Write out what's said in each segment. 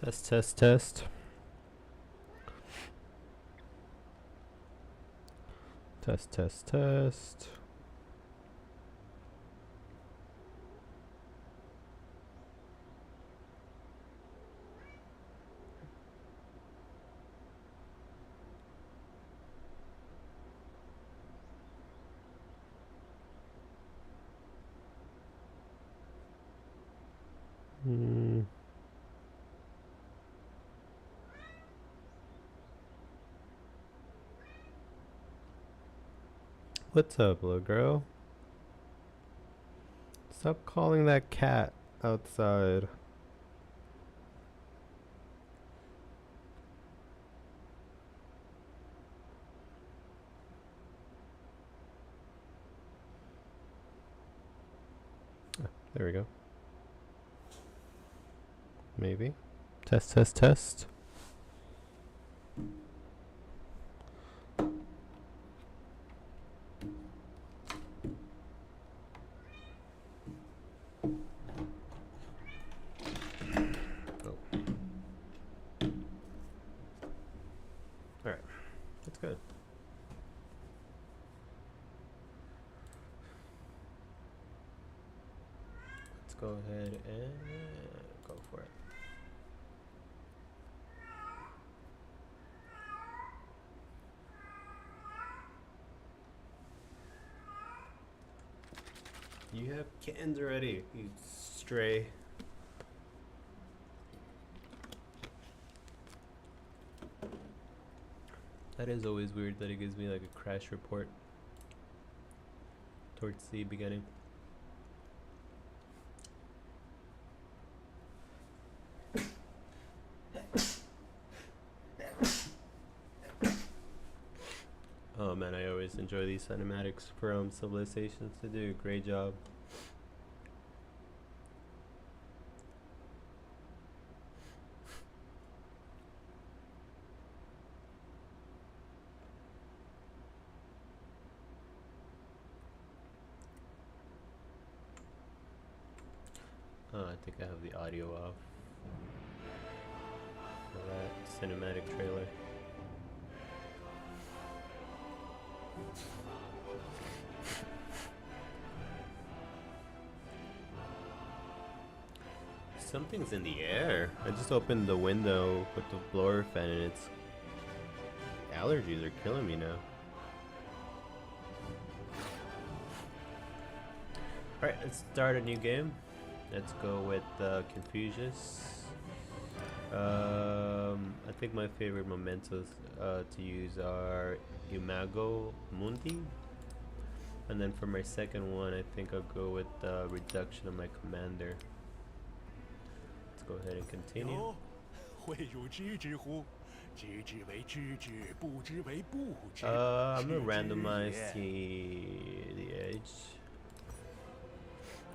Test, test, test. Test, test, test. What's up, little girl? Stop calling that cat outside. There we go. Maybe. Test, test, test. Alright, that's good. Let's go ahead and go for it. You have kittens already, you stray. That is always weird that it gives me like a crash report towards the beginning. Oh man, I always enjoy these cinematics from Civilizations. They do a great job. I think I have the audio off for that cinematic trailer. Something's in the air. I just opened the window with the blower fan and it's... allergies are killing me now. Alright, let's start a new game. Let's go with Confucius. I think my favorite mementos to use are Imago Mundi. And then for my second one, I think I'll go with Reduction of my Commander. Let's go ahead and continue. I'm gonna randomize the edge.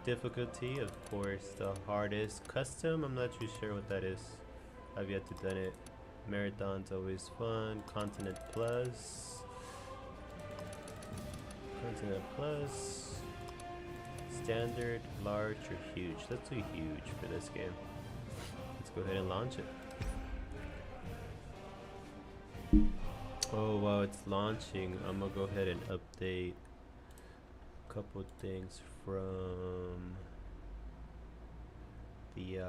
Difficulty, of course, the hardest. Custom, I'm not too sure what that is. I've yet to done it. Marathon's always fun. Continent Plus. Continent Plus. Standard, large, or huge. Let's do huge for this game. Let's go ahead and launch it. Oh, while it's launching, I'm gonna go ahead and update a couple things from the you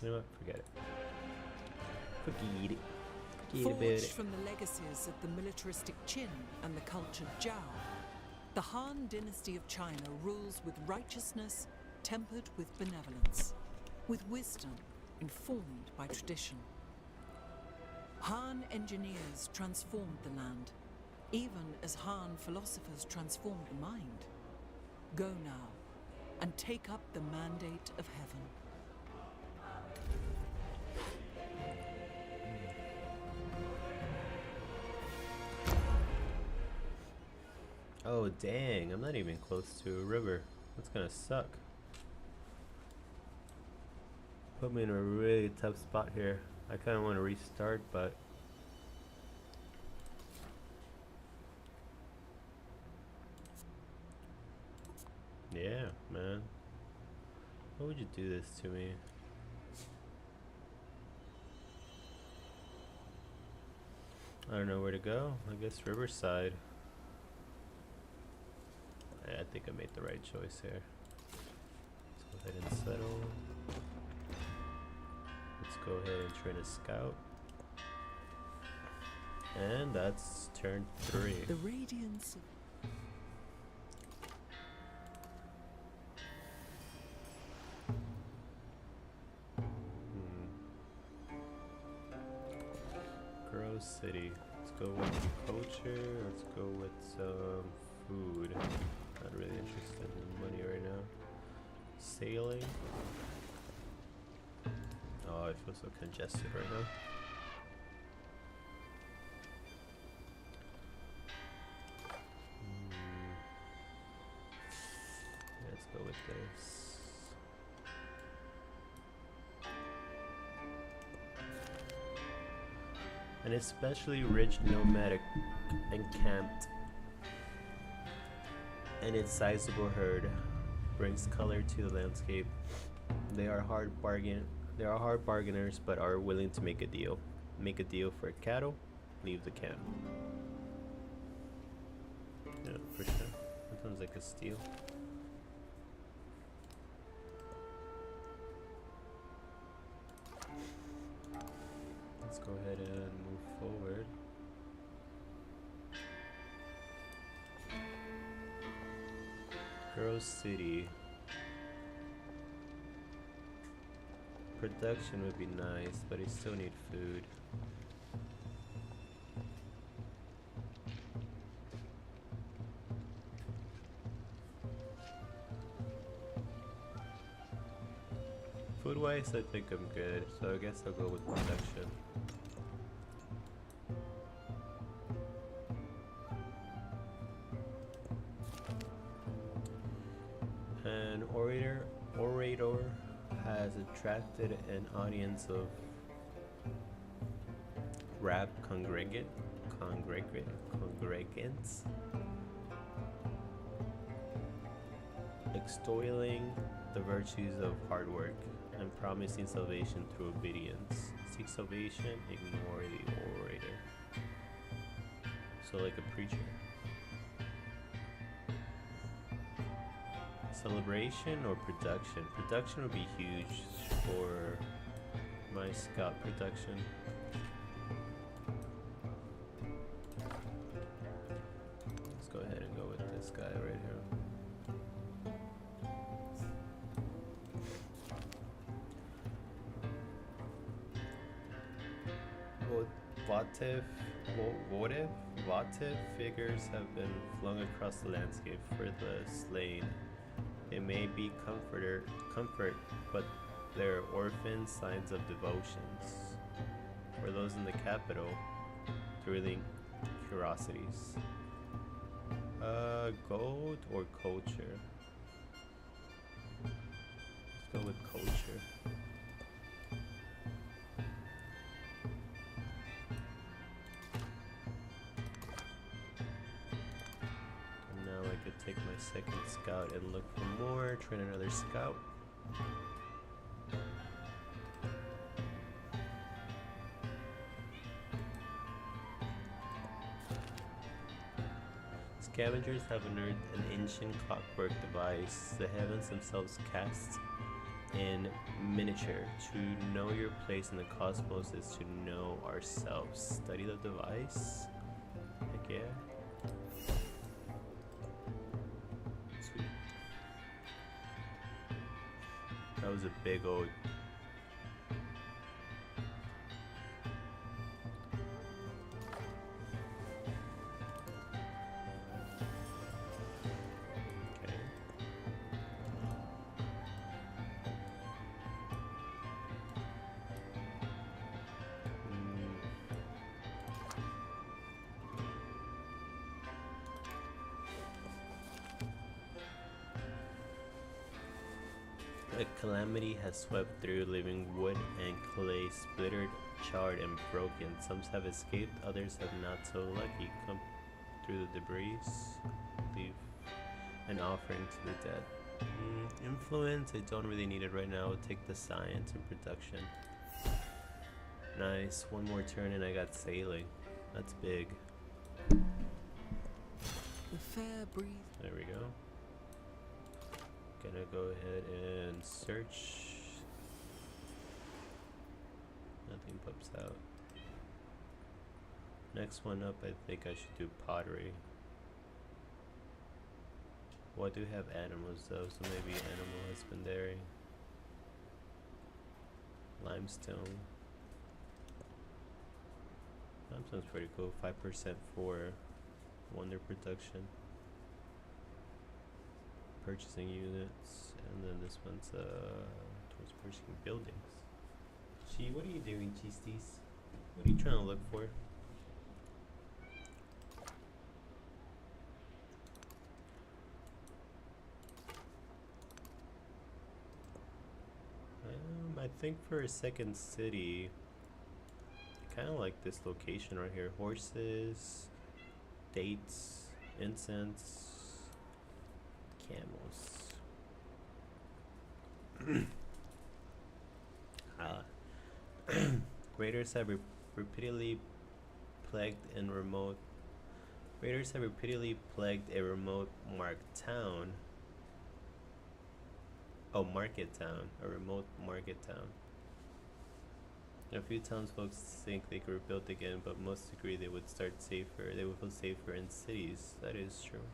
know what, forget it. Forget it. Forged from the legacies of the militaristic Qin and the cultured Zhao, the Han dynasty of China rules with righteousness tempered with benevolence, with wisdom informed by tradition. Han engineers transformed the land, even as Han philosophers transformed the mind. Go now, and take up the mandate of heaven. Oh dang, I'm not even close to a river. That's gonna suck. Put me in a really tough spot here. I kinda wanna restart, but yeah, man. Why would you do this to me? I don't know where to go. I guess Riverside. I think I made the right choice here. Let's go ahead and settle. Let's go ahead and train a scout. And that's turn 3. The radiance of Grow City. Let's go with culture. Let's go with some food. Not really interested in money right now. Sailing. Oh, I feel so congested right now. Let's go with this. An especially rich nomadic encamped and its sizable herd brings color to the landscape. They are hard bargainers, but are willing to make a deal. Make a deal for cattle, leave the camp. Yeah, for sure. That sounds like a steal. Let's go ahead and move forward. Girl City. Production would be nice, but I still need food. Food-wise, I think I'm good, so I guess I'll go with production. An orator has attracted an audience of rap congregants extolling the virtues of hard work and promising salvation through obedience. Seek salvation, ignore the orator. So like a preacher. Celebration or production? Production would be huge for my scout production. Let's go ahead and go with this guy right here. Votive figures have been flung across the landscape for the slain. They may be comfort, but they're orphan signs of devotions. For those in the capital, thrilling curiosities. Gold or culture? Let's go with culture. Take my second scout and look for more, train another scout. Scavengers have unearthed an ancient clockwork device, the heavens themselves cast in miniature. To know your place in the cosmos is to know ourselves. Study the device. Heck yeah. That was a big old. Okay. A calamity has swept through, leaving wood and clay splintered, charred, and broken. Some have escaped, others have not so lucky. Come through the debris, leave an offering to the dead. Influence, I don't really need it right now. I'll take the science and production. Nice, one more turn and I got sailing. That's big. The fair breeze. There we go. Gonna go ahead and search. Nothing pops out. Next one up, I think I should do pottery. Well, I do have animals though, so maybe animal husbandry. Limestone. Limestone's pretty cool. 5% for wonder production. Purchasing units, and then this one's towards purchasing buildings. Gee, what are you doing, Cheesties? What are you trying to look for? I think for a second city, I kind of like this location right here. Horses, dates, incense, camels. Raiders have repeatedly plagued in remote. Raiders have repeatedly plagued a remote town. Oh, market town. A remote market town. A few townsfolk think they could rebuild again, but most agree they would start safer. They would feel safer in cities. That is true.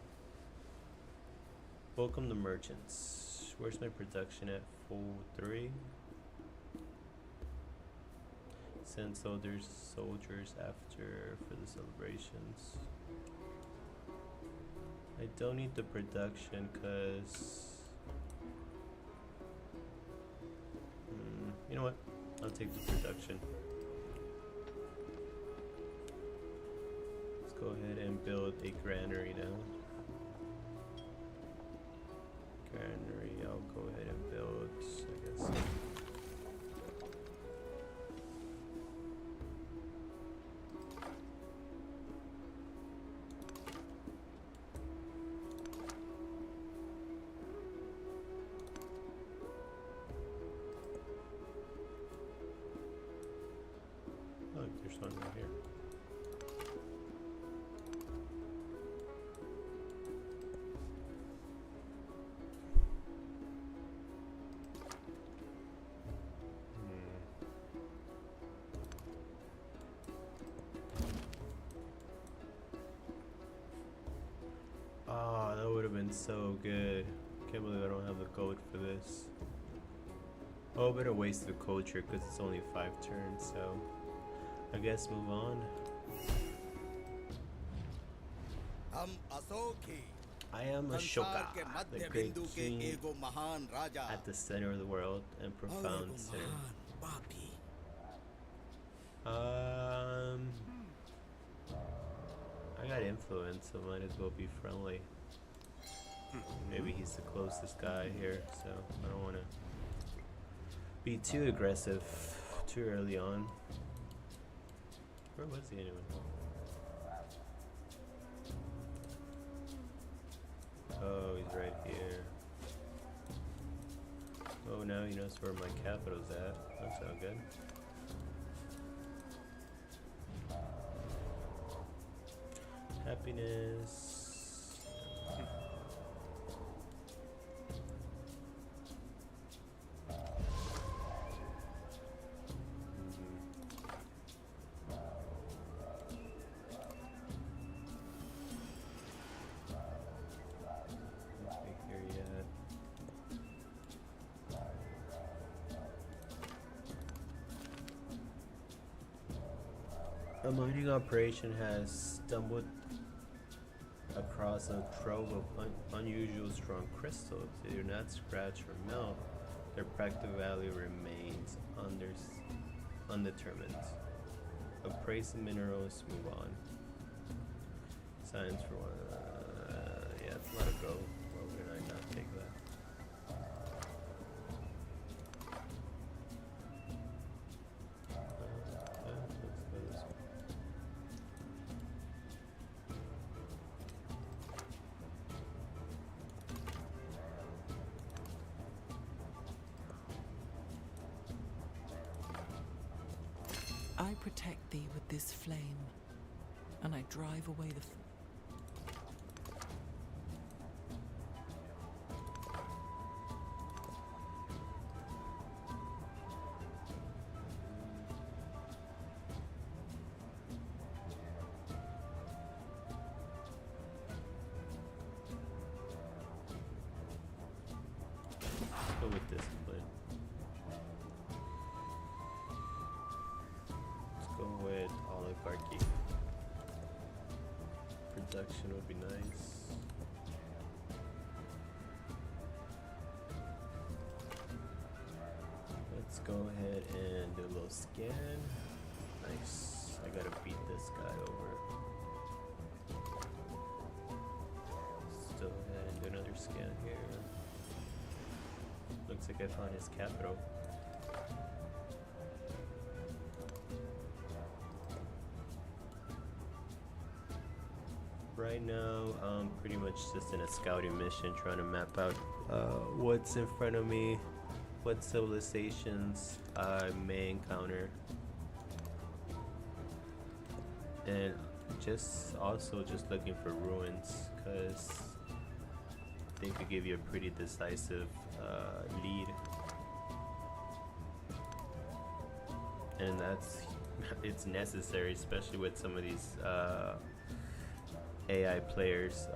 Welcome the merchants. Where's my production at? Full 3. Send soldiers after for the celebrations. I don't need the production because you know what? I'll take the production. Let's go ahead and build a granary now. Granary, I'll go ahead and build, I guess. Look, there's one right here. Oh, that would have been so good. Can't believe I don't have the code for this. Oh, but a waste of culture because it's only 5 turns, so I guess move on. I am Ashoka, the great king at the center of the world and profound center. I got influence, so might as well be friendly. Maybe he's the closest guy here, so I don't want to be too aggressive too early on. Where was he anyway? Oh, he's right here. Oh, now he knows where my capital's at. That's not good. Happiness. A mining operation has stumbled across a trove of unusual strong crystals. They do not scratch or melt. Their practical value remains undetermined. Appraise the minerals, move on. Science for one. Yeah, it's let it go. Why would I not take that? I protect thee with this flame. and I drive away the Let's go with discipline. Let's go with oligarchy. Production would be nice. Let's go ahead and do a little scan. Nice. I gotta beat this guy over. Still ahead and do another scan here. Looks like I found his capital. Right now, I'm pretty much just in a scouting mission, trying to map out what's in front of me, what civilizations I may encounter, and just looking for ruins, because they could give you a pretty decisive lead, and it's necessary, especially with some of these AI players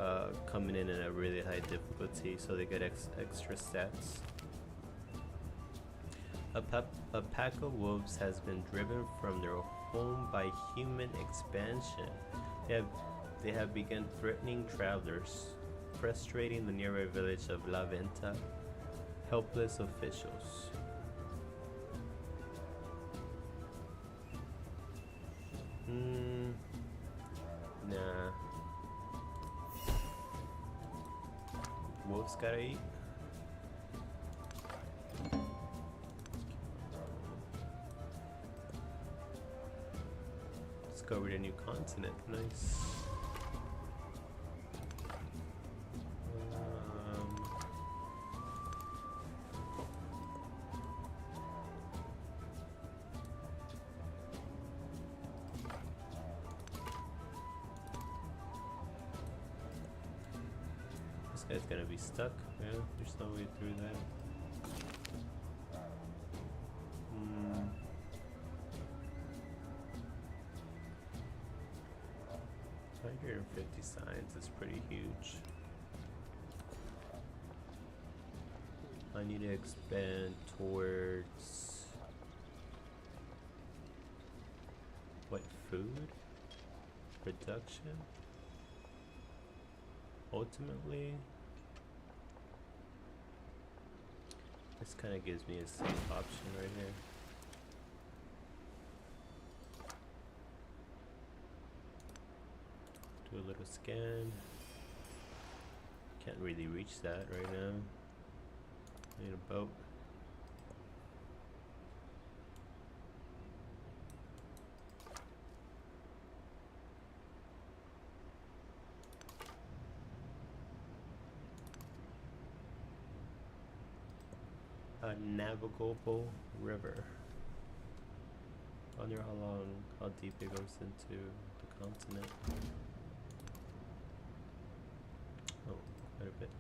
coming in at a really high difficulty, so they get extra stats. A pack of wolves has been driven from their home by human expansion. They have begun threatening travelers, frustrating the nearby village of La Venta. Helpless officials. Nah. Wolves gotta eat. Discovered a new continent. Nice. This guy's gonna be stuck. Yeah, there's no way through that. 150 signs is pretty huge. I need to expand towards what, food? Production? Ultimately, this kind of gives me a safe option right here. Do a little scan. Can't really reach that right now. Need a boat. A navigable river. I wonder how deep it goes into the continent. Oh, quite a bit.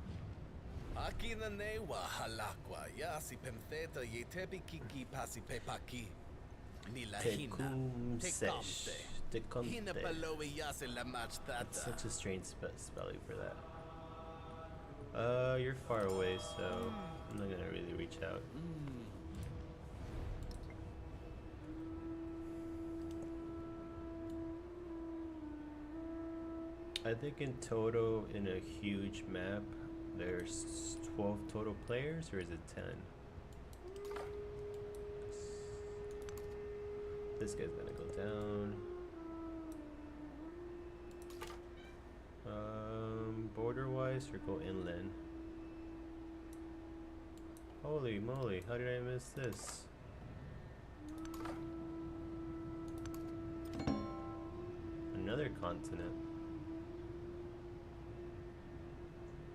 Akina newa halakwa ya si pemtheta ye tepi kiki pasi pepaki. Nila hina. Tecumseh. Hina paloe ya se la matchtata. That's such a strange spelling for that. You're far away, so I'm not gonna really reach out. I think in total, in a huge map, there's 12 total players, or is it 10? This guy's gonna go down. Border-wise, or go inland? Holy moly, how did I miss this? Another continent.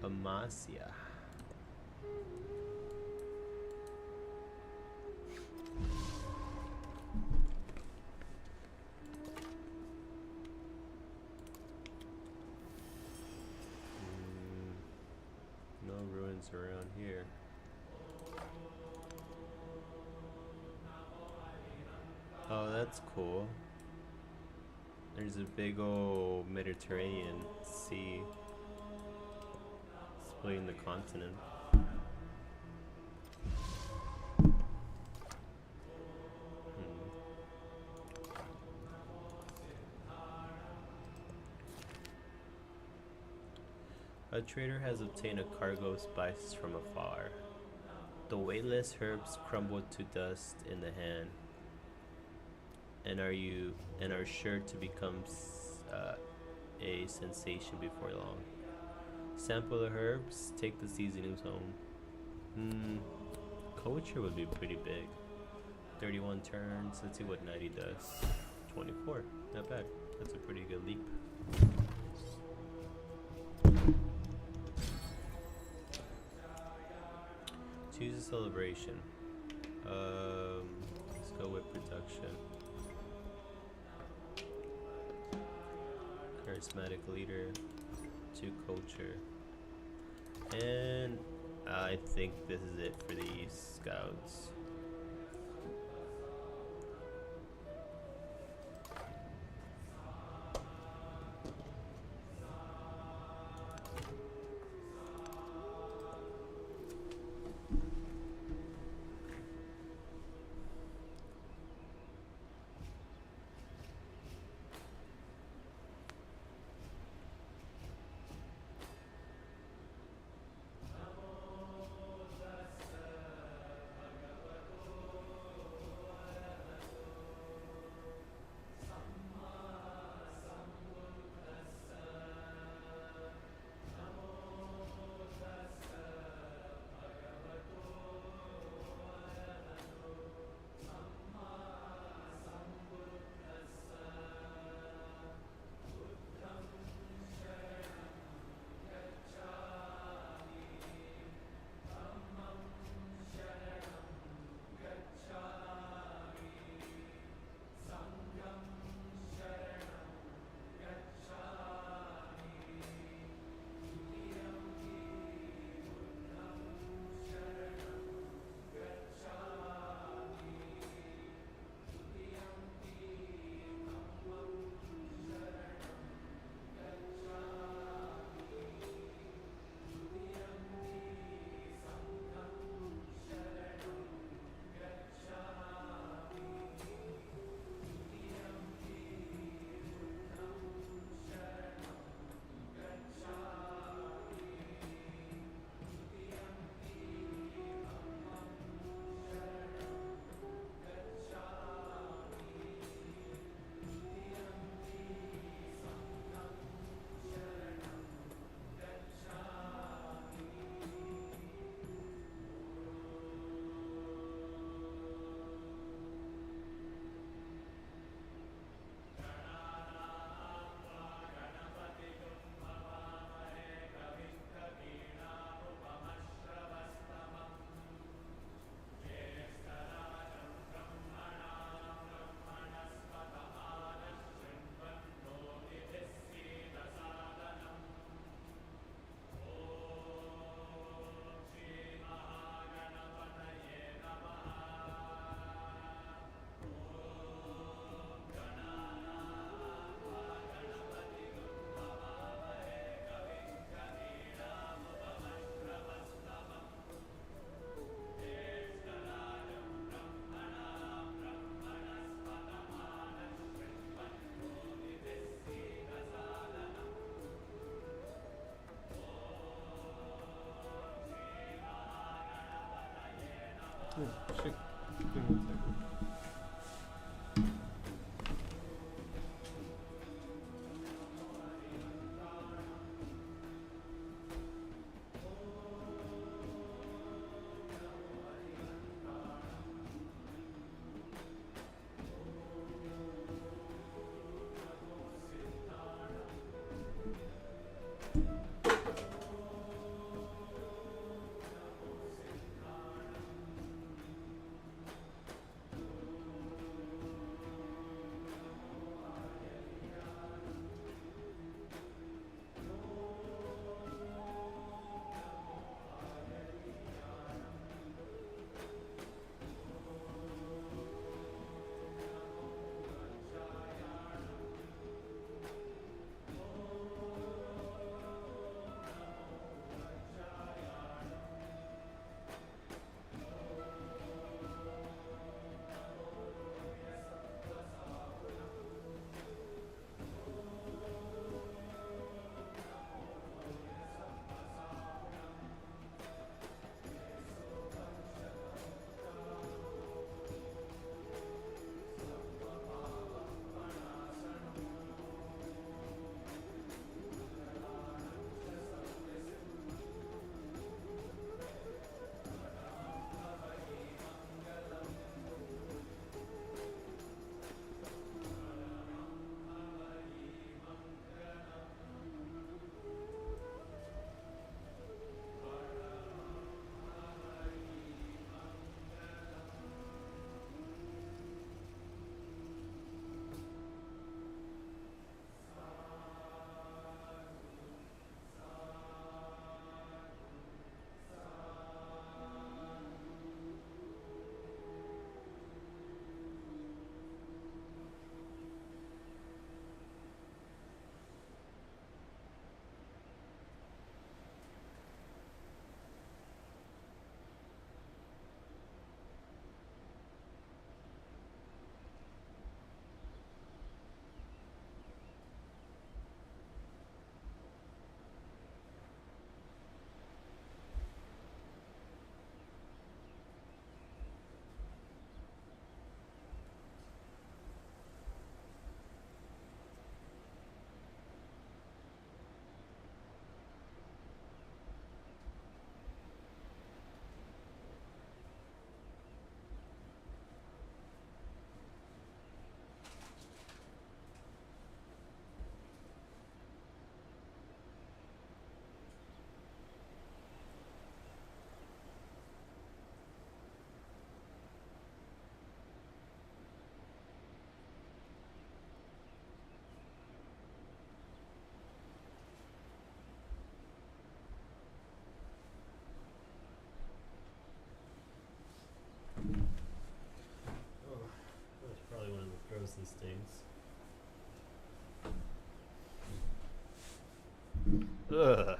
Amasia. around here. Oh, that's cool. There's a big old Mediterranean Sea splitting the continent. A trader has obtained a cargo of spices from afar. The weightless herbs crumble to dust in the hand, and are sure to become a sensation before long. Sample the herbs, take the seasonings home. Culture would be pretty big. 31 turns. Let's see what 90 does. 24. Not bad. That's a pretty good leap. Choose a celebration. Let's go with production. Charismatic leader. To culture. And I think this is it for these scouts. Oh, shit. Give me 1 second. these things. Ugh.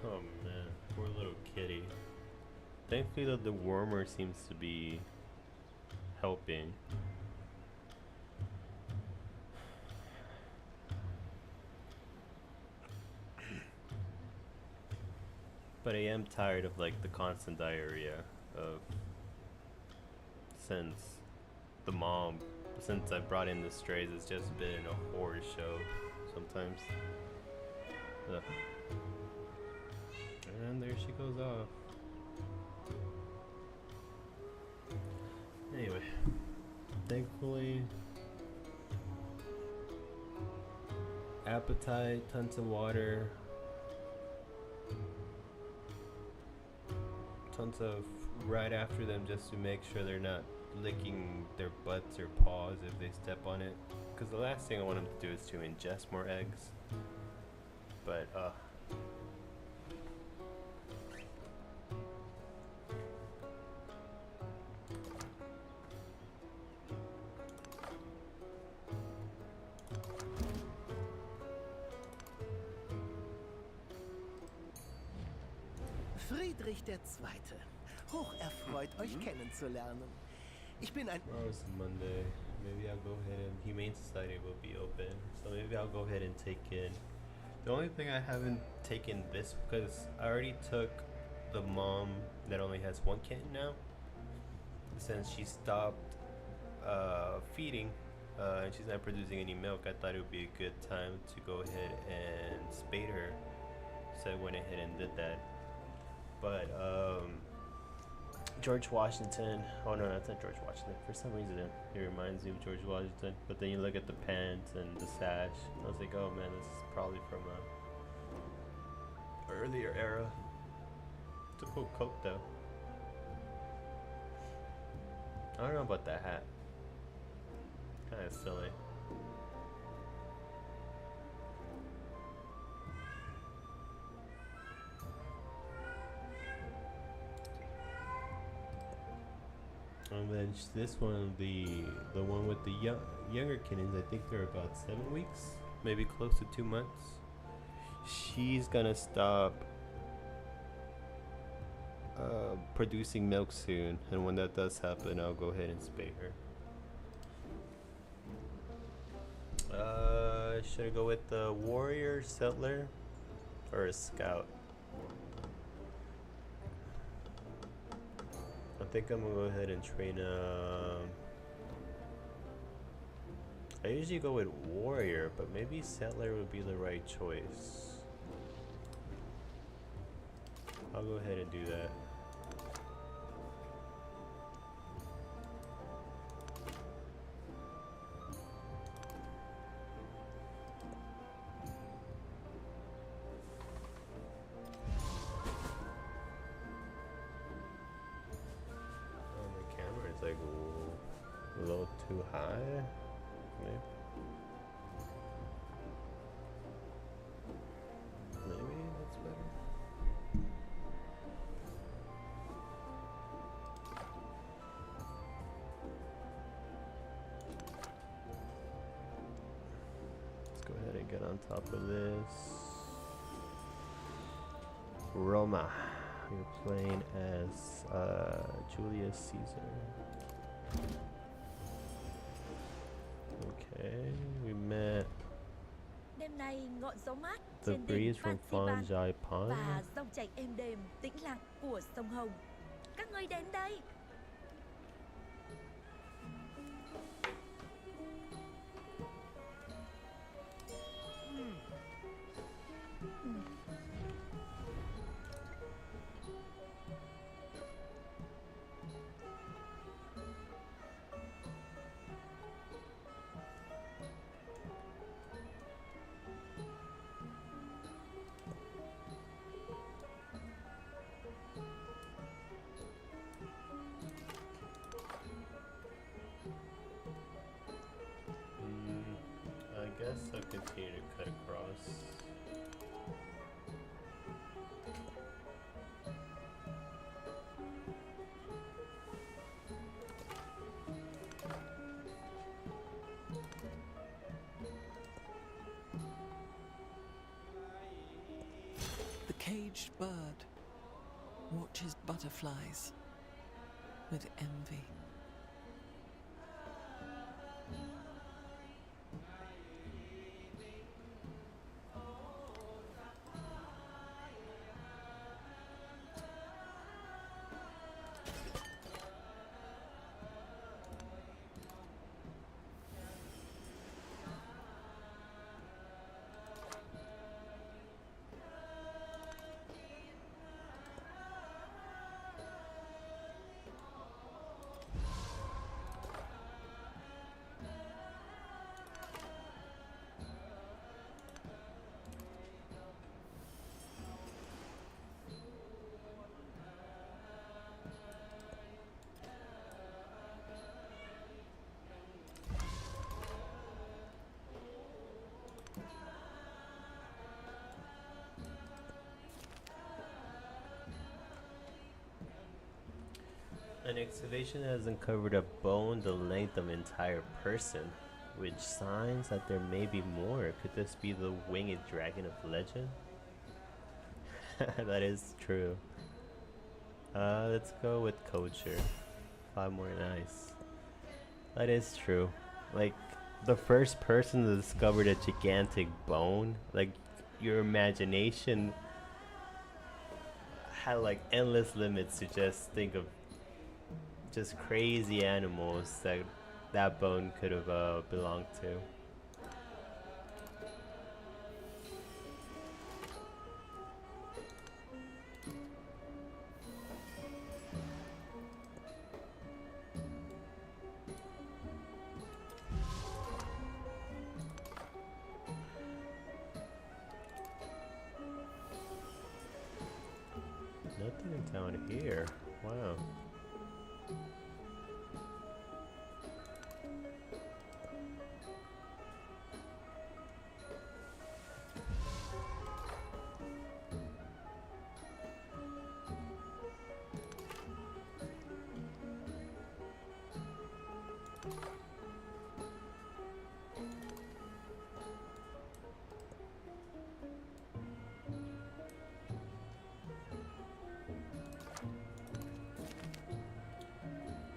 Oh man, poor little kitty. Thankfully, the warmer seems to be helping. But I am tired of like the constant diarrhea of since the mom, since I brought in the strays, it's just been a horror show sometimes. Ugh. And there she goes off. Anyway, thankfully, appetite, tons of water, tons of right after them just to make sure they're not licking their butts or paws if they step on it. Because the last thing I want them to do is to ingest more eggs. But, Friedrich II. Hocherfreut, euch kennenzulernen. Ich bin ein... Tomorrow's Monday. Maybe I'll go ahead and Humane Society will be open, so maybe I'll go ahead and take in. The only thing I haven't taken this because I already took the mom that only has one kitten now. Since she stopped feeding and she's not producing any milk, I thought it would be a good time to go ahead and spade her. So I went ahead and did that. But George Washington. Oh no, that's not George Washington. For some reason, it reminds me of George Washington. But then you look at the pants and the sash, and I was like, oh man, this is probably from a earlier era. It's a cool coat though. I don't know about that hat. Kind of silly. And then this one, the one with the younger kittens, I think they're about 7 weeks, maybe close to 2 months. She's gonna stop producing milk soon, and when that does happen, I'll go ahead and spay her. Should I go with the warrior, settler, or a scout? I think I'm gonna go ahead and train I usually go with warrior, but maybe settler would be the right choice. I'll go ahead and do that. high, maybe. Maybe that's better. Let's go ahead and get on top of this. Roma. You're playing as Julius Caesar. Okay, we met Đêm nay ngọn gió mát the trên đỉnh breeze from Fansipan Fanjai Pond. và dòng chảy êm đềm tĩnh lặng của sông Hồng. Các ngươi đến đây. I guess I'll continue to cut across. The caged bird watches butterflies with envy. An excavation has uncovered a bone the length of an entire person, which signs that there may be more. Could this be the winged dragon of legend? That is true. Let's go with culture. 5 more nice. That is true. Like, the first person to discover a gigantic bone, like, your imagination had like endless limits to just think of just crazy animals that that bone could have belonged to. Nothing down here. Wow.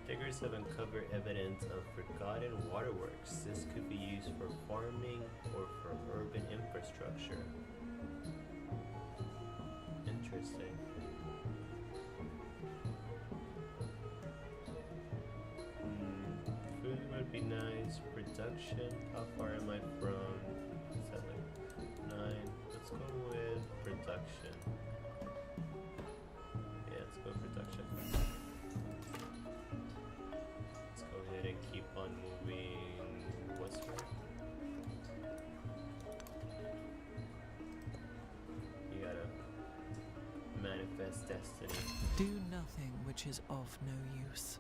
Diggers have uncovered evidence of forgotten waterworks. This could be used for farming or for urban infrastructure. Interesting. Food would be nice. Production. How far am I from 7, 9? Let's go with production. Yeah, let's go with production. And keep on moving westward. You gotta manifest destiny. Do nothing which is of no use.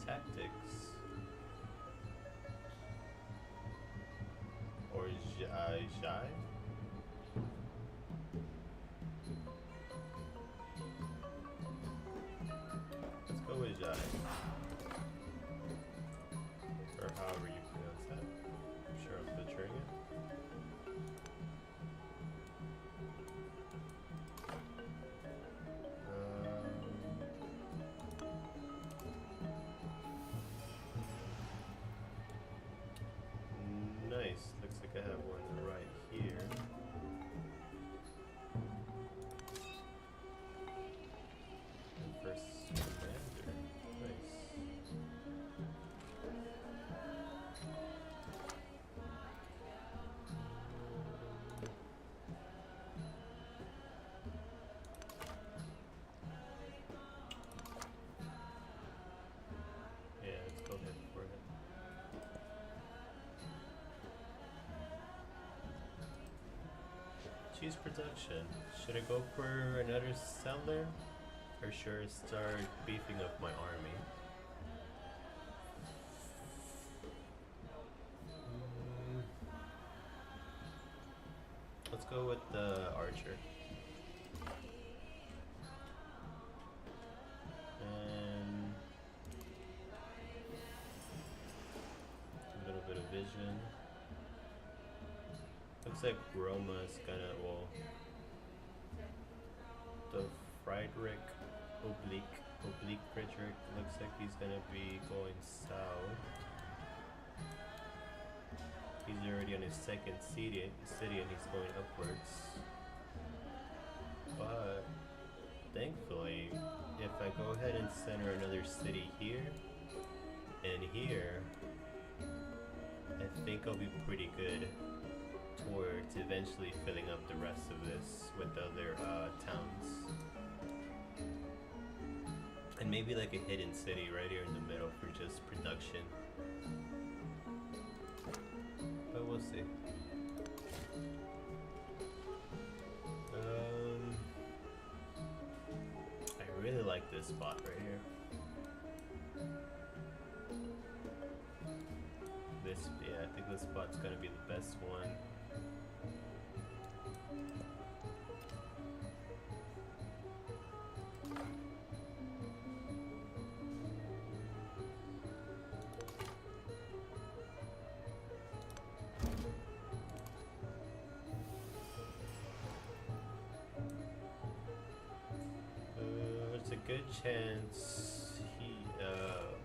tactics. Or Jai? Let's go with Jai. Or however you pronounce that. I'm sure I'm butchering it. Nice. Looks like I have one right here. And first commander. Nice. Yeah, let's go ahead for it. Choose production. Should I go for another settler? Or should I start beefing up my army? Let's go with the archer. And a little bit of vision. Looks like Roma's gonna, well, the Friedrich oblique Frederick looks like he's gonna be going south. He's already on his second city and he's going upwards. But thankfully, if I go ahead and center another city here and here, I think I'll be pretty good towards eventually filling up the rest of this with other towns. And maybe like a hidden city right here in the middle for just production. But we'll see. I really like this spot right here. Yeah, I think this spot's gonna be the best one. There's a good chance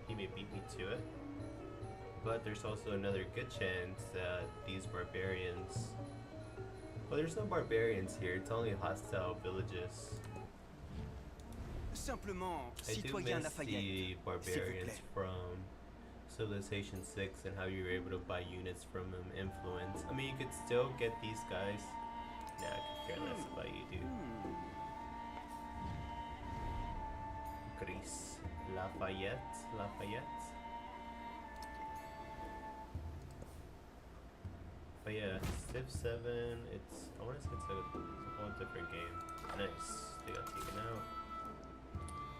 he may beat me to it. But there's also another good chance that these barbarians... Well, there's no barbarians here, it's only hostile villages. Simplement, I do citoyen miss the Lafayette, barbarians from Civilization VI and how you were able to buy units from them, influence. I mean, you could still get these guys. Nah, I could care less about you, dude. Greece. Lafayette. But yeah, Civ 7, I want to say it's a whole different game. Nice, they got taken out.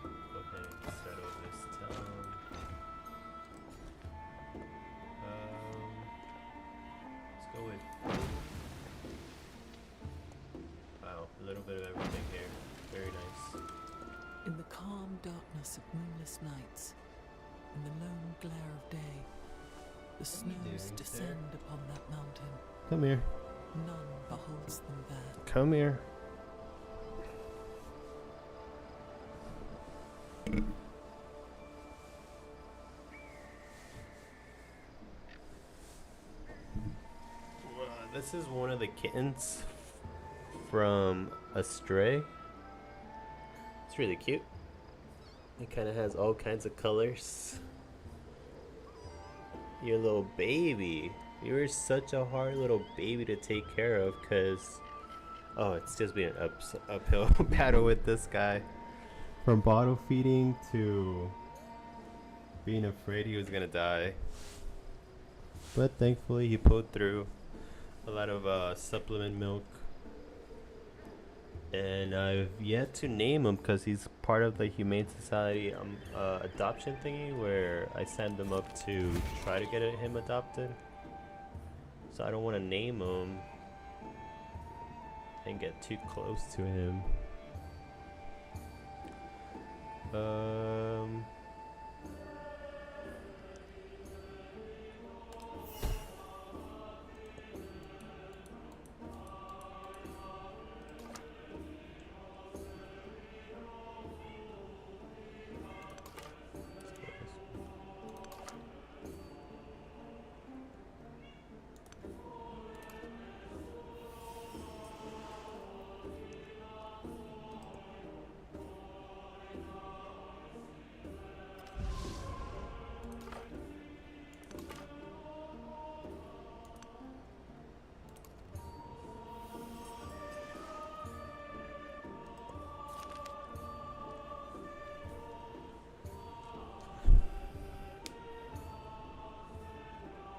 Go ahead and settle this town. Let's go with... Wow, a little bit of everything here. Very nice. In the calm darkness of moonless nights, in the lone glare of day, the snows descend upon that mountain. Come here. None beholds them there. Come here. This is one of the kittens from a stray. It's really cute. It kind of has all kinds of colors. Your little baby. You were such a hard little baby to take care of because... Oh, it's just been an uphill battle with this guy. From bottle feeding to being afraid he was gonna die. But thankfully he pulled through. A lot of supplement milk. And I've yet to name him because he's part of the Humane Society adoption thingy where I send him up to try to get him adopted. So I don't want to name him and get too close to him.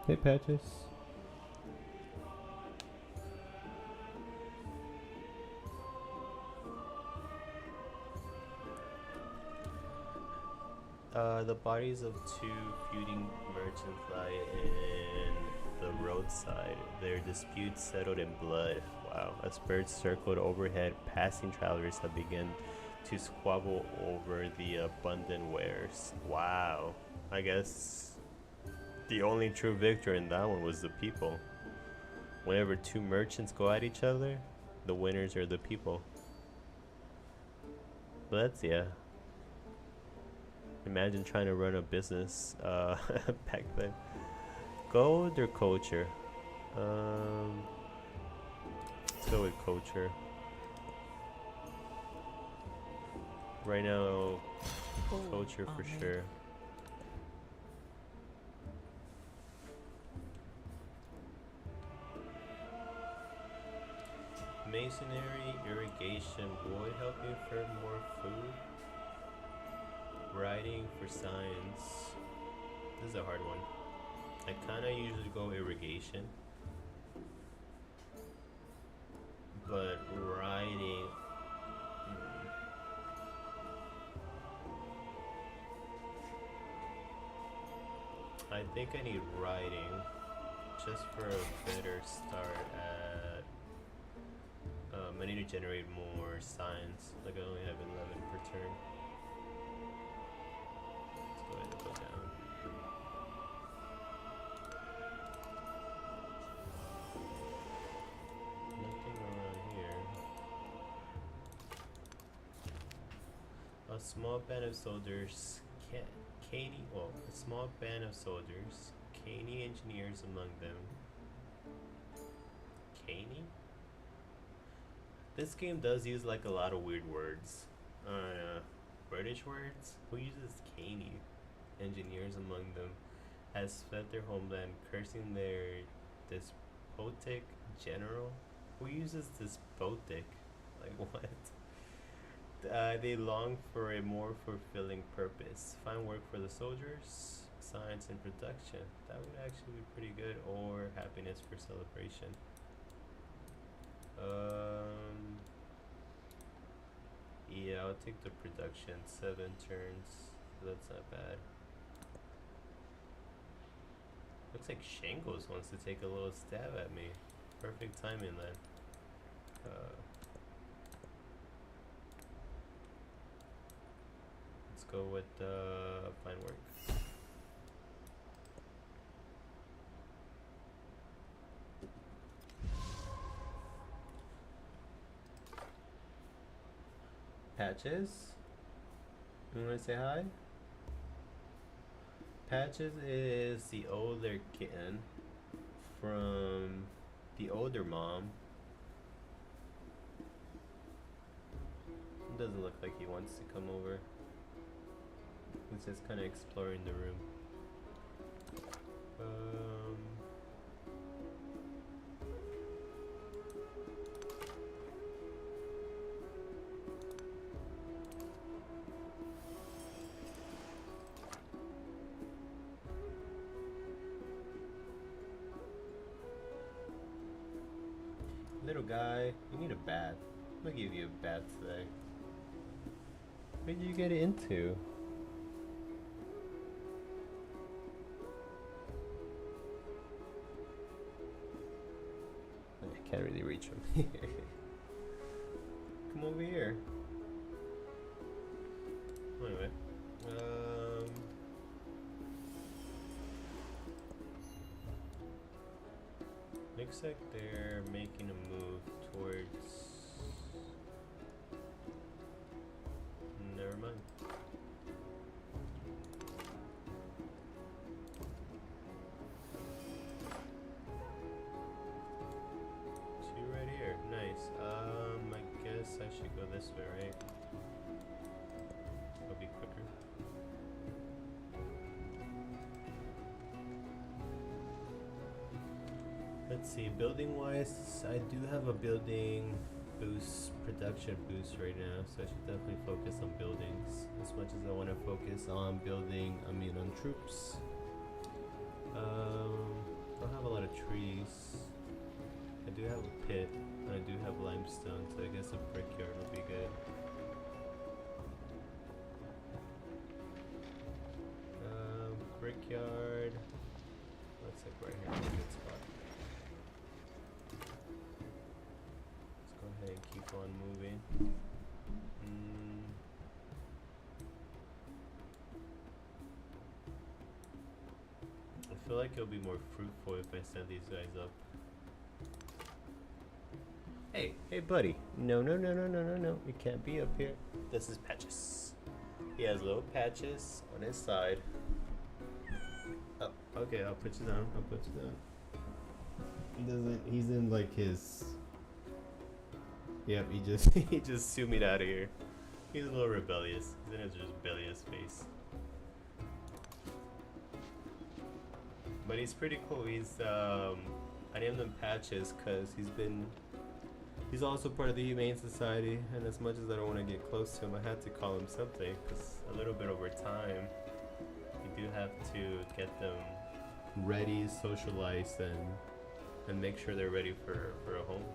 Hey, Patches. The bodies of two feuding merchants lie in the roadside. Their dispute settled in blood. Wow. As birds circled overhead, passing travelers have begun to squabble over the abundant wares. Wow. I guess the only true victor in that one was the people. Whenever two merchants go at each other, the winners are the people. But that's, yeah. Imagine trying to run a business back then. Gold or culture? Let's go with culture. Right now, culture for sure. Masonry, irrigation would help you for more food. Writing for science. This is a hard one. I kind of usually go irrigation. But writing... I think I need writing just for a better start at... I need to generate more science. Like I only have 11 per turn. Let's go ahead and go down. Nothing around here. A small band of soldiers, a small band of soldiers, canny engineers among them. Canny? This game does use like a lot of weird words. British words? Who uses canny? Engineers among them has fled their homeland, cursing their despotic general. Who uses despotic? Like what? They long for a more fulfilling purpose. Find work for the soldiers, science and production. That would actually be pretty good. Or happiness for celebration. Yeah, I'll take the production. 7 turns. That's not bad. Looks like Shangos wants to take a little stab at me. Perfect timing then. Let's go with fine work. Patches? You wanna say hi? Patches is the older kitten from the older mom. It doesn't look like he wants to come over. He's just kind of exploring the room. Little guy, you need a bath. I'll give you a bat today. What did you get into? I can't really reach him. Come over here. Anyway, looks like they're making a move towards. Never mind. Two right here. Nice. I guess I should go this way, right? It'll be quicker. Let's see, building wise, I do have a building boost, production boost right now, so I should definitely focus on buildings. As much as I want to focus on building, on troops. Don't have a lot of trees. I do have a pit, and I do have limestone, so I guess a brickyard will be good. Brickyard. Looks like right here is a good spot. Let's go ahead and keep on moving. I feel like it'll be more fruitful if I send these guys up. Hey buddy. No. You can't be up here. This is Patches. He has little patches on his side. Oh, okay, I'll put you down. He's in like his. Yep, he just zoomed me out of here. He's a little rebellious. He's in his rebellious face. But he's pretty cool. He's I named him Patches because he's also part of the Humane Society, and as much as I don't want to get close to him, I had to call him something because a little bit over time, you do have to get them ready, socialized, and make sure they're ready for a home.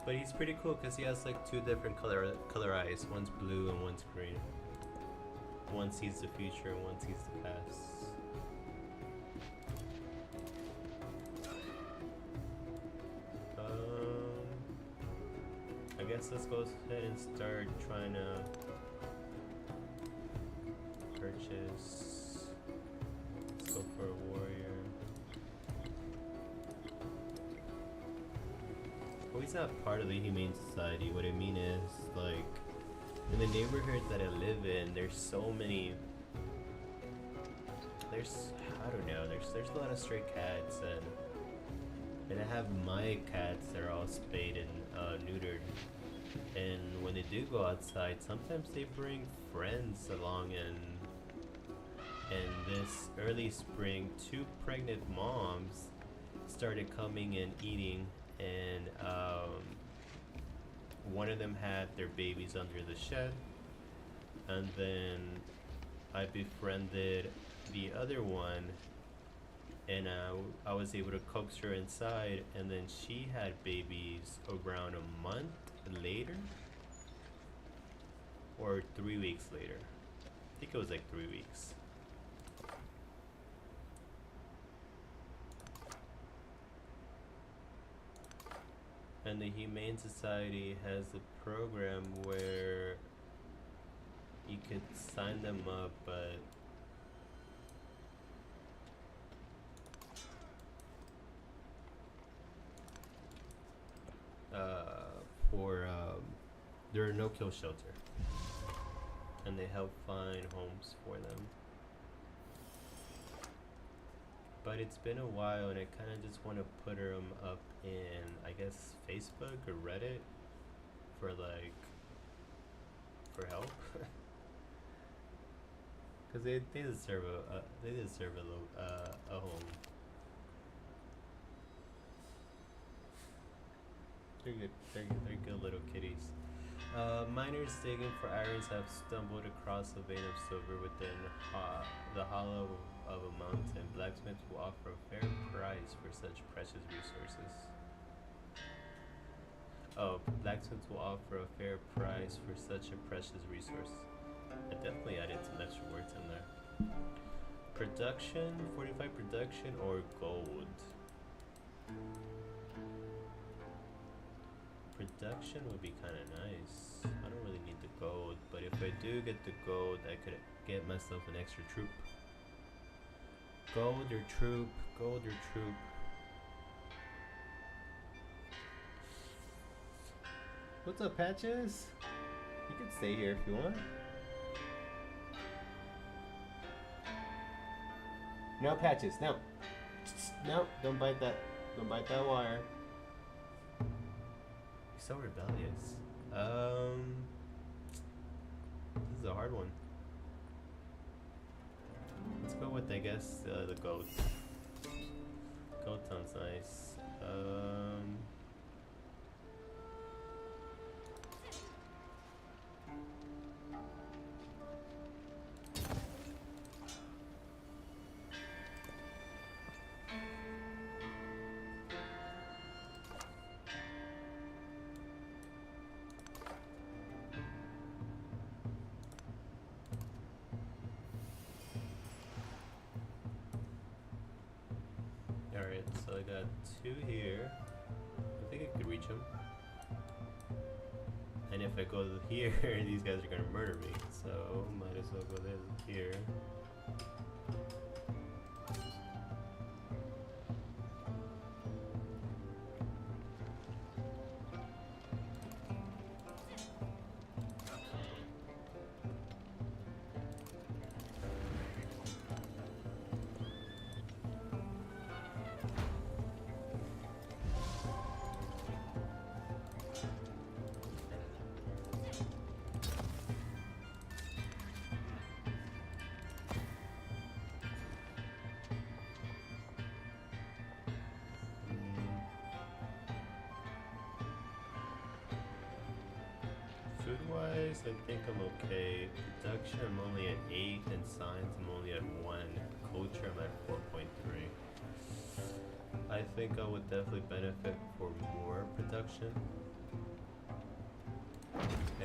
But he's pretty cool because he has like two different color eyes. One's blue and one's green. One sees the future and one sees the past. I guess let's go ahead and start trying to purchase. Let's go for a warrior. Oh, he's not part of the Humane Society. What I mean is, like, in the neighborhood that I live in, there's so many. I don't know. There's a lot of stray cats, and I have my cats that are all spayed and neutered. And when they do go outside, sometimes they bring friends along, and this early spring, 2 pregnant moms started coming and eating, and one of them had their babies under the shed, and then I befriended the other one, and I was able to coax her inside, and then she had babies around a month later, or 3 weeks later. I think it was like 3 weeks. And the Humane Society has a program where you could sign them up, but they're a no-kill shelter, and they help find homes for them. But it's been a while, and I kind of just want to put them up in, I guess, Facebook or Reddit for help, because they deserve a home. They're good little kitties. Miners digging for irons have stumbled across a vein of silver within the hollow of a mountain. Blacksmiths will offer a fair price for such precious resources. Oh, blacksmiths will offer a fair price for such a precious resource. I definitely added some extra words in there. Production, 45 production or gold? Production would be kind of nice. I don't really need the gold, but if I do get the gold, I could get myself an extra troop. Gold or troop, gold or troop. What's up, Patches? You can stay here if you want. No, Patches, no. No, don't bite that. Don't bite that wire. You're so rebellious. This is a hard one. Let's go with, I guess, the goat. Goat sounds nice. Alright, so I got 2 here. I think I could reach them. And if I go here, these guys are gonna murder me. So, might as well go here. Food-wise, I think I'm okay. Production, I'm only at 8, and science, I'm only at 1. Culture, I'm at 4.3. I think I would definitely benefit for more production.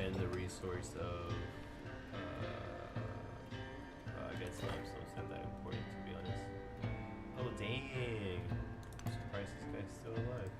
And the resource of, I guess limestone's not that important, to be honest. Oh, dang! I'm surprised this guy's still alive.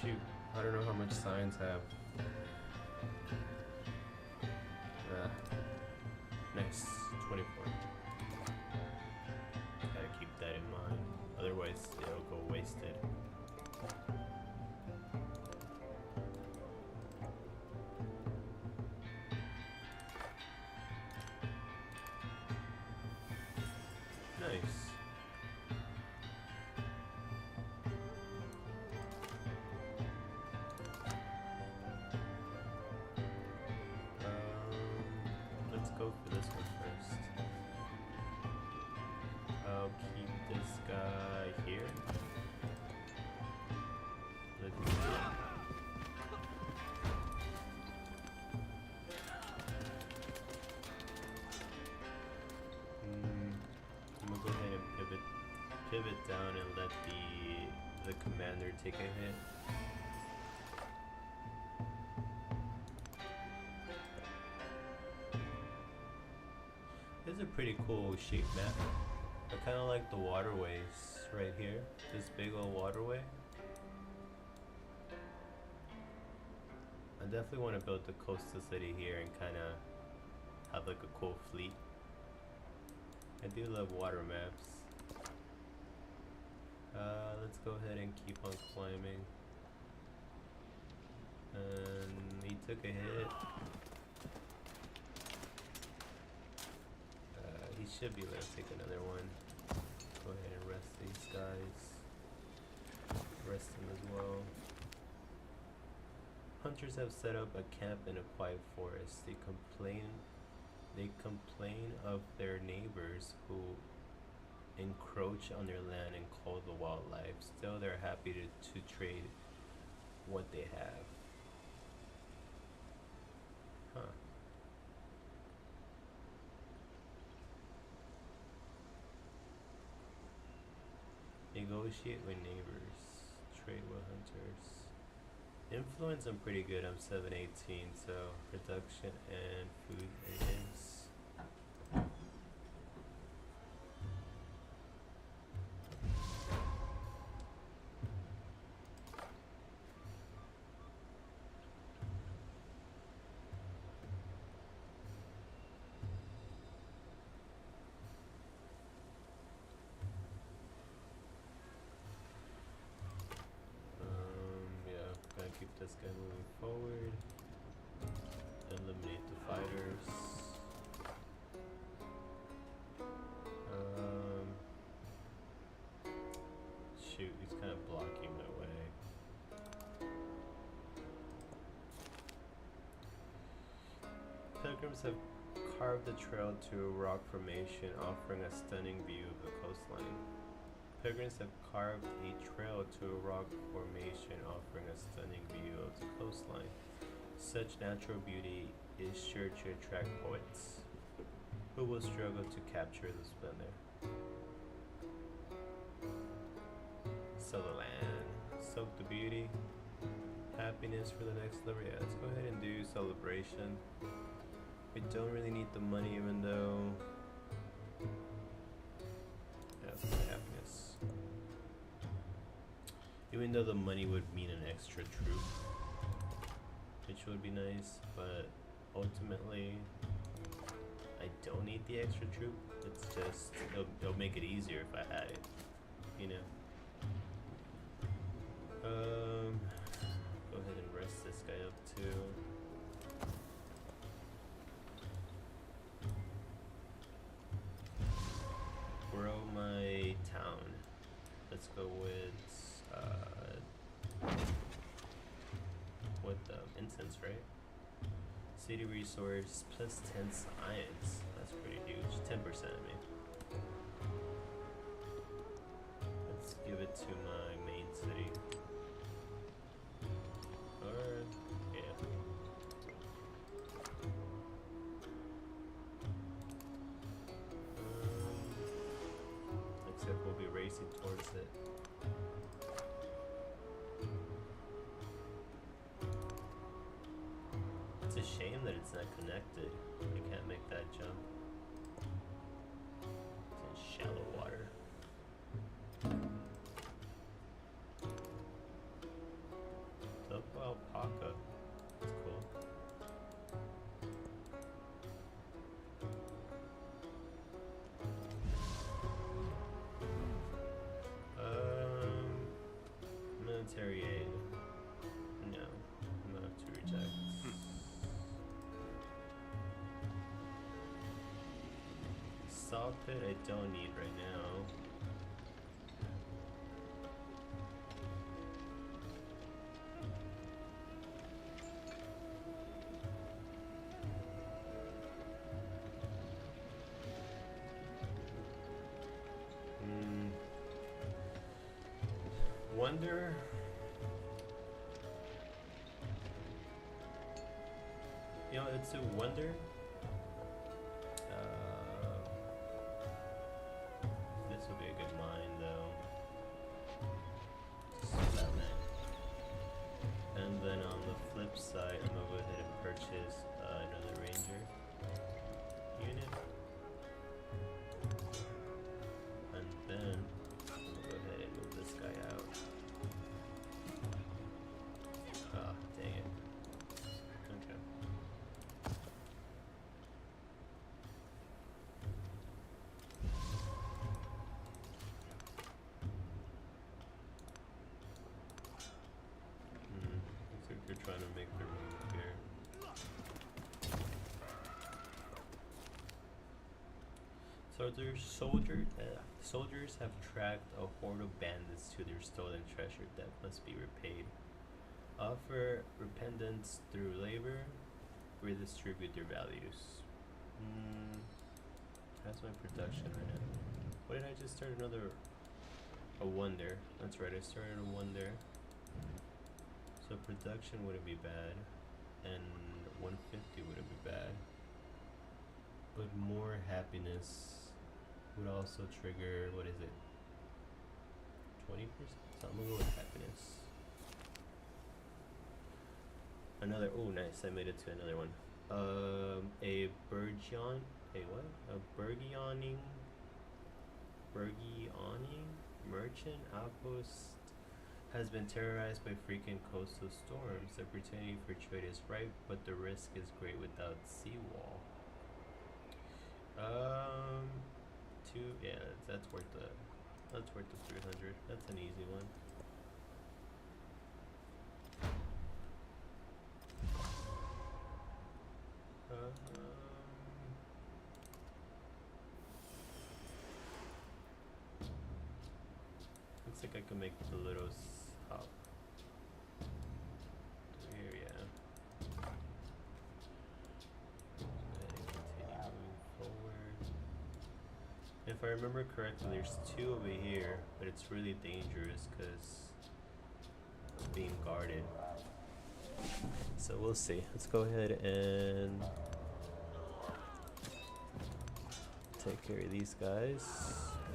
Shoot, I don't know how much science have. Nice, 24. Gotta keep that in mind, otherwise it'll go wasted. Nice. Let's go for this one first. I'll keep this guy here. I'm gonna go ahead and pivot down and let the commander take a hit. This is a pretty cool shape map. I kind of like the waterways right here. This big old waterway. I definitely want to build the coastal city here and kind of have like a cool fleet. I do love water maps. Let's go ahead and keep on climbing. And he took a hit. He should be able to take another one. Go ahead and rest these guys. Rest him as well. Hunters have set up a camp in a quiet forest. They complain of their neighbors who encroach on their land and call the wildlife. Still, they're happy to trade what they have. Huh. Negotiate with neighbors. Trade with hunters. Influence, I'm pretty good. I'm 718, so production and food is. Keep this guy moving forward. Eliminate the fighters. Shoot, he's kind of blocking my way. Pilgrims have carved a trail to a rock formation, offering a stunning view of the coastline. Pilgrims have carved a trail to a rock formation offering a stunning view of the coastline. Such natural beauty is sure to attract poets, who will struggle to capture the splendor. Sell the land, soak the beauty, happiness for the next level. Yeah, let's go ahead and do celebration. We don't really need the money, even though. That's my happiness. Even though the money would mean an extra troop, which would be nice, but ultimately I don't need the extra troop. It's just it'll make it easier if I had it, you know. Go ahead and rest this guy up too. Grow my town. Let's go with incense, right? City resource plus 10 science. That's pretty huge. 10% I mean. Let's give it to my main city. Or yeah. Except we'll be racing towards it. It's a shame that it's not connected. I can't make that jump. It's in shallow water. Topo alpaca. That's cool. Military aid. No, I'm gonna have to reject. Saw pit I don't need right now. Wonder. You know, it's a wonder. This will be a good mine, though. That man. And then on the flip side, I'm gonna go ahead and purchase another ranger unit. And then I'm gonna go ahead and move this guy out. Ah, dang it. Okay. trying to make the move here. So their soldiers have tracked a horde of bandits to their stolen treasure that must be repaid. Offer repentance through labor, redistribute their values. That's my production right now. What did I just start? A wonder. That's right, I started a wonder. So production wouldn't be bad, and 150 wouldn't be bad. But more happiness would also trigger, what is it? 20%? So I'm gonna go with happiness. Another, oh nice, I made it to another one. A burgeoning merchant outpost has been terrorized by frequent coastal storms. The opportunity for trade is ripe, but the risk is great without seawall. Yeah, that's worth the 300. That's an easy one. Looks like I can make the little hop. Here, yeah. Continue moving forward. If I remember correctly, there's 2 over here, but it's really dangerous because it's being guarded. So we'll see. Let's go ahead and take care of these guys.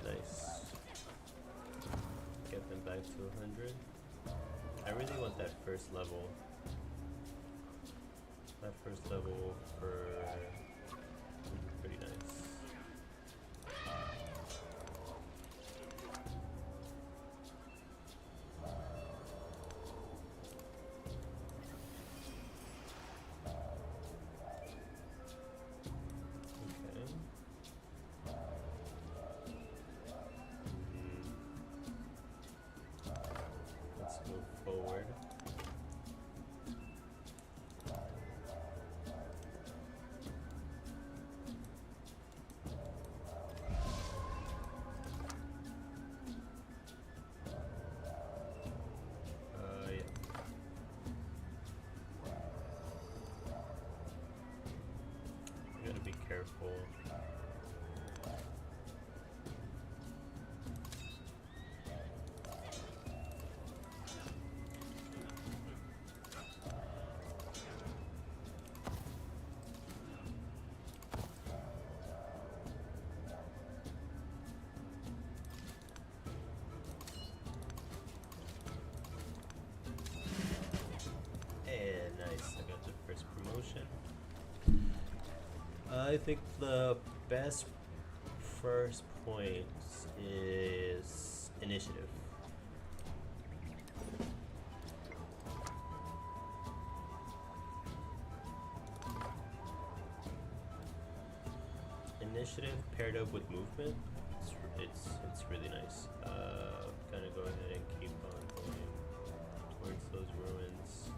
Nice. Get them back to 100. I really want that first level. That first level for pretty nice. Careful. And nice, I got the first promotion. I think the best first points is initiative. Initiative paired up with movement, it's really nice. Gonna go ahead and keep on going towards those ruins.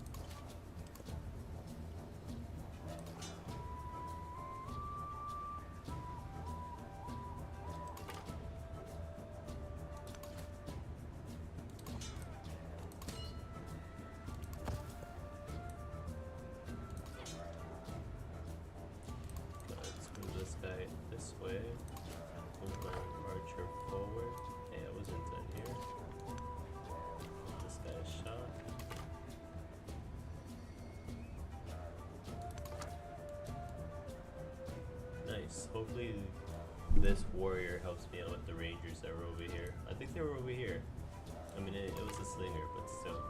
This way, move my archer forward. Hey, I wasn't done here. This guy is shot. Nice. Hopefully this warrior helps me out with the rangers that were over here. I think they were over here. I mean, it was a slinger, but still.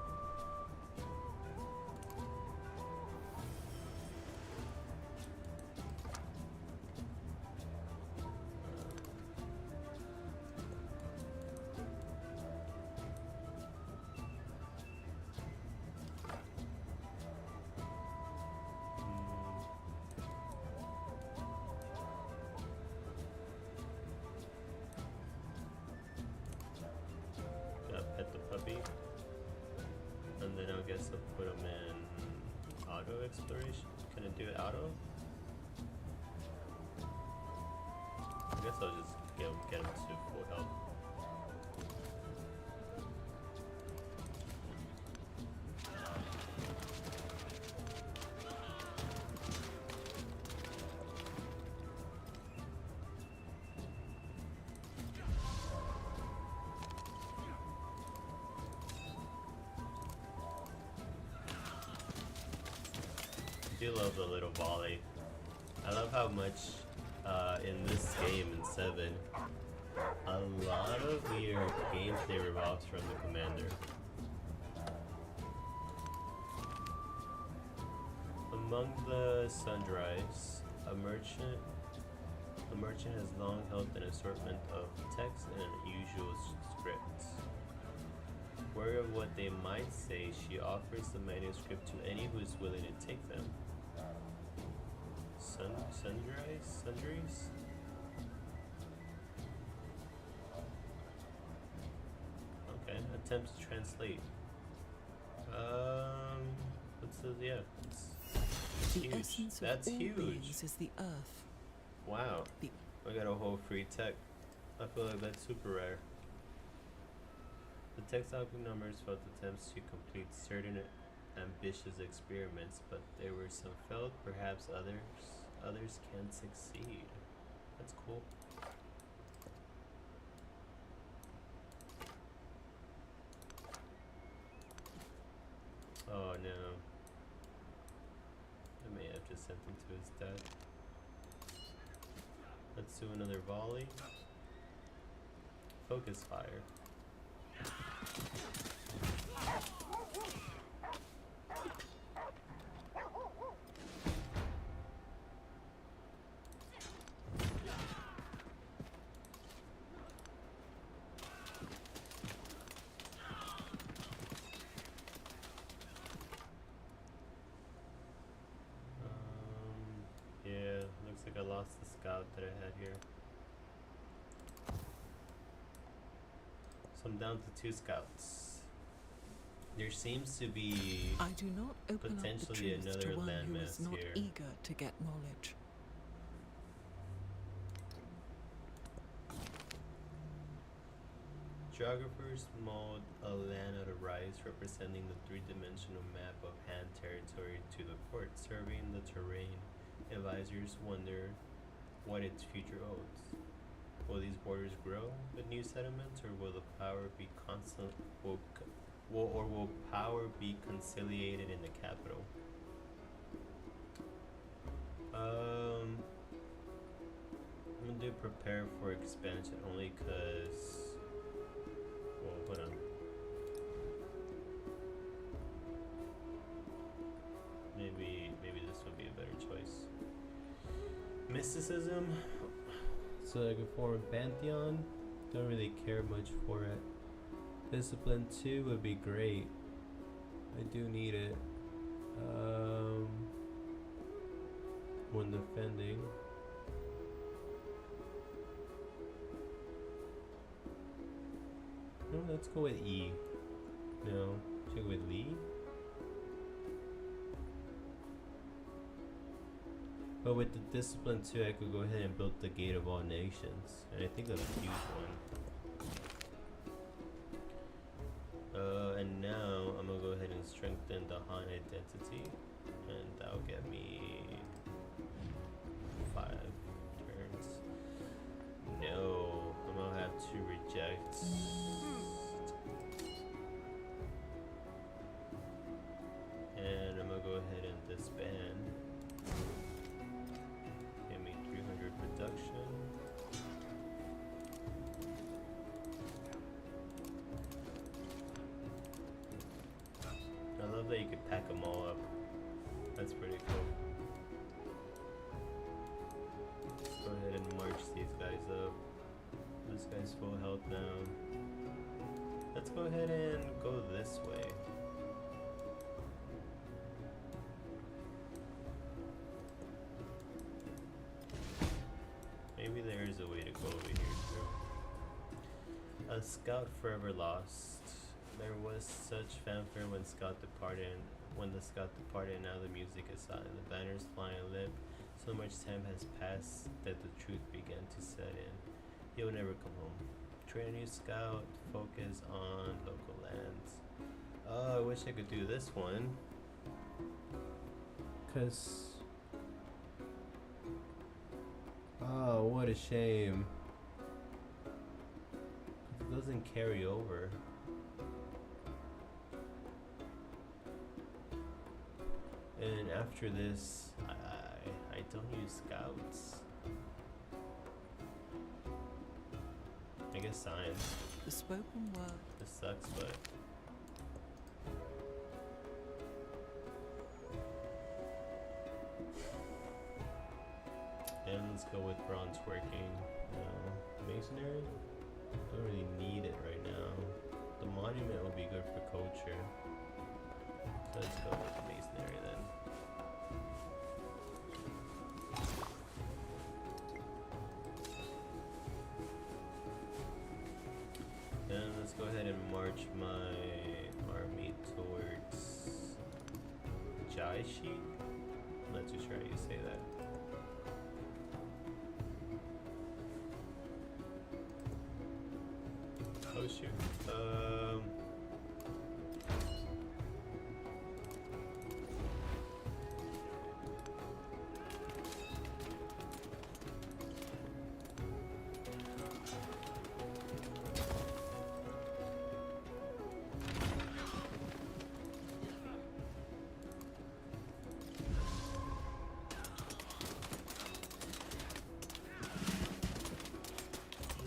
Pet the puppy. Auto exploration? Can I do it auto? I guess I'll just get him to full health. I do love the little volley. I love how much in this game in 7, a lot of your gameplay revolves from the commander. Among the sundries, a merchant has long held an assortment of text and unusual scripts. Wary of what they might say, she offers the manuscript to any who is willing to take them. Sundries? Okay, attempts to translate. What's the, yeah, it's The huge. essence That's of all huge. beings is the earth. Wow, The I got a whole free tech. I feel like that's super rare. The text album numbers felt attempts to complete certain ambitious experiments, but there were some failed, perhaps others can't succeed. That's cool. Oh no. I may have just sent him to his death. Let's do another volley. Focus fire. Yeah, looks like I lost the scout that I had here. So I'm down to 2 scouts. There seems to be I do not open up the potentially truth another to one who is landmass not here. eager to get knowledge. Geographers mold a land out of rice, representing the 3-dimensional map of Han territory to the court, surveying the terrain. Advisors wonder what its future holds. Will these borders grow with new settlements, or will the power be will power be conciliated in the capital? I'm gonna do prepare for expansion only because. Well, hold on. Maybe this would be a better choice. Mysticism. So I could form a pantheon. Don't really care much for it. Discipline 2 would be great. I do need it. When defending. No, let's go with E. No, should I go with Lee? But with the discipline 2, I could go ahead and build the Gate of All Nations, and I think that's a huge one. And now I'm gonna go ahead and strengthen the Han identity, and that'll get me 5 turns. No, I'm gonna have to reject. And I'm gonna go ahead and disband. Give me 300 production. I love that you could pack them all up. That's pretty cool. Let's go ahead and march these guys up. This guy's full health now. Let's go ahead and go this way. Maybe there is a way to go over here too. A scout forever lost. There was such fanfare when Scout departed, when the scout departed, now the music is silent. The banners fly and limp. So much time has passed that the truth began to set in. He will never come home. Train a new scout. Focus on local lands. Oh, I wish I could do this one. Cause... Oh, what a shame. It doesn't carry over. And after this, I don't use scouts. I guess science. The spoken word. This sucks, but and let's go with bronze working. Masonry? Don't really need it right now. The monument will be good for culture. So let's go with masonry then. And let's go ahead and march my army towards Diety. I'm not too sure how you say that. Oh shoot.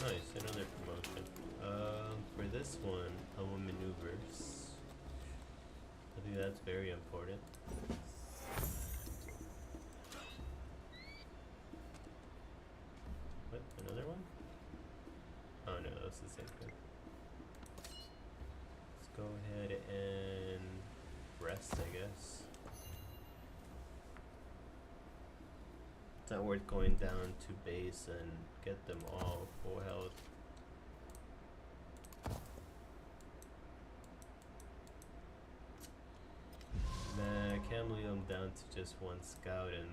Nice, another promotion. For this one, I want maneuvers. I think that's very important. What? Another one? Oh no, that's the same thing. Let's go ahead and rest, I guess. It's not worth going down to base and get them all full health. Man, I can't believe I'm down to just one scout, and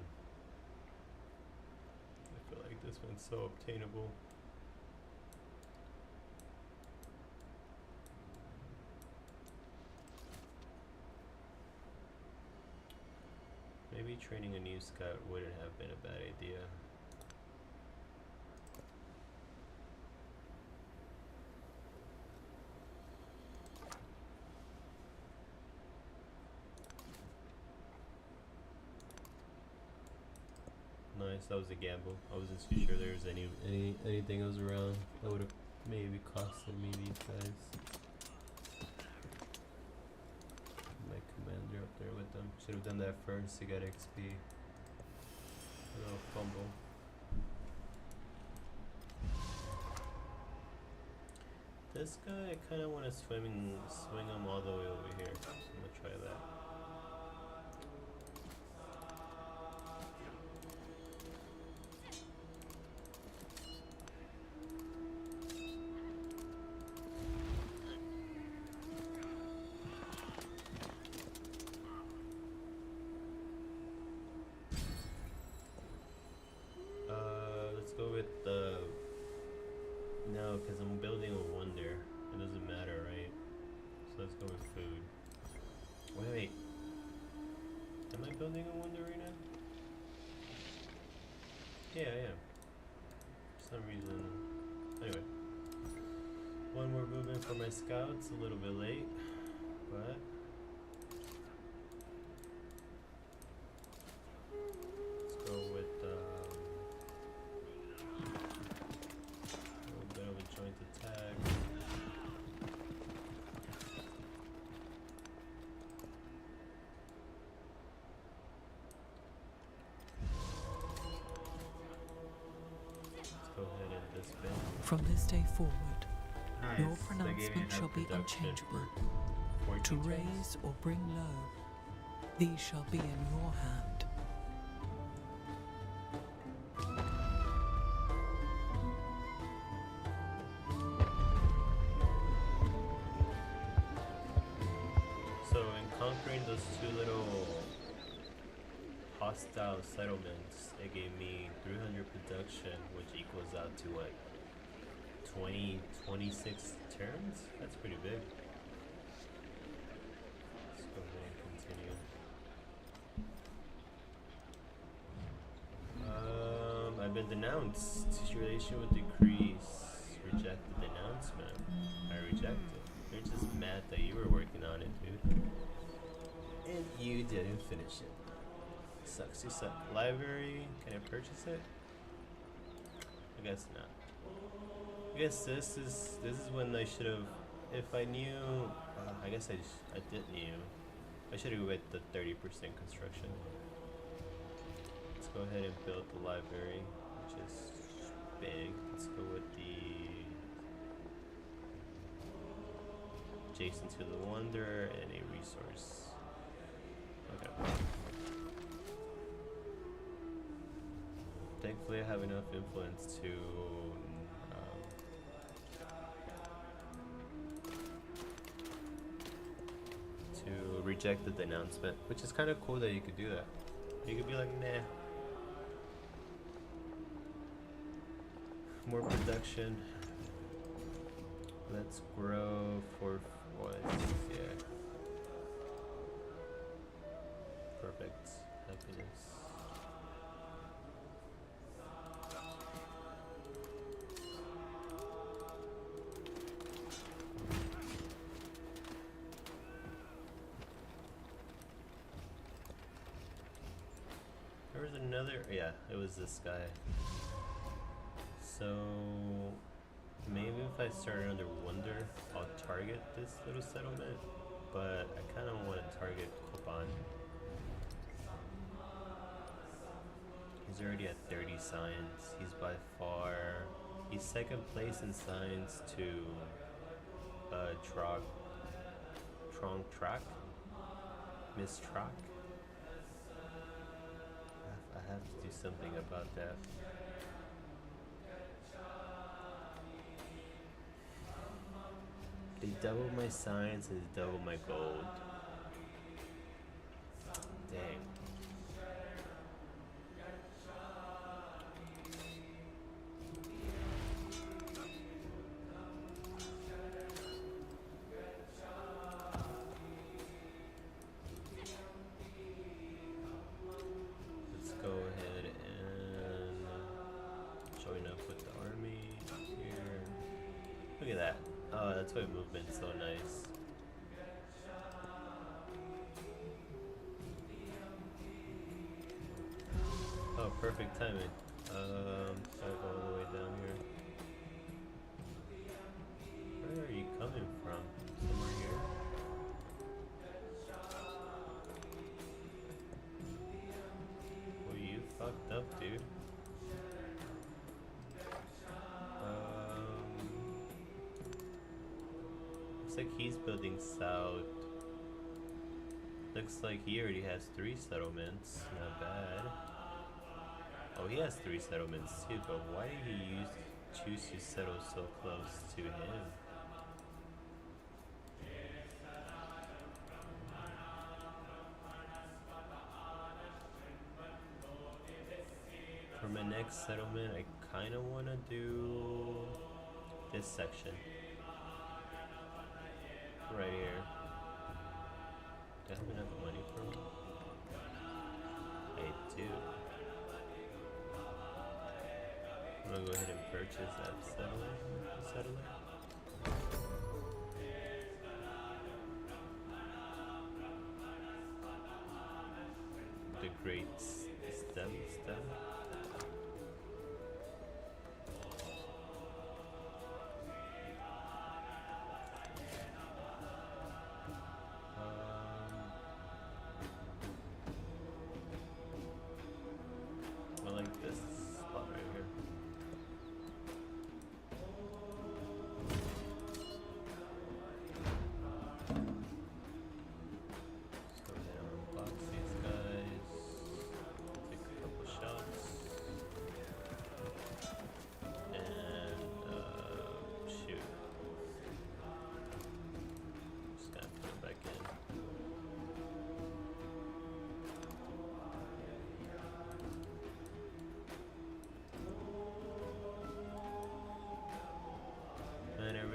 I feel like this one's so obtainable. Maybe training a new scout wouldn't have been a bad idea. Nice, that was a gamble. I wasn't too sure there was anything else around that would have maybe costed me these guys. My commander up there with them. Should have done that first to get XP. A little fumble. This guy, I kind of want to swing him all the way over here. So I'm gonna try that. Let's go with the... No, because I'm building a wonder. It doesn't matter, right? So let's go with food. Wait. Am I building a wonder right now? Yeah, I am. For some reason. Anyway. One more movement for my scouts. A little bit late. But... let's go with... a little bit of a joint attack. Let's go ahead and disband. From this day forward, Nice. your That gave me pronouncement enough shall be production unchangeable. for 14 To turns. raise or bring low, these shall be in your hand. So in conquering those two little hostile settlements, it gave me 300 production, which equals out to what? 26 turns? That's pretty big. Let's go ahead and continue. I've been denounced. Situation would decrease. Reject the denouncement. I reject it. You're just mad that you were working on it, dude. And you didn't finish it. Sucks, you suck. Library, can I purchase it? I guess not. I guess this is when I should have, if I knew, I guess I did knew. I should have went the 30% construction. Let's go ahead and build the library, which is big. Let's go with the adjacent to the wonder and a resource. Okay. Thankfully, I have enough influence to reject the denouncement, which is kind of cool that you could do that. You could be like, nah. More production. Let's grow for what? Yeah. Perfect. Happiness. There was another, yeah, it was this guy. So maybe if I start another wonder, I'll target this little settlement, but I kind of want to target Kopan. He's already at 30 science. He's by far, he's second place in science to Miss Track. I have to do something about that. They doubled my science and they doubled my gold. Dang. Let's go ahead and join up with the army here. Look at that. Oh, that's why movement's so nice. Oh, perfect timing. I'll go all the way down here. Where are you coming from? Somewhere here? Well, you fucked up, dude. Looks like he's building south. Looks like he already has 3 settlements. Not bad. Oh, he has 3 settlements too, but why did he choose to settle so close to him? For my next settlement, I kind of want to do this section. Right here. Do I have enough money for him? I do. I'm gonna go ahead and purchase that settler. The great stem. I like this spot right here. Let's go ahead and unbox these guys. Take a couple shots.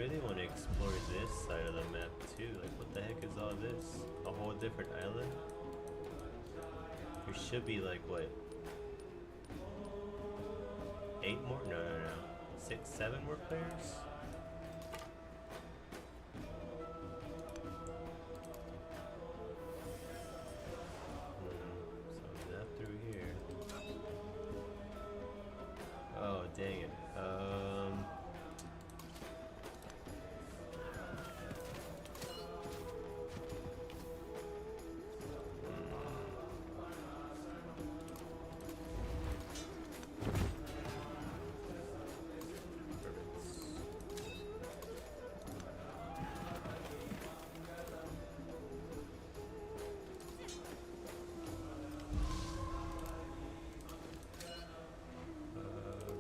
really want to explore this side of the map too. Like, what the heck is all this? A whole different island? There should be like, what? 8 more? No, no, no. 6, 7 more players? So not through here. Oh, dang it.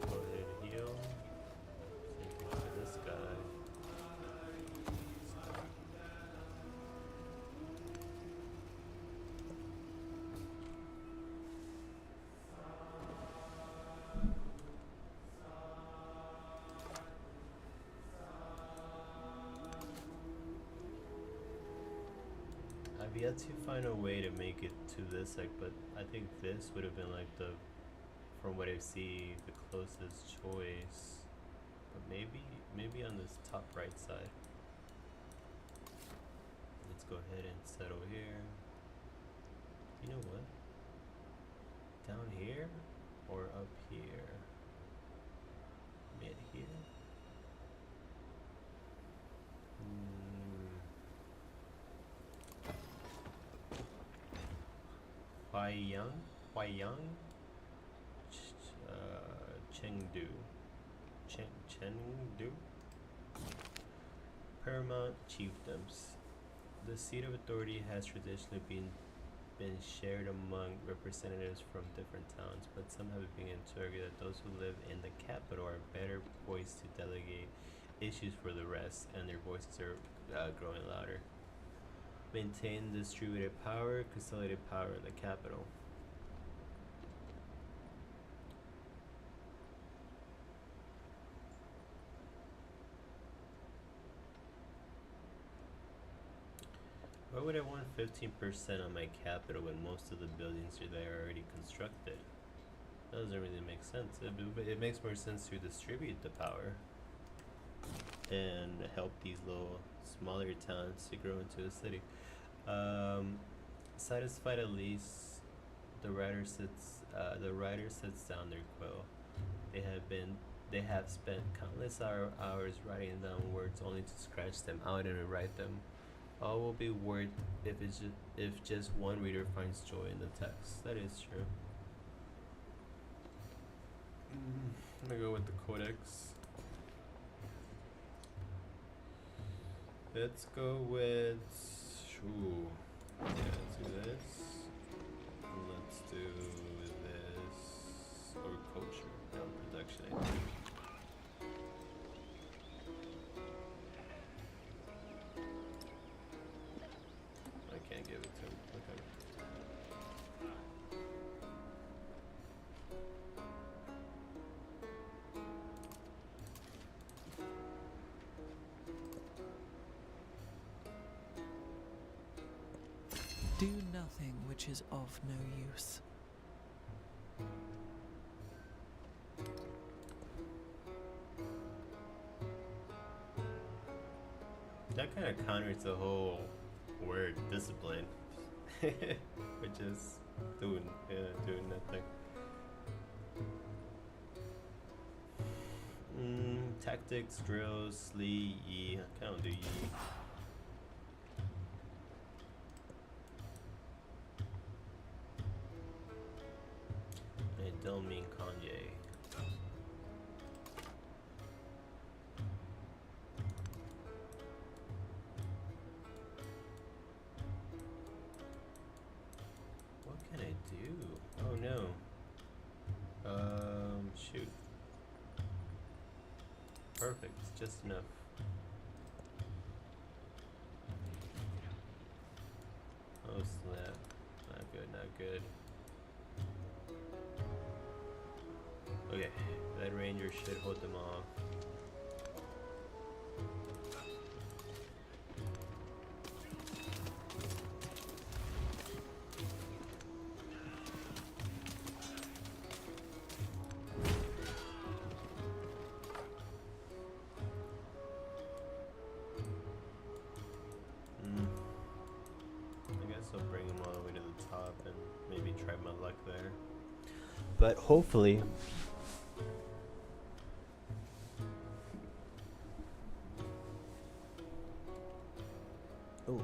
Go ahead and heal. Same thing for this guy. I've yet to find a way to make it to this, like, but I think this would have been like the, from what I see, the closest choice. But maybe on this top right side. Let's go ahead and settle here. You know what? Down here or up here? Mid here? Huaiyang, Chengdu, Chengdu, Paramount Chiefdoms. The seat of authority has traditionally been shared among representatives from different towns, but some have been interrogated that those who live in the capital are better poised to delegate issues for the rest, and their voices are growing louder. Maintain distributed power, consolidated power in the capital. Why would I want 15% on my capital when most of the buildings are there already constructed? That doesn't really make sense. It makes more sense to distribute the power and help these little smaller towns to grow into a city. Satisfied at least, the writer sits down their quill. They have spent countless hours writing down words only to scratch them out and rewrite them. All will be worth if just one reader finds joy in the text. That is true. I'm gonna go with the codex. Let's go with. Ooh. Yeah, let's do this. And let's do this. Or culture. No, production, I think. I can't give it to him. Okay. Do nothing which is of no use. That kind of counters the whole word discipline, which is doing nothing. Tactics, drills, Li, Yi. I kind of do Yi. I don't mean Kanye. What can I do? Oh no. Shoot. Perfect, just enough. Oh snap. Not good, not good. Okay, that ranger should hold them off. But hopefully, oh,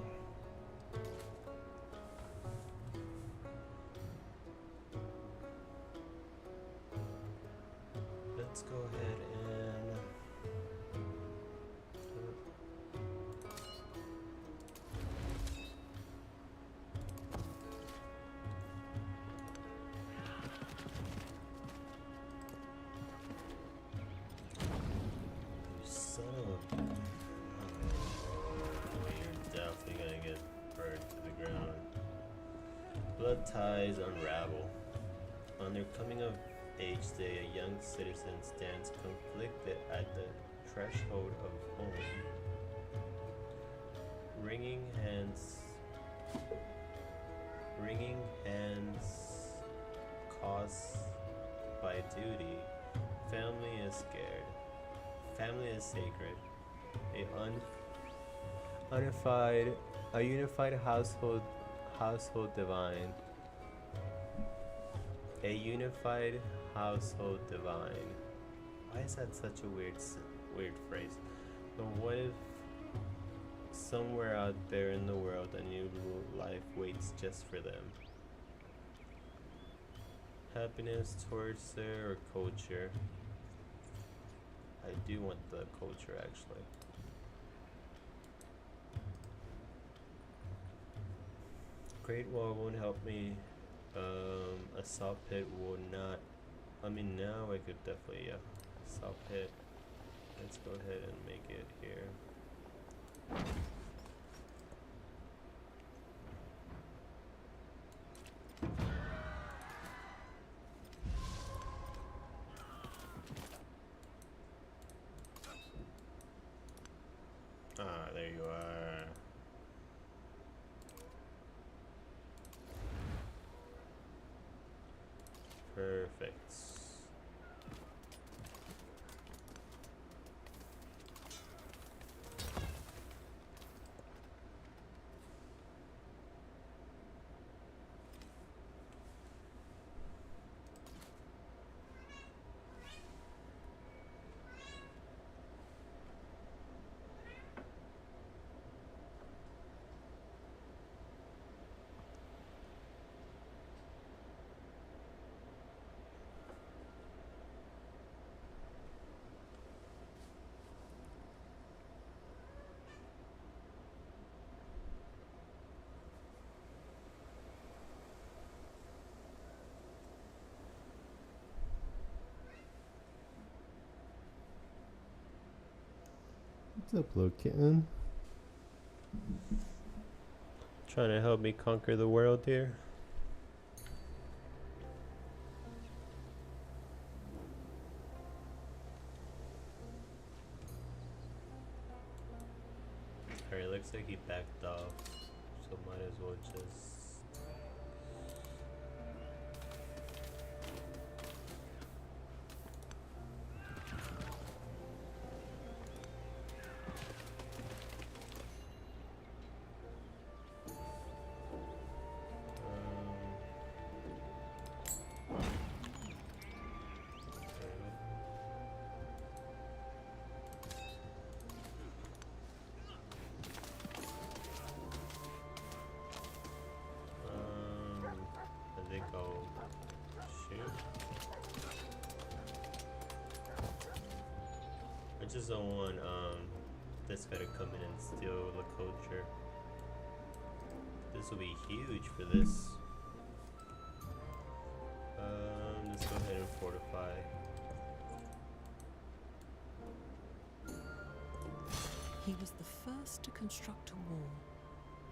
let's go ahead and son of a, you're definitely gonna get burned to the ground. Blood ties unravel. On their coming of age day, a young citizen stands conflicted at the threshold of home. Wringing hands caused by duty. Family is scared. Family is sacred. A unified household divine. A unified household divine. Why is that such a weird phrase? But what if somewhere out there in the world a new life waits just for them? Happiness, torture, or culture? I do want the culture actually. Great Wall won't help me. A saw pit will not. I mean, now I could definitely, yeah. Saw pit. Let's go ahead and make it here. Ah, there you are. Perfect. What's up, little kitten? Trying to help me conquer the world here. Alright, looks like he backed off, so might as well just... I think I'll shoot. I just don't want this guy to come in and steal the culture. This will be huge for this. Let's go ahead and fortify. He was the first to construct a wall,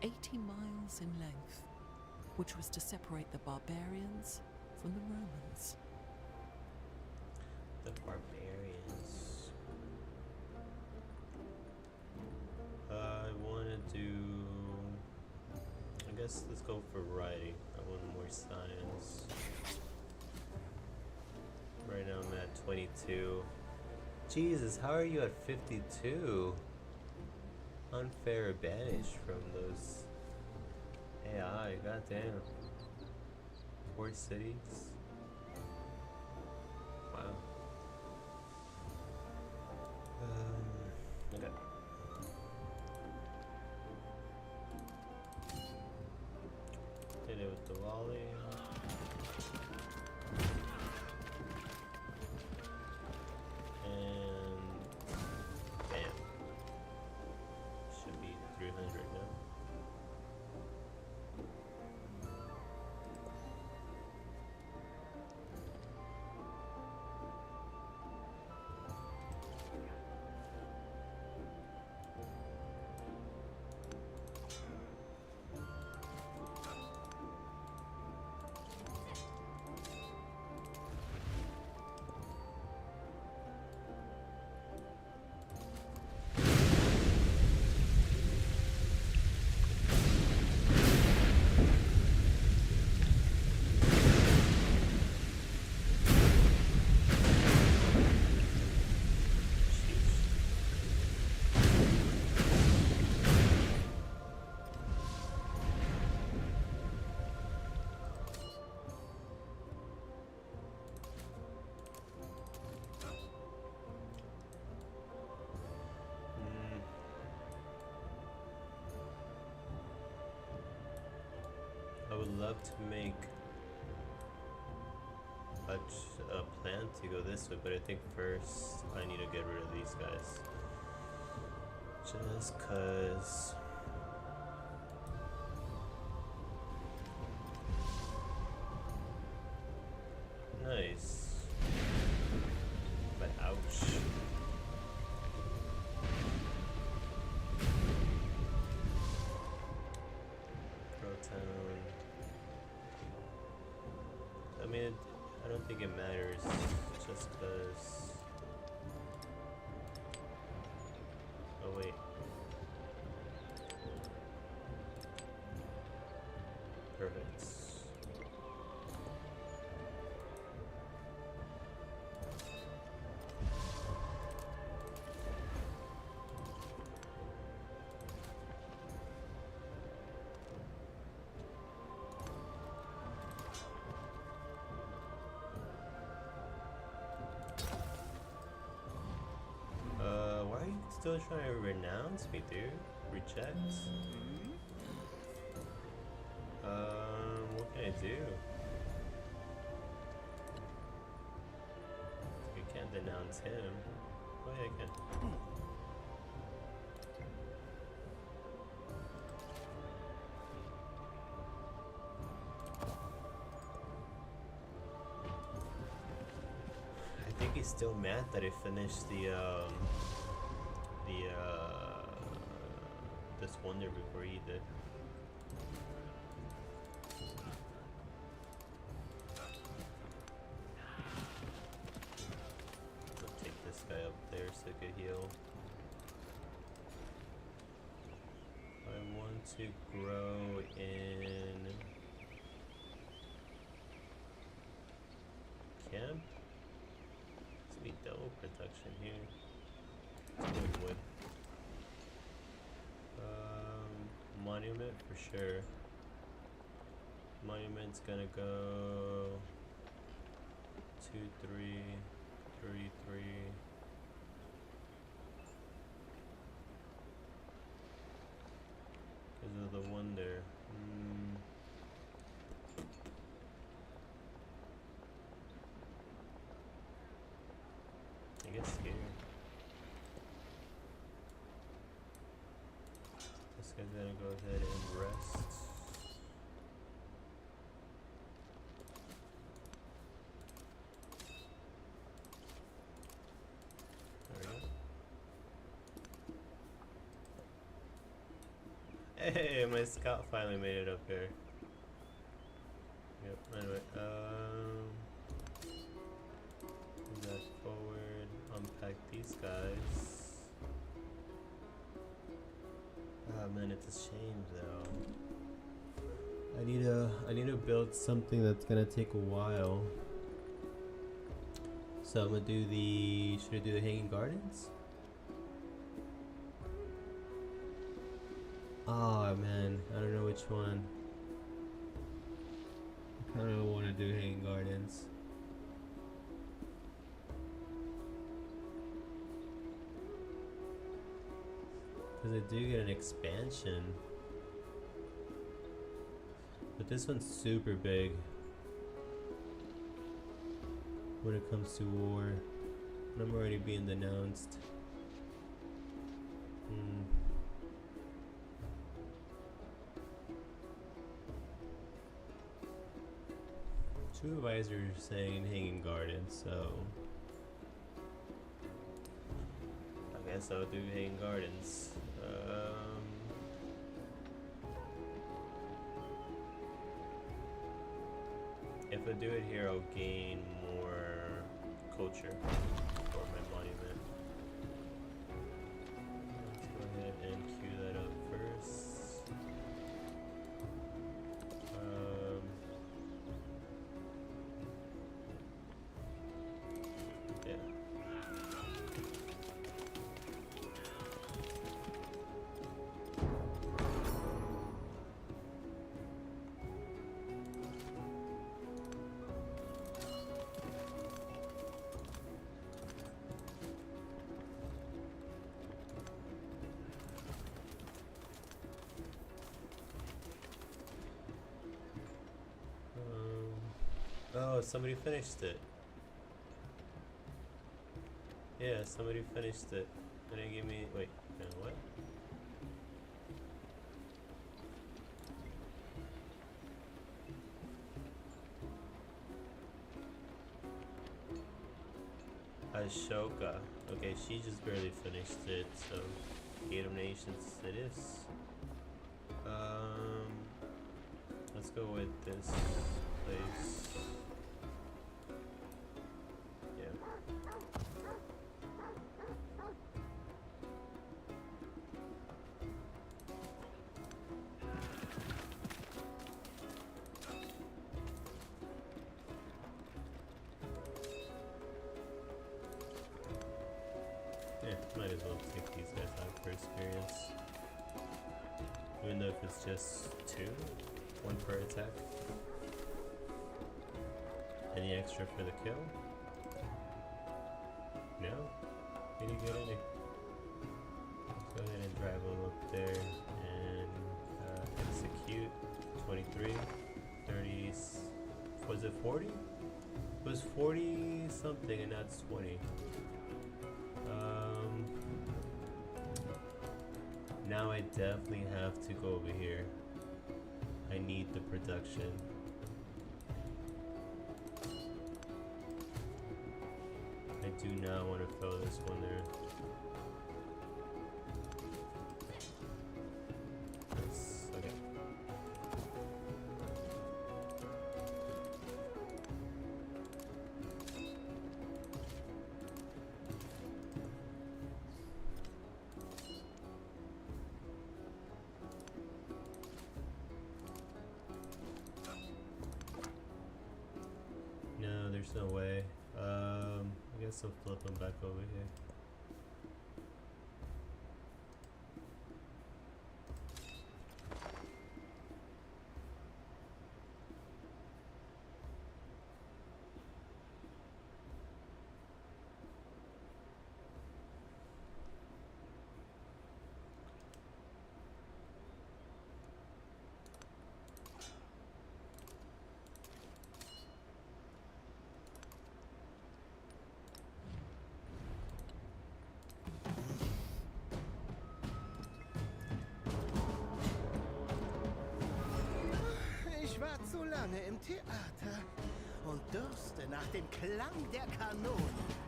80 miles in length, which was to separate the barbarians from the Romans. The barbarians. I want to do... I guess let's go for writing. I want more science. Right now I'm at 22. Jesus, how are you at 52? Unfair advantage from those AI, goddamn. 4 cities. Wow. Okay. Hit it with the volley. And bam. Should be 300 now. I would love to make a plan to go this way, but I think first I need to get rid of these guys. Just cause nice. But ouch. Proton. I mean, I don't think it matters just cause. Oh wait. Perfect. Why are you still trying to renounce me, dude? Reject? What can I do? You can't denounce him. Oh yeah, I can. I think he's still mad that I finished this wonder before he did. I'll take this guy up there so I could heal. I want to grow in camp. Let's be double protection here. Let's go with wood. Monument for sure. Monument's gonna go 2, 3, 3, 3. Because of the wonder. I guess here. This guy's gonna go ahead and rest. There we go. Hey, my scout finally made it up here. Yep, anyway, move that forward, unpack these guys. Oh man, it's a shame though. I need to build something that's gonna take a while. So I'm gonna do should I do the Hanging Gardens? Oh man, I don't know which one. I kinda want to do Hanging Gardens. Because I do get an expansion. But this one's super big when it comes to war. And I'm already being denounced. Two advisors saying hanging gardens, so I guess I'll do hanging gardens. If I do it here, I'll gain more culture for my monument. Let's go ahead and queue that up first. Yeah. Oh, somebody finished it. Yeah, somebody finished it. And they gave me. Wait, what? Ashoka. Okay, she just barely finished it, so Gate of Nations it is. Let's go with this place. Yeah. Yeah, might as well take these guys out for experience. Even though if it's just 2, 1 per attack. Any extra for the kill? No? He didn't get any. Let's go ahead and drive him up there and execute. 23, 30, was it 40? It was 40 something and that's 20. Now I definitely have to go over here. I need the production. I do not want to throw this one there. That's okay. No, there's no way. I guess I'll flip them back over here. Ich war zu lange im Theater und dürste nach dem Klang der Kanonen.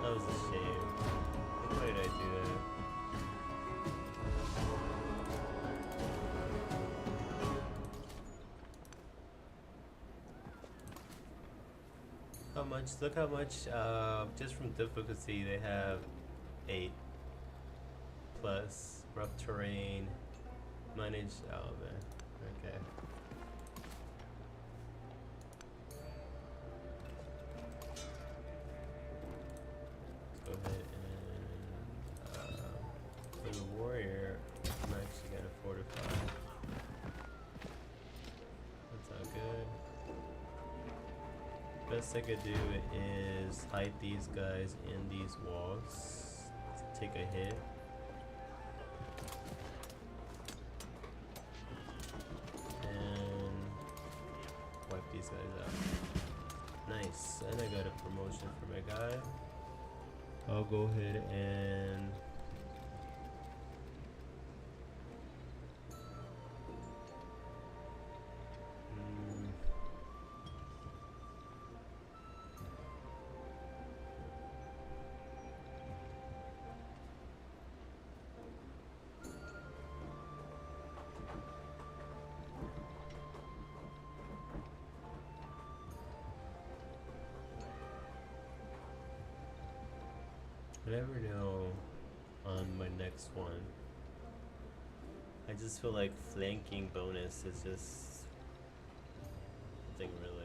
That was a shame. Why did I do that? How much? Look how much, just from difficulty, they have 8 plus rough terrain, manage. Oh man, okay. Let's go ahead and for the warrior, max best I could do is hide these guys in these walls. Take a hit. And wipe these guys out. Nice. And I got a promotion for my guy. I'll go ahead and I never know on my next one. I just feel like flanking bonus is just nothing really.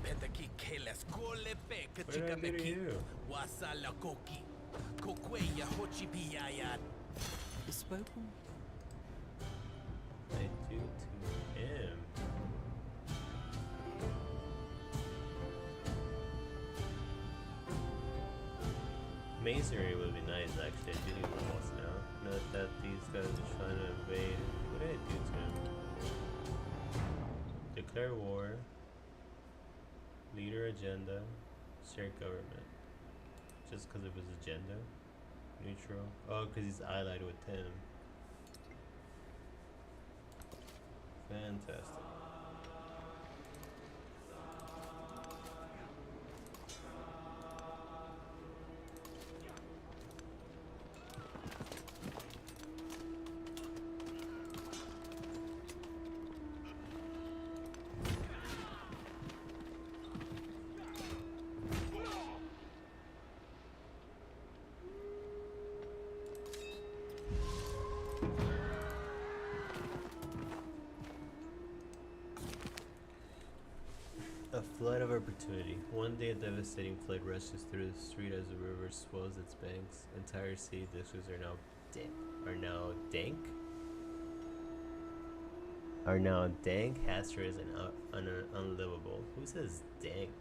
Pentaki keles kole pe What did I do to kachika you? wasala koki kokweya hochipiyayat. Bespoken. I do to him. Masonry would be nice actually. I do need walls now. Not that these guys are trying to invade. What did I do to him? Declare war. Leader agenda. Share government. Just because of his agenda? Neutral. Oh, because he's allied with him. Fantastic. A flood of opportunity. One day a devastating flood rushes through the street as the river swells its banks. Entire city districts are now dank. Are now dank, hazardous, and unlivable. Who says dank?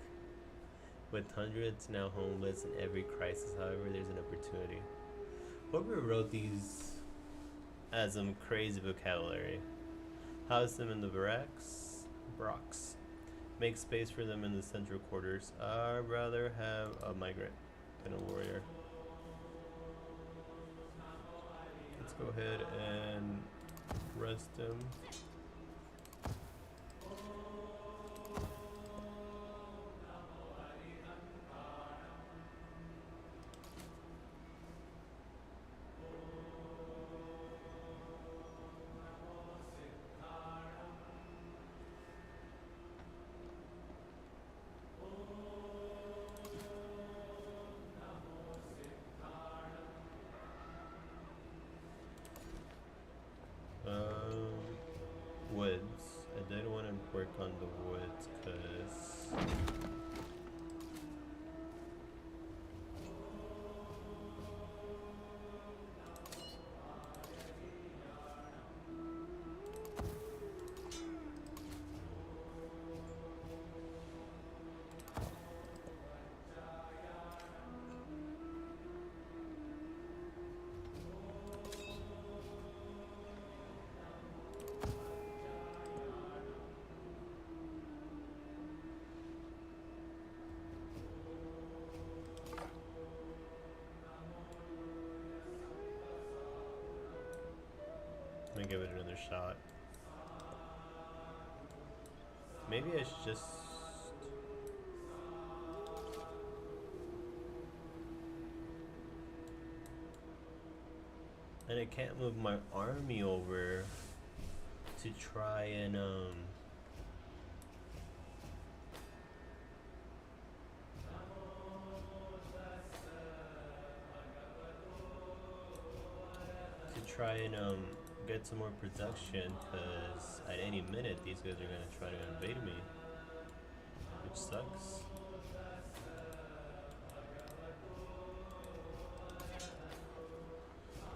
With hundreds now homeless in every crisis, however, there's an opportunity. Whoever wrote these has some crazy vocabulary. House them in the barracks. Make space for them in the central quarters. I'd rather have a migrant than a warrior. Let's go ahead and rest him. Woods. I did want to work on the woods because I'm gonna give it another shot. Maybe I should just... And I can't move my army over. to try and get some more production, because at any minute these guys are gonna try to invade me, which sucks.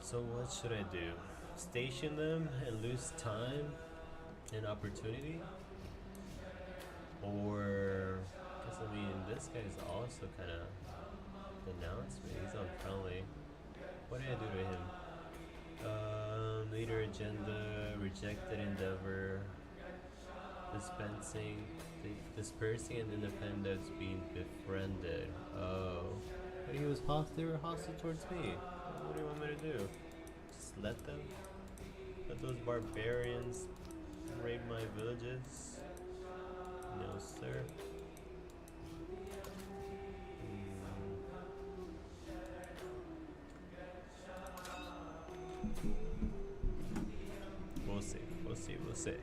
So what should I do? Station them and lose time and opportunity? Or, because I mean, this guy's also kind of denounced me. He's unfriendly. What did I do to him? Leader agenda, rejected endeavor, dispersing and independence, being befriended. Oh, but he was hostile. They were hostile towards me. What do you want me to do? Just let them? Let those barbarians raid my villages? No, sir. We'll see. We'll see. We'll see.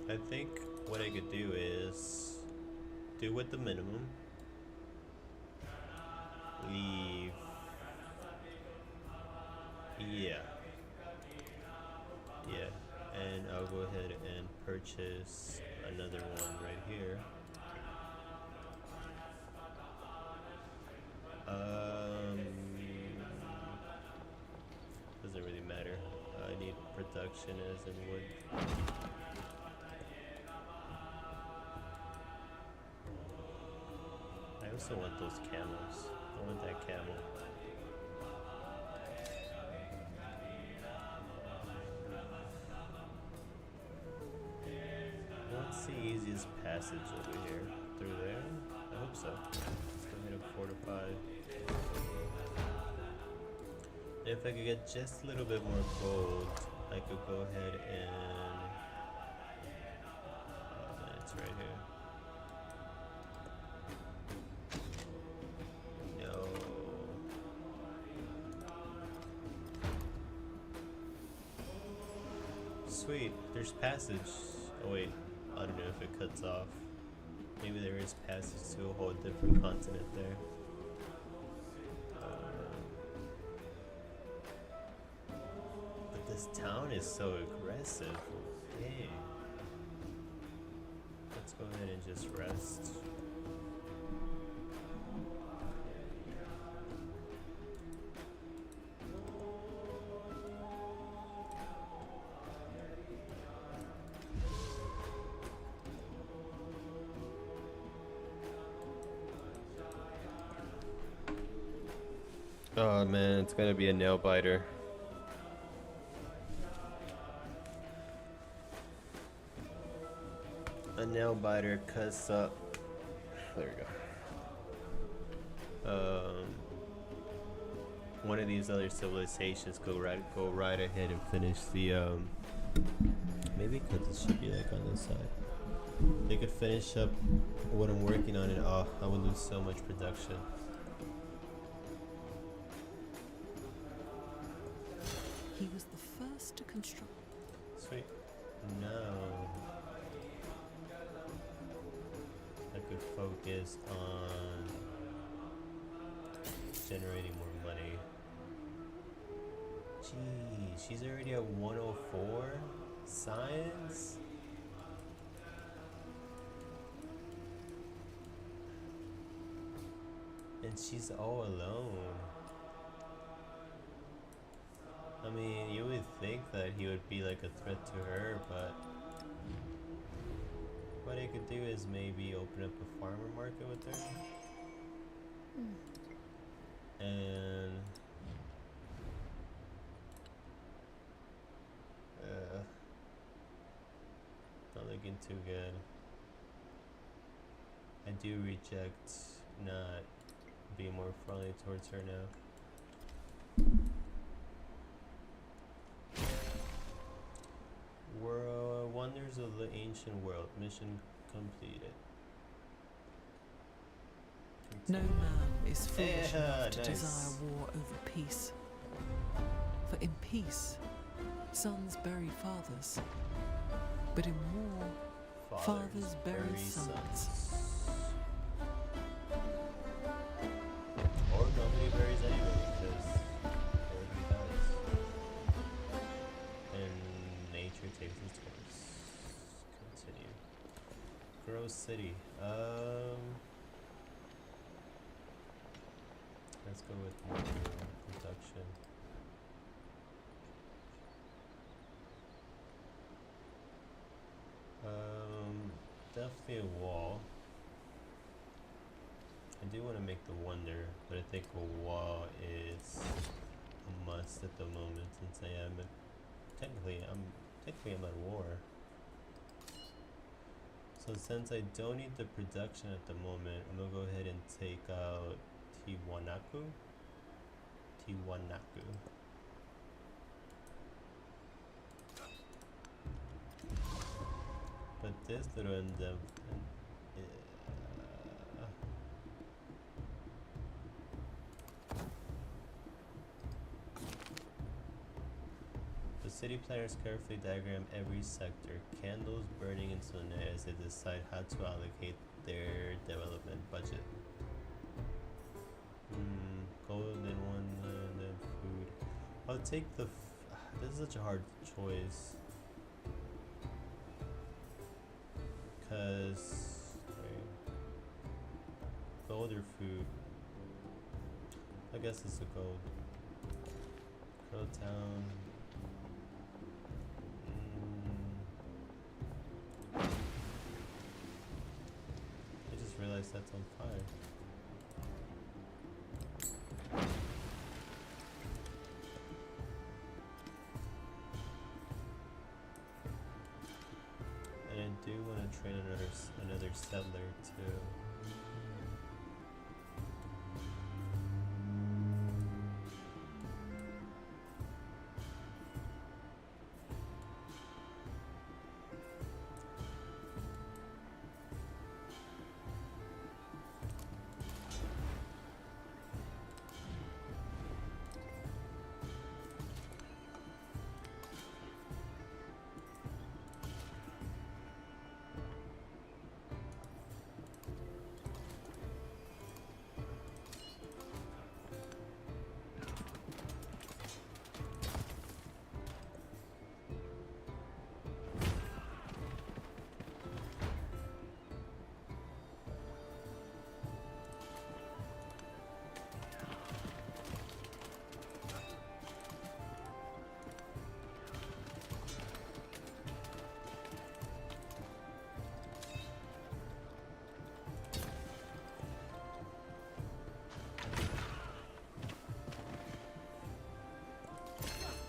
I think what I could do is do with the minimum, leave, yeah, and I'll go ahead and purchase another one right here. Doesn't really matter. I need production as in wood. I also want those camels. I want that camel. What's the easiest passage over here? Through there? I hope so. Let's go ahead and fortify. If I could get just a little bit more gold, I could go ahead and... Oh, it's right here. No. Sweet, there's passage. Oh wait, I don't know if it cuts off. Maybe there is passage to a whole different continent there. But this town is so aggressive. Dang. Let's go ahead and just rest. Oh man, it's gonna be a nail biter. A nail biter, cause there we go. One of these other civilizations go right ahead and finish the maybe because it should be like on this side. They could finish up what I'm working on, and oh, I would lose so much production. He was the first to construct. Sweet. No. I could focus on generating more money. Gee, she's already at 104? Science? And she's all alone. I mean, you would think that he would be like a threat to her, but what I could do is maybe open up a farmer market with her. And not looking too good. I do reject not be more friendly towards her now. Wonders of the ancient world. Mission completed. No man is foolish Yeah, enough to nice. desire war over peace. For in peace, sons bury fathers. But in war, fathers bury sons. Or nobody buries anybody because everybody dies. And nature takes its course. Continue. Grow city. Let's go with production. Definitely a wall. I do want to make the wonder, but I think a wall is a must at the moment since I am technically I'm at war. So since I don't need the production at the moment, I'm gonna go ahead and take out Tiwanaku. But this little the city planners carefully diagram every sector, candles burning into the night as they decide how to allocate their development budget. Gold and one and then food. I'll take the. This is such a hard choice. Cause gold or food. I guess it's a gold. Crow Town. I just realized that's on fire. And I do want to train another settler too.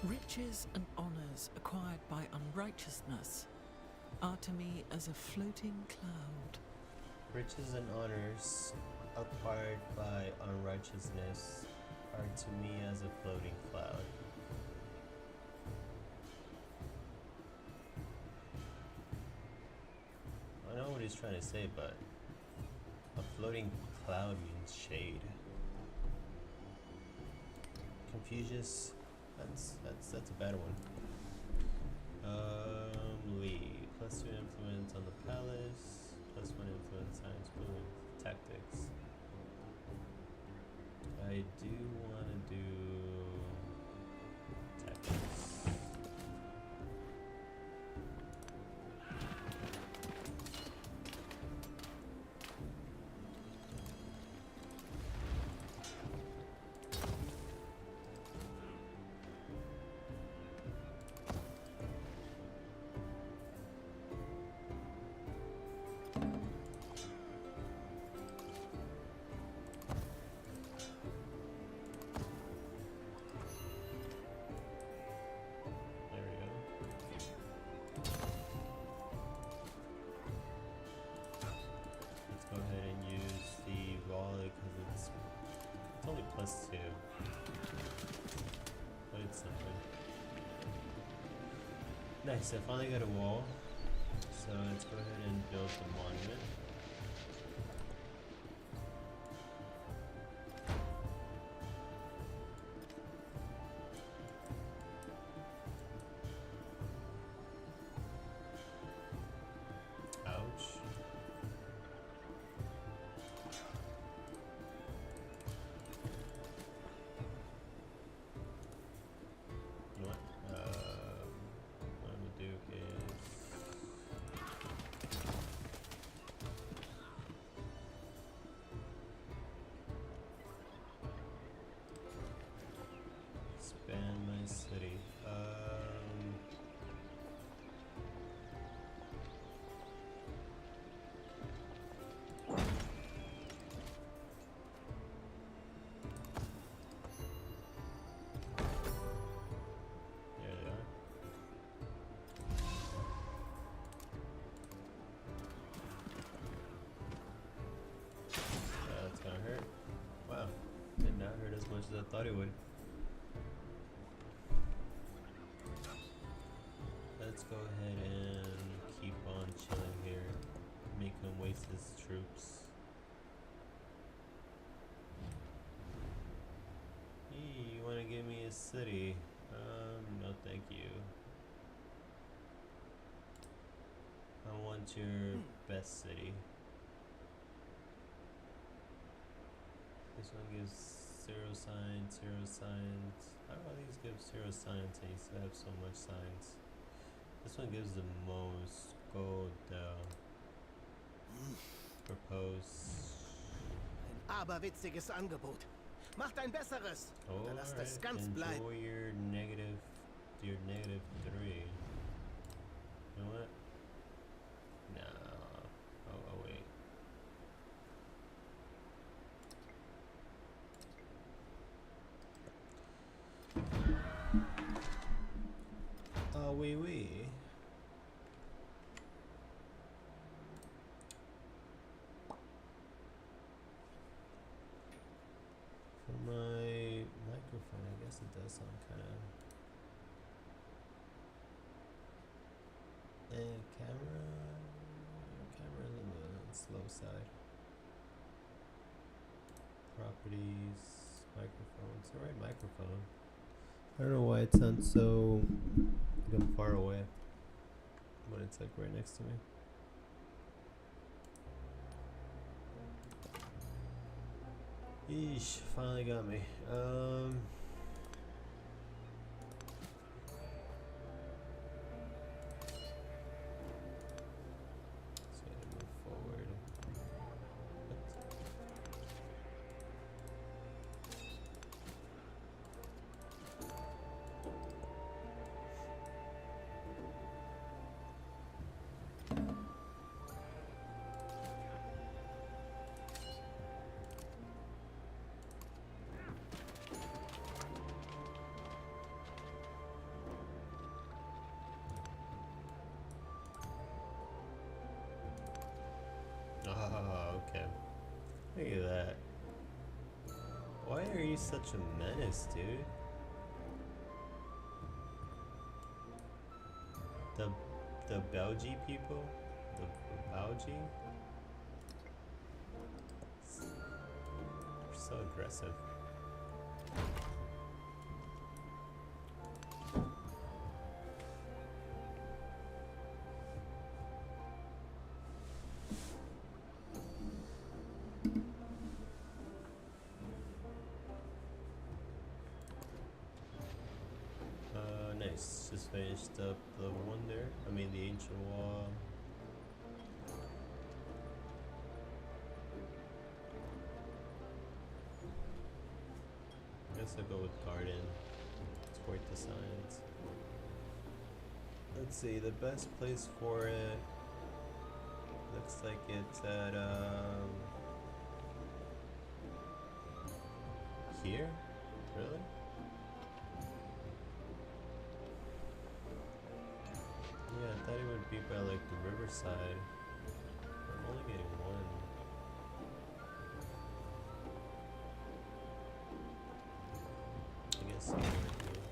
Riches and honours acquired by unrighteousness are to me as a floating cloud. Riches and honors acquired by unrighteousness are to me as a floating cloud. I know what he's trying to say, but a floating cloud means shade. Confucius, that's a bad one. Lee, +2 influence on the palace, +1 influence science, boom, tactics. I do want to do tactics. Nice, I finally got a wall. So let's go ahead and build the monument. Ouch. You know what? What I'm gonna do is expand my city. There they are. That's gonna hurt. Wow, did not hurt as much as I thought it would. Let's go ahead and keep on chilling here. Make him waste his troops. Hey, you wanna give me a city? No thank you. I want your best city. This one gives 0 signs, 0 signs. How do all these give 0 signs and you still have so much signs? This one gives the most. Go down. Propose. Ein aberwitziges Angebot. Macht ein besseres. Oder lasst es ganz bleiben. Enjoy your negative 3. You know what? No. Oh wait. Wait. For my microphone, I guess it does sound kind of. And camera's on the slow side. Properties, microphone. It's the right microphone. I don't know why it sounds so far away, but it's like right next to me. Yeesh, finally got me. So I gotta move forward. Oh, okay. Look at that. Why are you such a menace, dude? The Belgi people? The Belgi? They're so aggressive. Nice. Just finished up the wonder. I mean the ancient wall. I guess I'll go with garden. It's quite the science. Let's see, the best place for it looks like it's at here? Really? Yeah, I thought it would be by like the riverside. I'm only getting one. I guess somewhere here.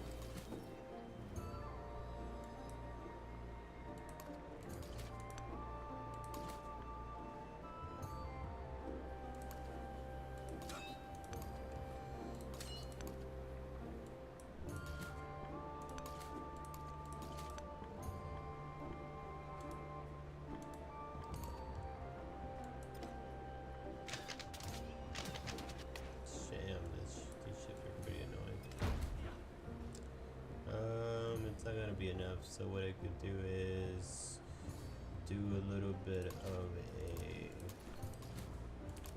enough. So what I could do is do a little bit of a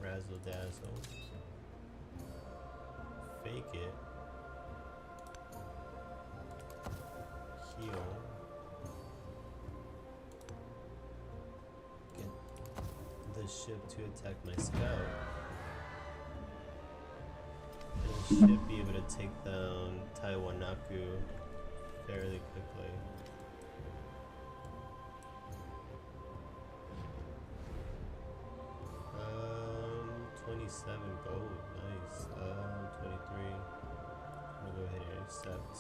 razzle dazzle, fake it, heal, get the ship to attack my scout, and it should be able to take down Taiwanaku fairly quickly. 27 gold, nice. 23. I'm gonna go ahead and accept.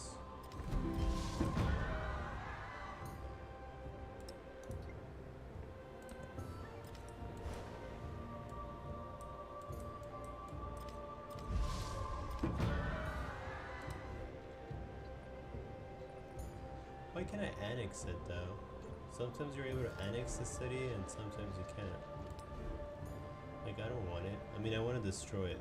Why can't I annex it though? Sometimes you're able to annex the city and sometimes you can't. Like, I don't want it. I mean, I want to destroy it.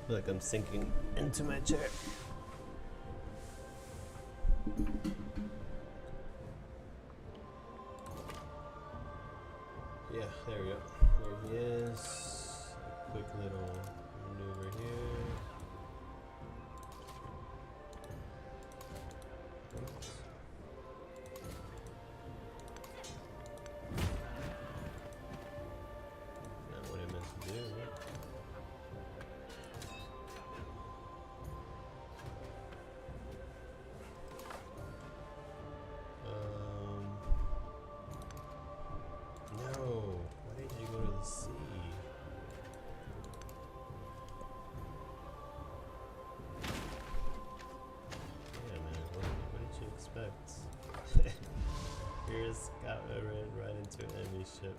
Feel like I'm sinking into my chair. Yeah, there we go. There he is. A quick little maneuver here. Not what I meant to do. No. Why did you go to the sea? Yeah, man. What did you expect? Here's Scout right into an enemy ship.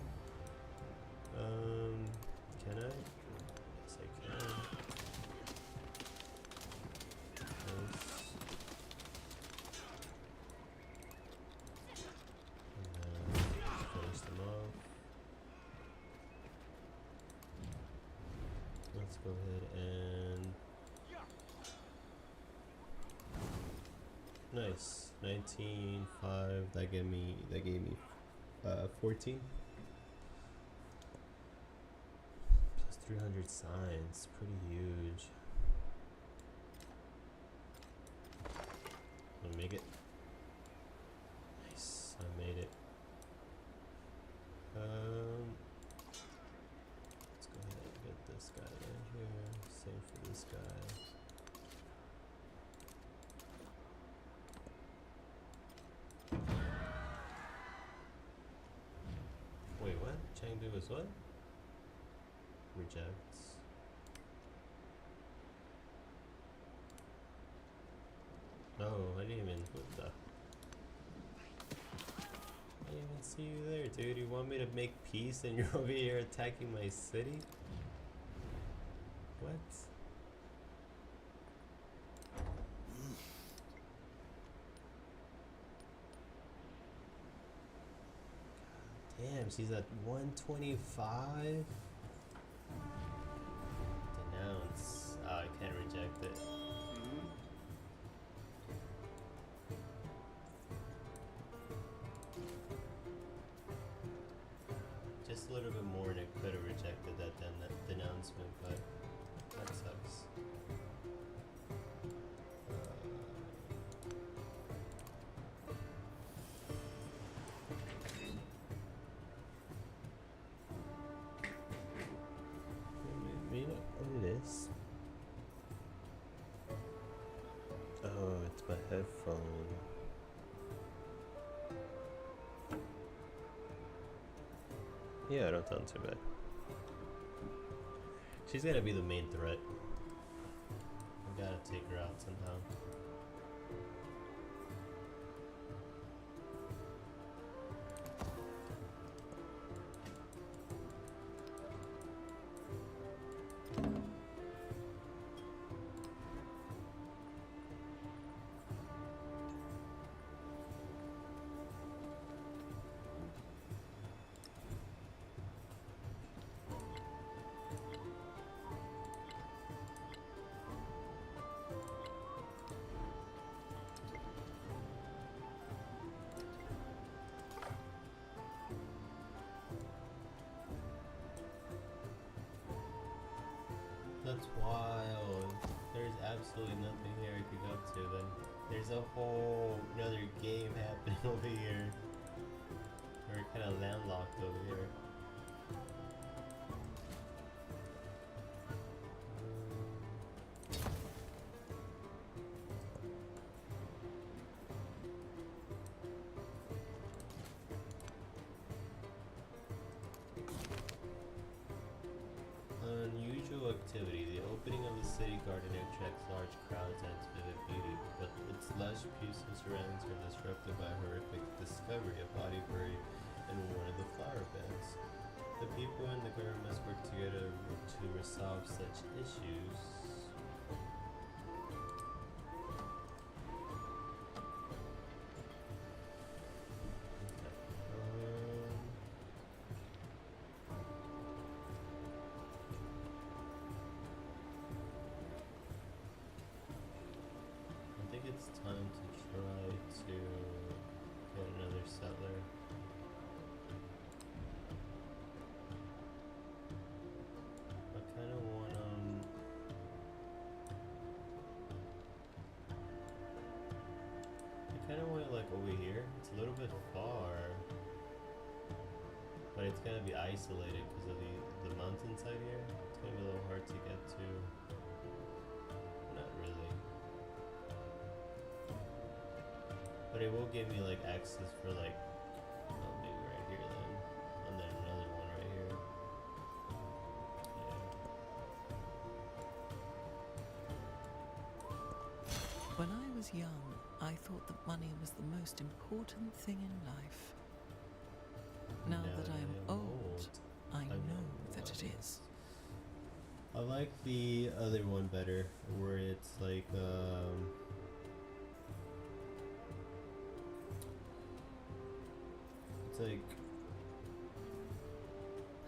Can I? Yes, I can. Nice. And then finish them off. Let's go ahead and nice. 19.5. That gave me 14. Plus 300 signs. Pretty huge. Wanna make it? Nice. I made it. Let's go ahead and get this guy in here. Same for this guy. Wait, what? Chengdu is what? Rejects. No, I didn't even. What the? I didn't even see you there, dude. You want me to make peace and you're over here attacking my city? What? Damn, she's at 125? Denounce. Oh, I can't reject it. Just a little bit more and it could have rejected that denouncement, but that sucks. You know what it is? Oh, it's my headphone. Yeah, I don't sound too bad. She's gonna be the main threat. I gotta take her out somehow. That's wild. There's absolutely nothing here I could go to then. There's a whole another game happening over here. We're kind of landlocked over here. Unusual activity. The opening of the city garden attracts large crowds and its vivid beauty, but its lush, peaceful surroundings are disrupted by a horrific discovery, a body buried in one of the flower beds. The people in the garden must work together to resolve such issues. I think it's time to try to get another settler. I kind of want it like over here. It's a little bit far, but it's gonna be isolated because of the mountainside here. It's gonna be a little hard to get to. Not really. But it will give me like access for like, well, maybe right here then, and then another one right here. Yeah. When I was young, I thought that money was the most important thing in life. Now that I am old, I know that it is. I like the other one better, where it's like, it's like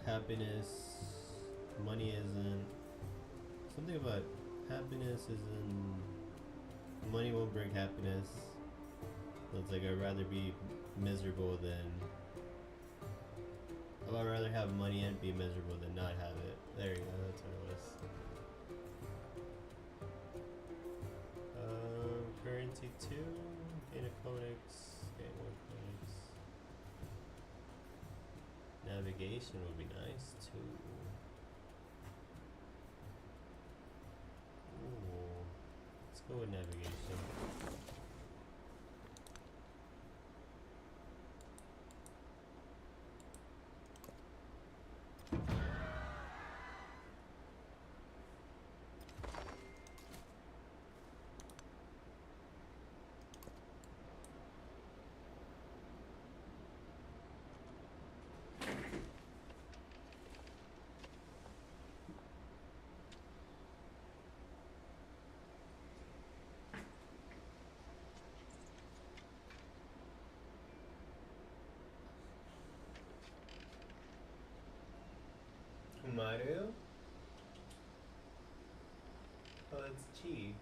happiness, money isn't, something about happiness isn't, money won't bring happiness. So it's like I'd rather be miserable than, I'd rather have money and be miserable than not have it. There you go, that's what it was. Currency 2, gain a codex, gain 1 codex. Navigation would be nice too. Ooh, let's go with navigation. Mario? Oh, that's Chi.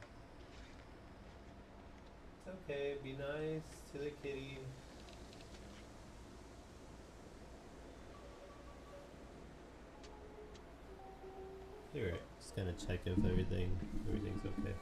It's okay, be nice to the kitty. You're right, just gonna check if everything's okay.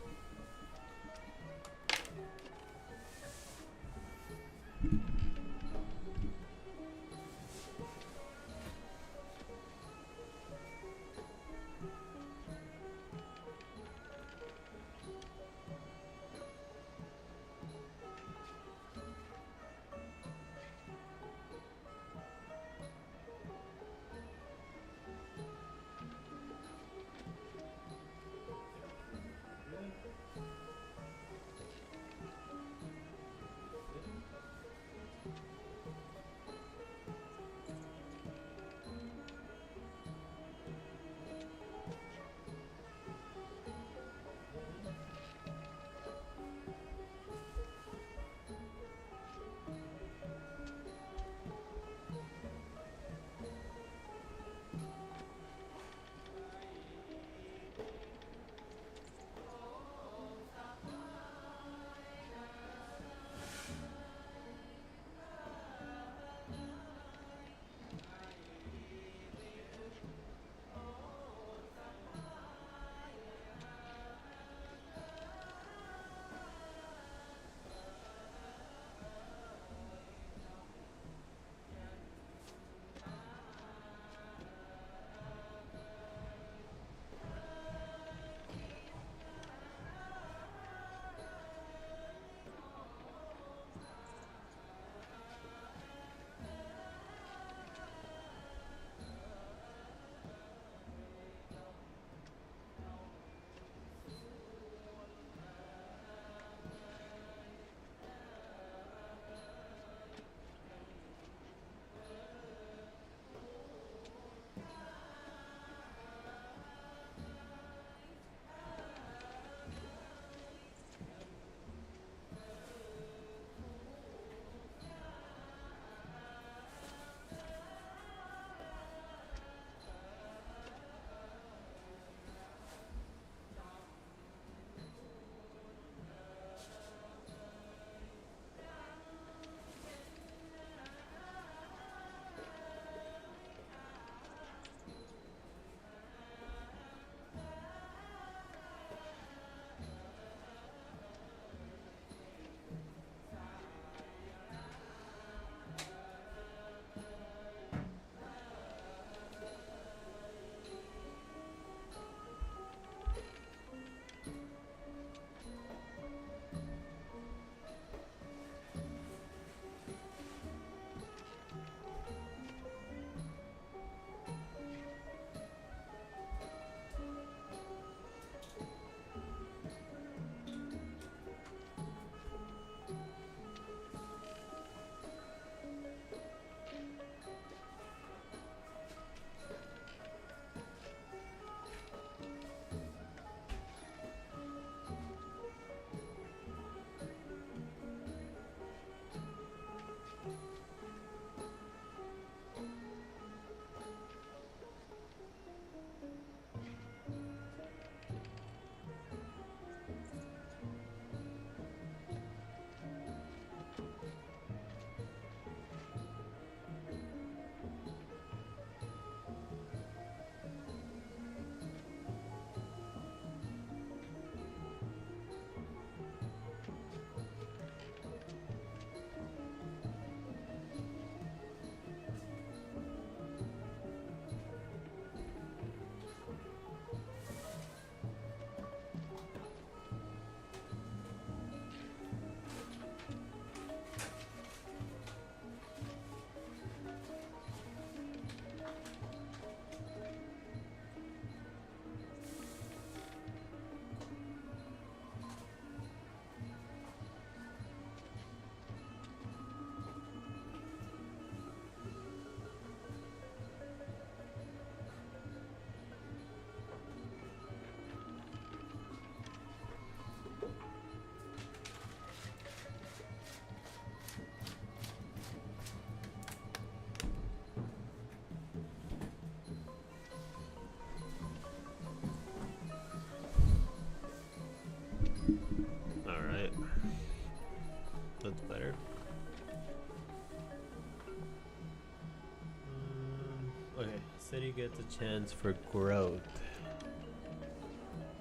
chance for growth.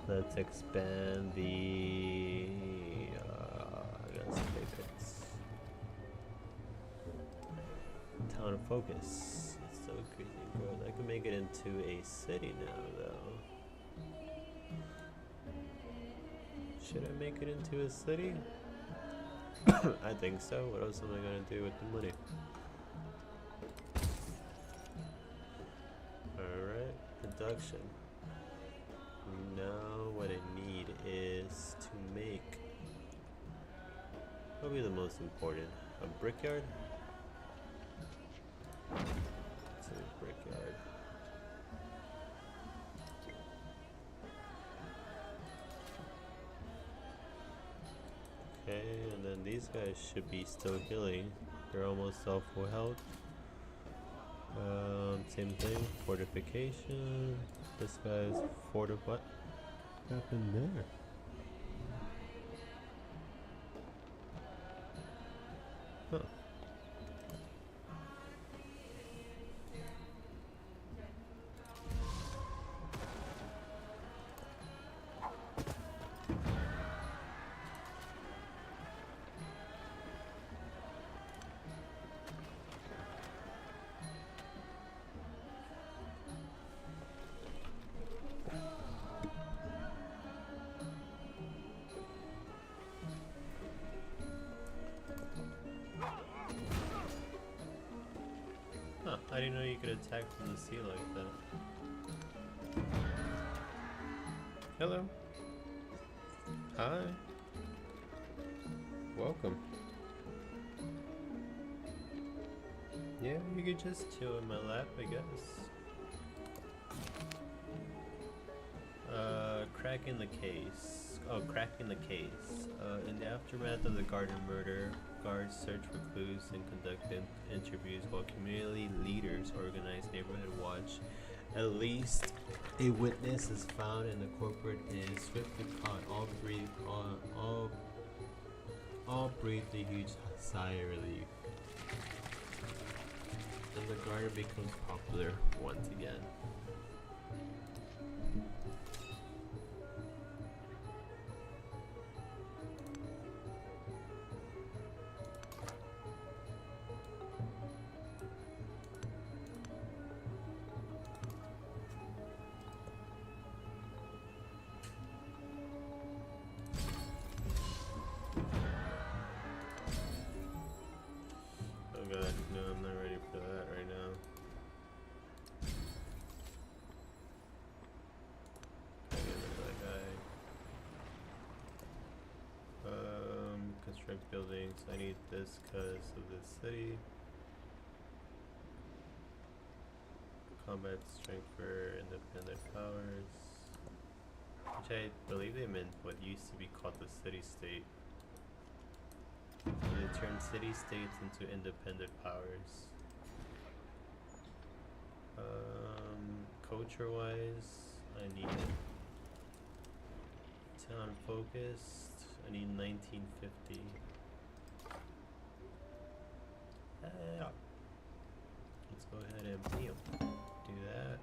Let's expand the. I gotta pick it. Town of Focus. It's so crazy growth. I can make it into a city now, though. Should I make it into a city? I think so. What else am I gonna do with the money? Alright, production. Now what I need is to make, what will be the most important? A brickyard? It's a brickyard. Okay, and then these guys should be still healing. They're almost all full health. Same thing, fortification. This guy's what happened there? Huh. I didn't know you could attack from the sea like that. Hello. Hi. Welcome. Yeah, you could just chill in my lap, I guess. Cracking the case. Oh, cracking the case. In the aftermath of the garden murder, guards search for clues and conduct interviews while community leaders organize neighborhood watch. At least a witness is found and the culprit is swiftly caught. All breathe a huge sigh of relief. And the garden becomes popular once again. Buildings. I need this because of the city. Combat strength for independent powers. Which I believe they meant what used to be called the city-state. So they turn city-states into independent powers. Culture-wise, I need town focused. I need 1950. Let's go ahead and do that.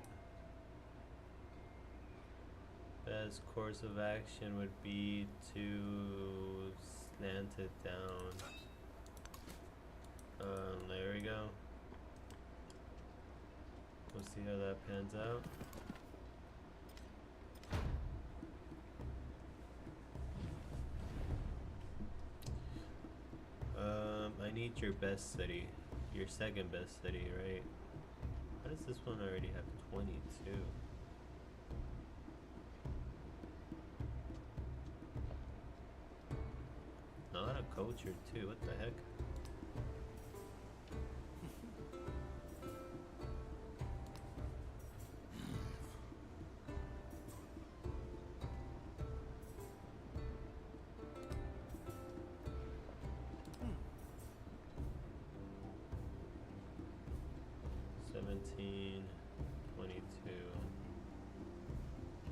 Best course of action would be to slant it down. There we go. We'll see how that pans out. I need your best city. Your second best city, right? How does this one already have 22? Not a culture too, what the heck?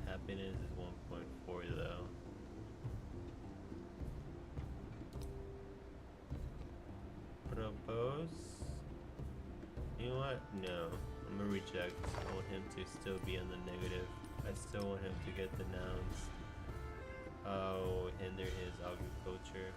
Happiness is 1.4 though. Propose? You know what? No. I'm I'm gonna reject. I want him to still be in the negative. I still want him to get the nouns. I'll hinder his agriculture.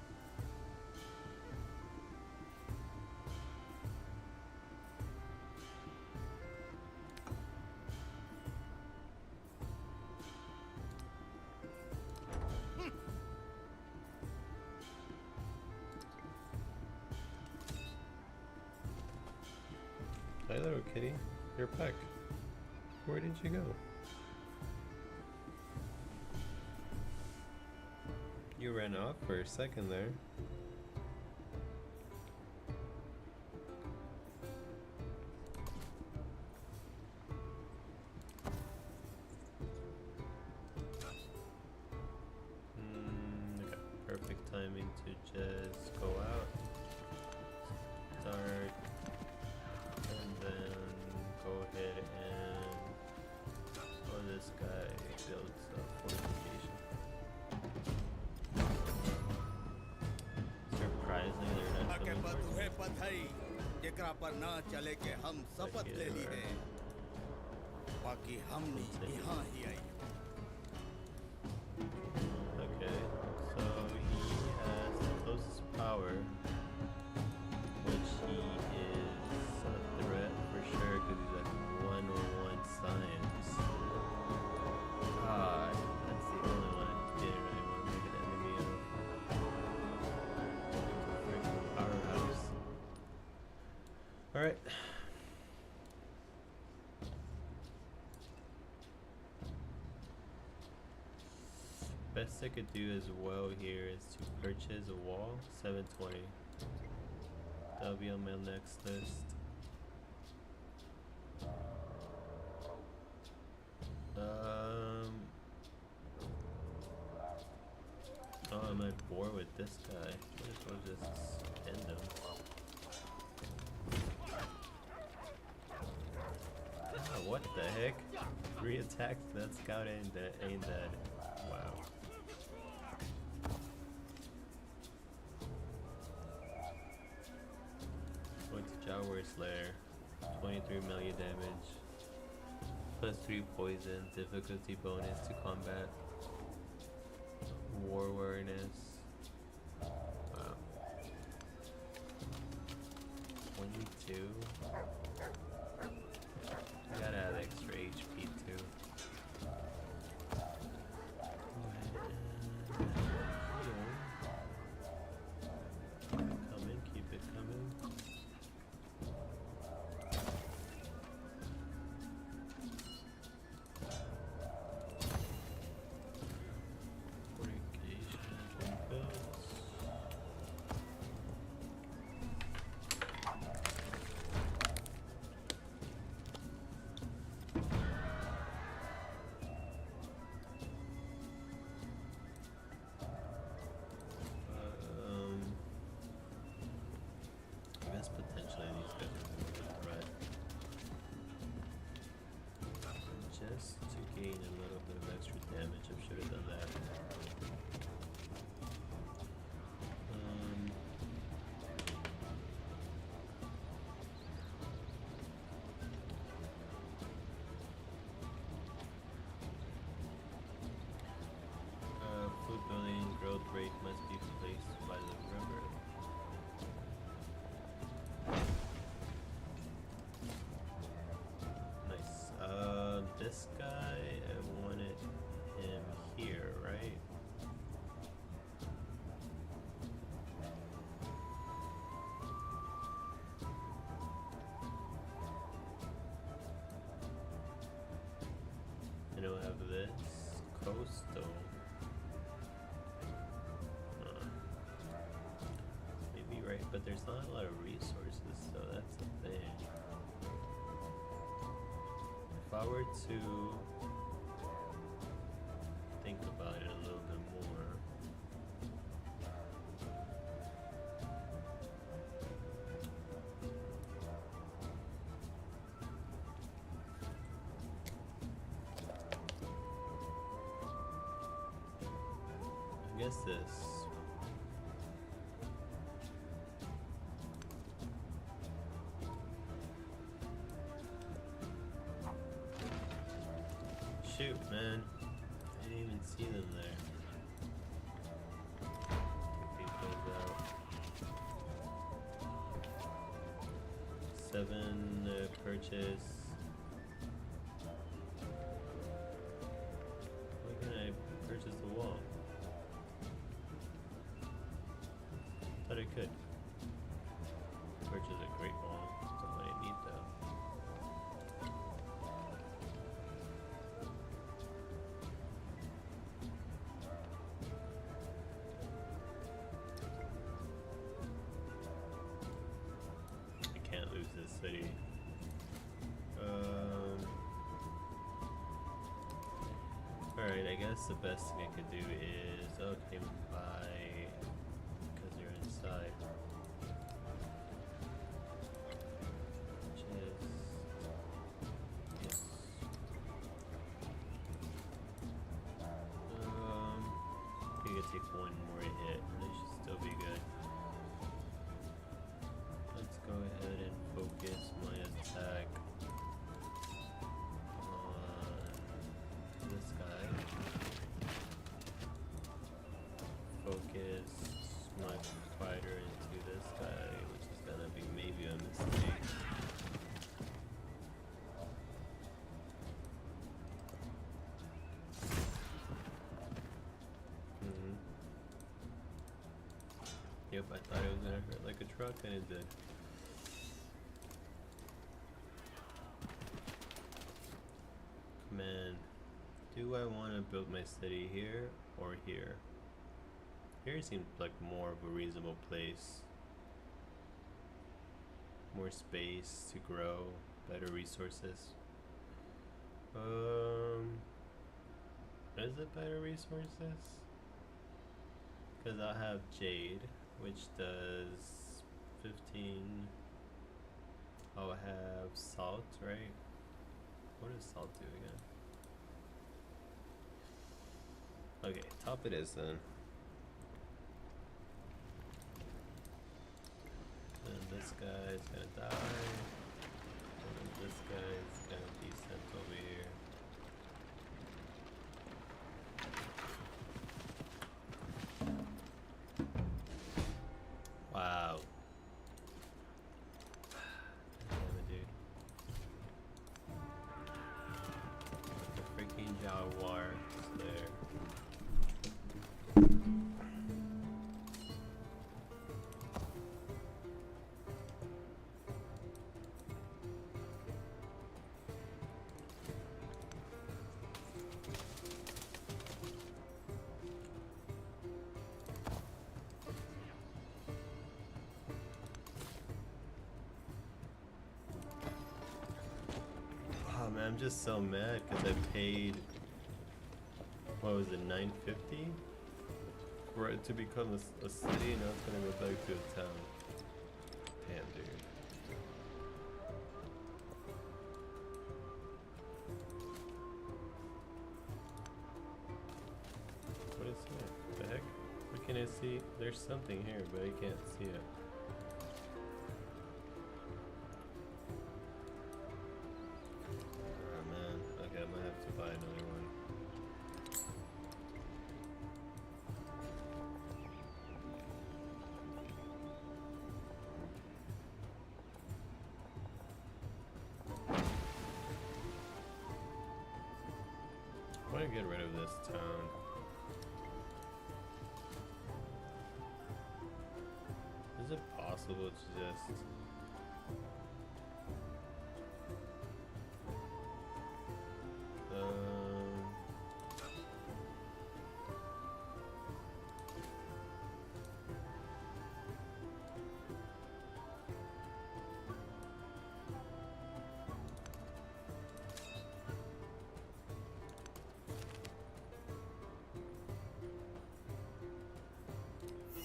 Hi, little kitty. You're back. Where did you go? You ran off for a second there. I got perfect timing to just go out, start, and then go ahead and this guy builds a fortification. Surprisingly, they're not आके coming पर towards me. तुहे पथई जेकरा पर ना चले के हम शपथ ले ली है बाकी हमनी यहाँ ही आई Okay, so he has the closest power, which he is a threat for sure because he's like 101 science. God, that's the only one I didn't really want to make an enemy of. It's a freaking powerhouse. Alright. Best I could do as well here is to purchase a wall, 720. That'll be on my next list. Oh, I might bore with this guy. Might as well just end him. Ah, what the heck? 3 attacks, that scout ain't dead. Wow. Going to Jaguar's Lair. 23 million damage. Plus 3 poison. Difficulty bonus to combat. War awareness. Wow. 22. I gotta have extra HP too. Coming, keep it coming. Fortification defense. I guess potentially these guys are more of a threat. Just to gain a little bit of extra damage, I should have done that. Food building growth rate must be placed by the river. Nice. This guy, I wanted him here, right? And I'll have this coastal. Maybe right, but there's not a lot of resources, so that's the thing. If I were to think about it a little bit more, I guess this. Shoot, man. I didn't even see them there. Take those out. 7 purchase. Why can't I purchase the wall? Thought I could. Purchase a great wall. That's not what I need though. I can't lose this city. Alright, I guess the best thing I could do is okay, buy because they're inside. Yes. I think I take one more hit and it should still be good. Let's go ahead and focus my attack on this guy. Focus my fighter into this guy, which is gonna be maybe a mistake. Yep, I thought it was gonna hurt like a truck, and it did. Command. Do I want to build my city here or here? Here seems like more of a reasonable place. More space to grow, better resources. Is it better resources? Because I'll have Jade, which does 15. I'll have Salt, right? What does Salt do again? Okay, top it is then. And this guy's gonna die. And this guy's gonna be sent over here. Wow. Damn it, dude. The freaking Jaguar is there. Oh man, I'm just so mad because I paid, what was it, $9.50 for it to become a city, and now it's gonna go back to a town. Damn, dude. What is that? The heck? What can I see? There's something here, but I can't see it. Oh man, okay, I might have to buy another one. I want to get rid of this town. Is it possible to just...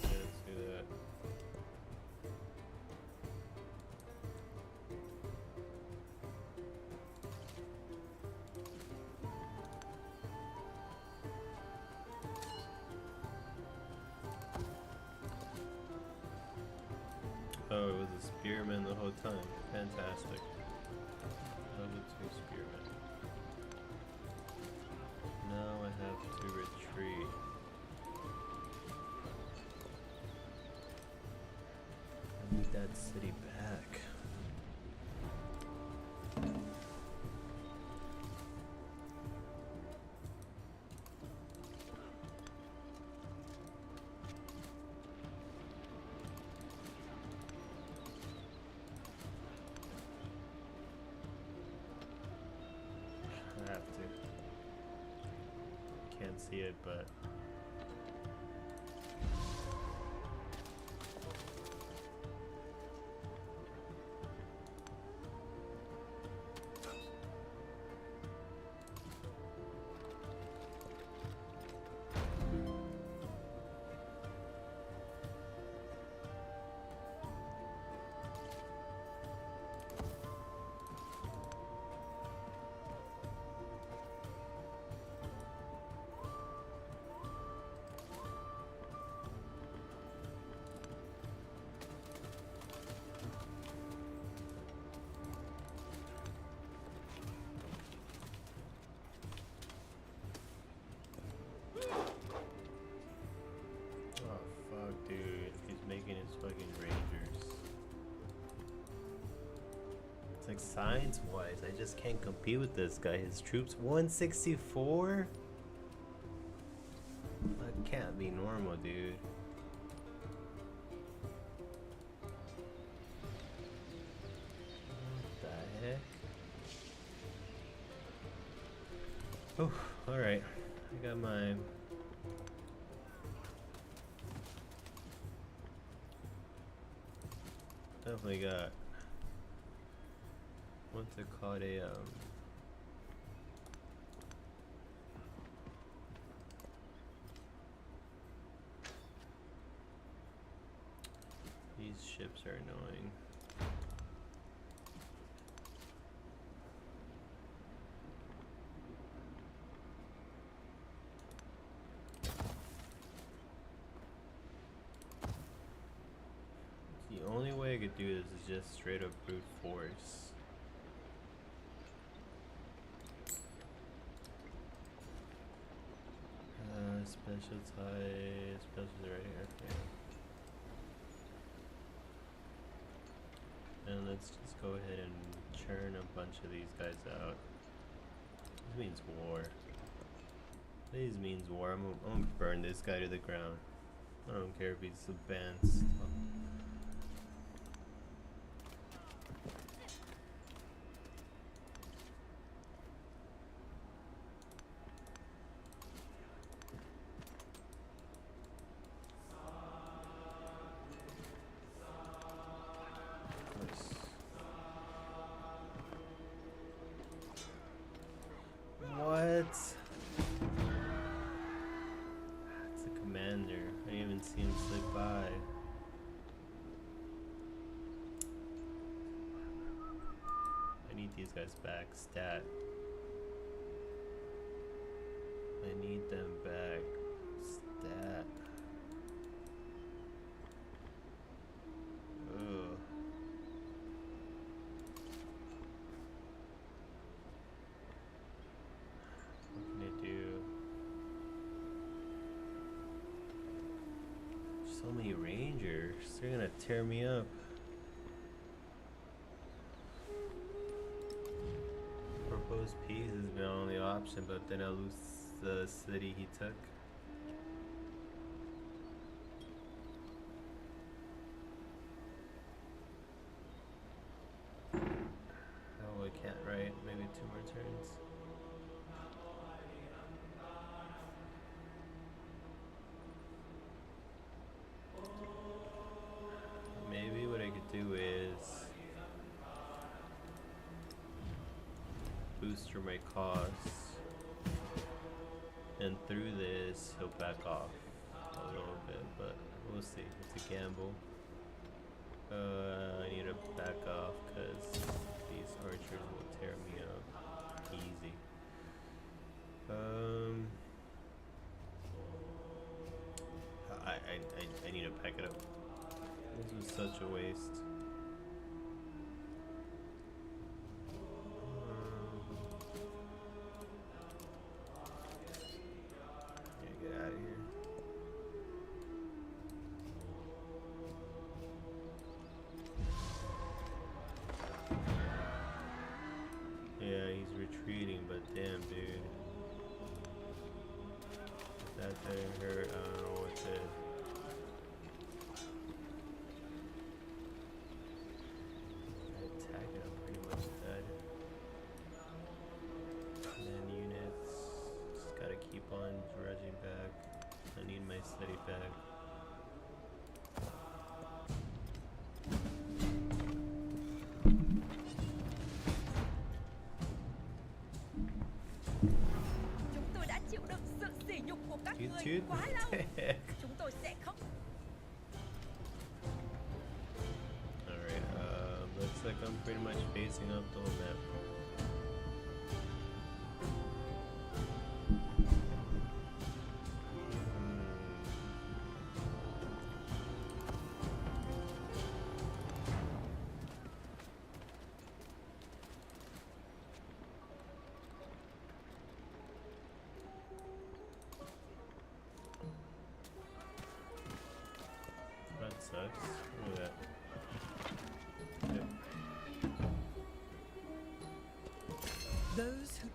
let's do that. Oh, it was a spearman the whole time. Fantastic. Level 2 spearman. that city back. I have to. Can't see it, but like science-wise, I just can't compete with this guy. His troops 164? That can't be normal, dude. What the heck? Oh, alright. I got my... Definitely got... What's it called? These ships are annoying. The only way I could do this is just straight up brute force. Special tie, specials right here. Okay. And let's just go ahead and churn a bunch of these guys out. This means war. This means war. I'm gonna burn this guy to the ground. I don't care if he's advanced. Guys back. Stat. I need them back. Stat. Ugh. What can I do? So many rangers. They're gonna tear me up. Peace is my only option, but then I lose the city he took. Oh, I can't, right? Maybe 2 more turns. Maybe what I could do is booster my costs, and through this he'll back off a little bit, but we'll see. It's a gamble. I need to back off because these archers will tear me up easy. I need to pack it up. This was such a waste. That didn't hurt. I don't know what did. Attacking, I'm pretty much dead. And then units, just gotta keep on dredging back. I need my city back. Chúng tôi đã chịu đựng sự sỉ nhục của các Dude, người dude, quá what lâu. the heck? Chúng tôi sẽ không. Alright, looks like I'm pretty much facing up the whole map. That sucks. Look at that. Yep. Those who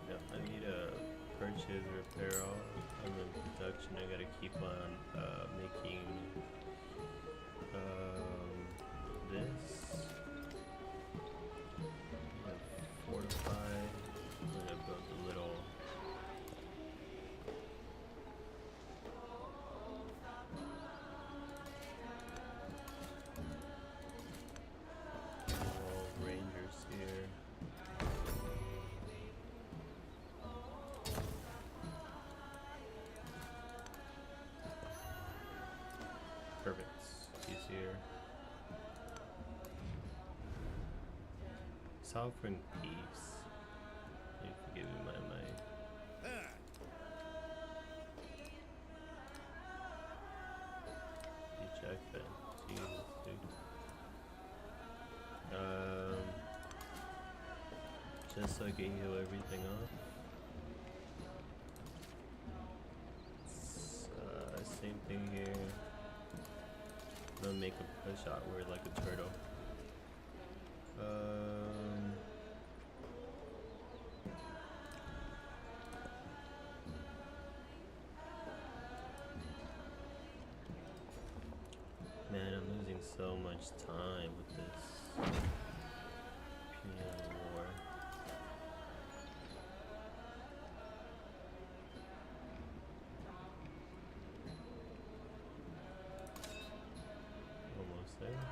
Yep, I need to purchase, repair all, and then production. I gotta keep on making this. Fortify. I'm gonna build a little. All rangers here. Perfect. He's here. Sovereign peace. You forgive me my mind. Reject that. Jesus, dude. Just so I can heal everything off. Same thing here. I'm gonna make a shot word like a turtle. Man, I'm losing so much time with this piano war. Almost there.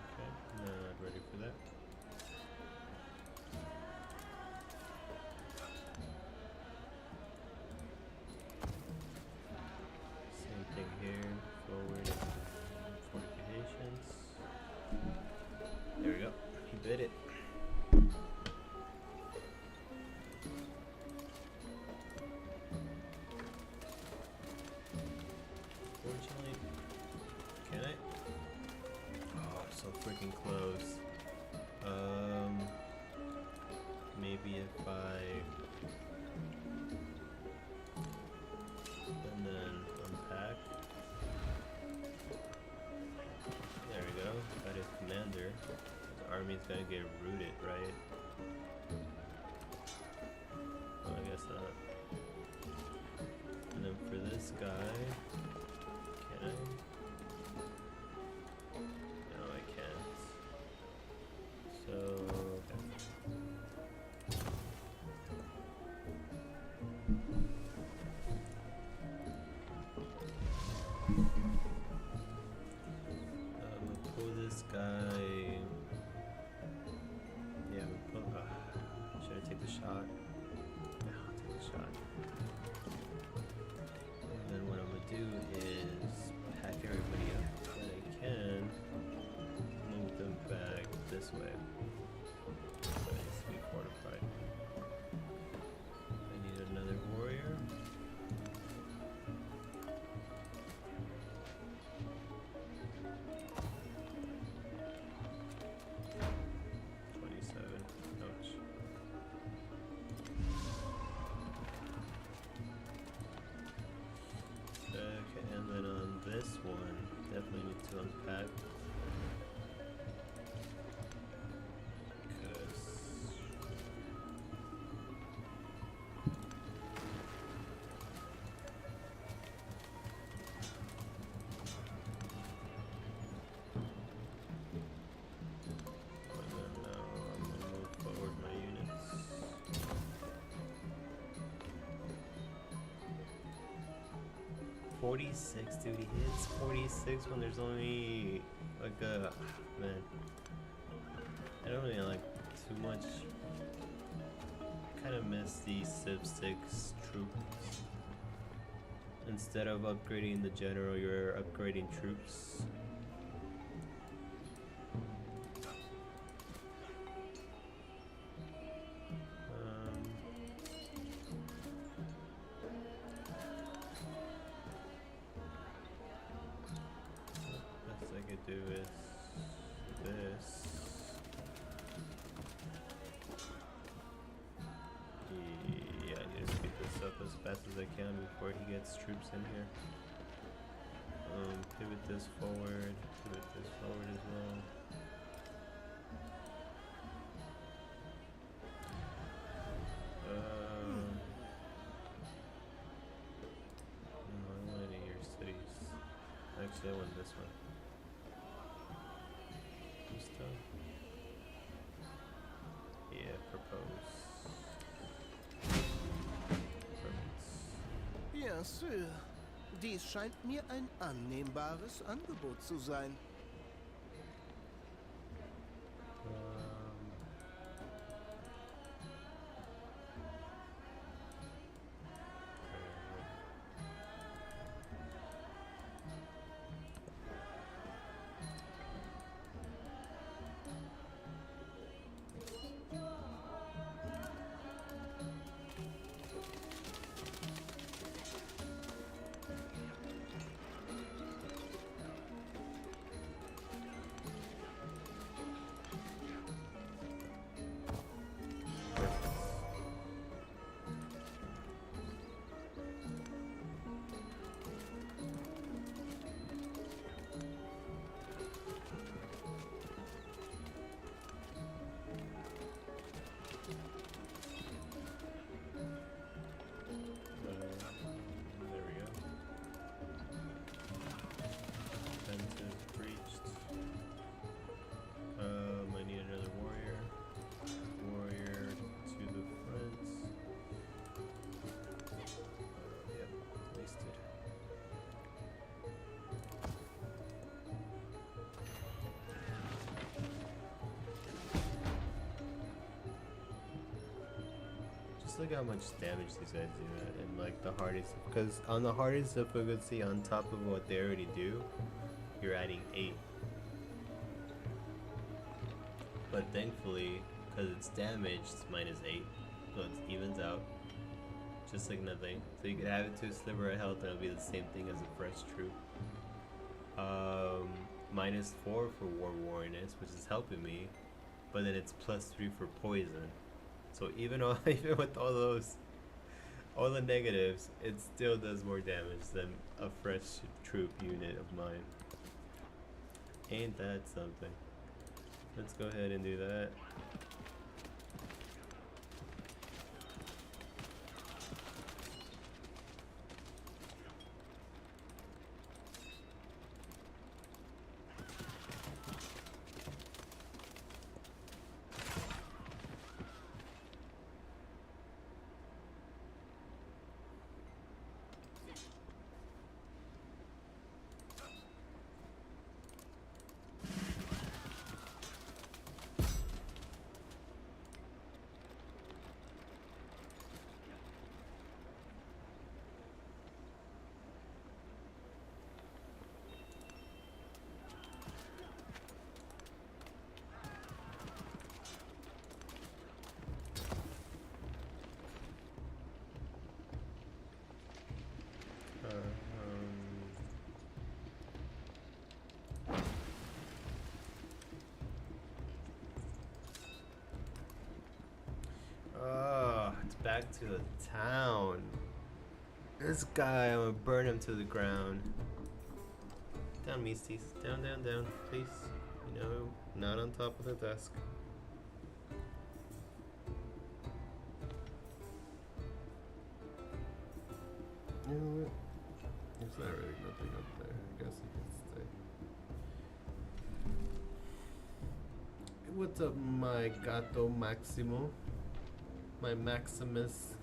Okay, not ready for that. Same thing here. Forward fortifications. There we go. He bit it. Fortunately, can I? Oh, I'm so freaking close. Maybe if I and then unpack. There we go. Got his commander. The army's gonna get rooted, right? Oh, I guess not. And then for this guy, can I? No, I can't. So, okay. We'll pull this guy. Yeah, we'll pull. Should I take the shot? Yeah, I'll take the shot. And then what I'm gonna do is pack everybody up that I can, move them back this way. So it needs to be fortified. 46, dude. He hits 46 when there's only like a man. I don't really like too much. Kind of miss the Civ 6 troops. Instead of upgrading the general, you're upgrading troops. Best I could do is this. Yeah, I need to speed this up as fast as I can before he gets troops in here. Pivot this forward as well. No, I want any of your cities. Actually, I want this one. This done. Yeah, propose. Perfect. Ja, Sir. Dies scheint mir ein annehmbares Angebot zu sein. There we go. Defensive breached. I need another warrior. Warrior to the front. Yep, wasted. Just look how much damage these guys do in like the hardest, because on the hardest difficulty, on top of what they already do, you're adding 8. But thankfully, because it's damaged, it's -8, so it evens out, just like nothing. So you could have it to a sliver of health and it'll be the same thing as a fresh troop. -4 for war warness, which is helping me, but then it's +3 for poison. So even with all the negatives, it still does more damage than a fresh troop unit of mine. Ain't that something? Let's go ahead and do that. It's back to the town. This guy, I'm gonna burn him to the ground. Down, Misties. Down, down, down. Please. You know, not on top of the desk. You know what? There's not really nothing up there. I guess he can stay. What's up, my gato Maximo? My Maximus.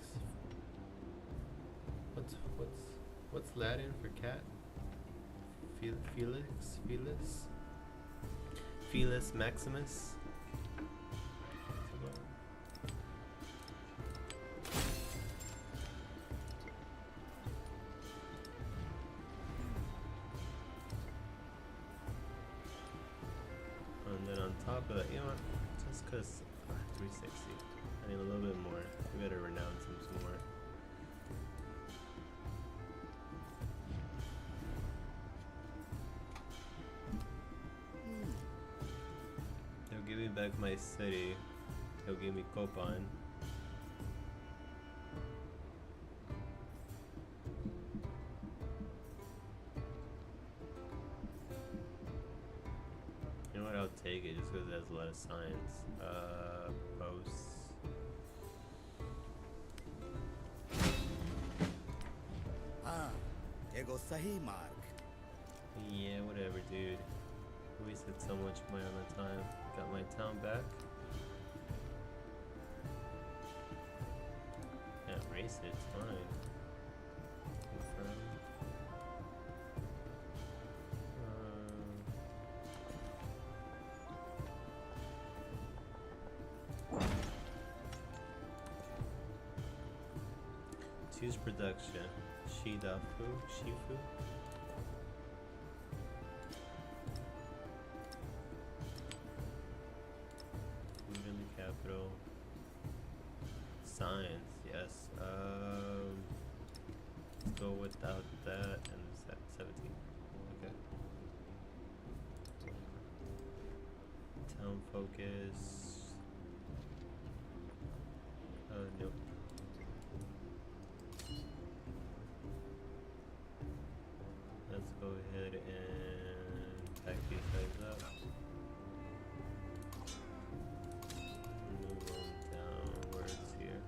What's What's Latin for cat? Felix? Felis Maximus? And then on top of that, you know what? Just because 360. I need a little bit more. We gotta renounce him some more. He'll give me back my city. He'll give me Copan. You know what? I'll take it just because it has a lot of science. Posts. हाँ, एगो सही मार्ग. Yeah, whatever, dude. Wasted so much money on the time. Got my town back. Yeah, race it, it's fine. Confirm. Choose production. Shifu. Food in the capital. Science, yes. Let's go without that and 17. Okay. Town focus. Nope. Let's go ahead and pack these guys up. Move them downwards here.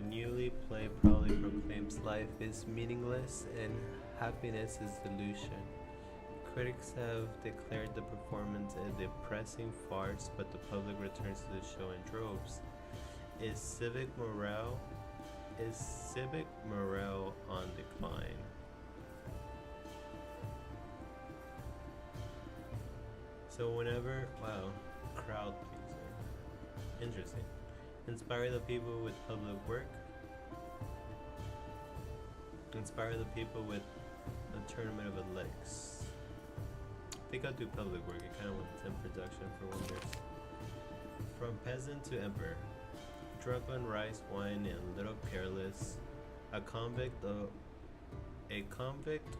Newly play probably proclaims life is meaningless and happiness is delusion. Critics have declared the performance a depressing farce, but the public returns to the show in droves. Is civic morale on decline? So whenever, wow, crowd pleaser. Interesting. Inspire the people with public work. Inspire the people with a tournament of elects. I think I'll do public work. I kind of want 10 production for wonders. From peasant to emperor. Drunk on rice, wine, and little careless. A convict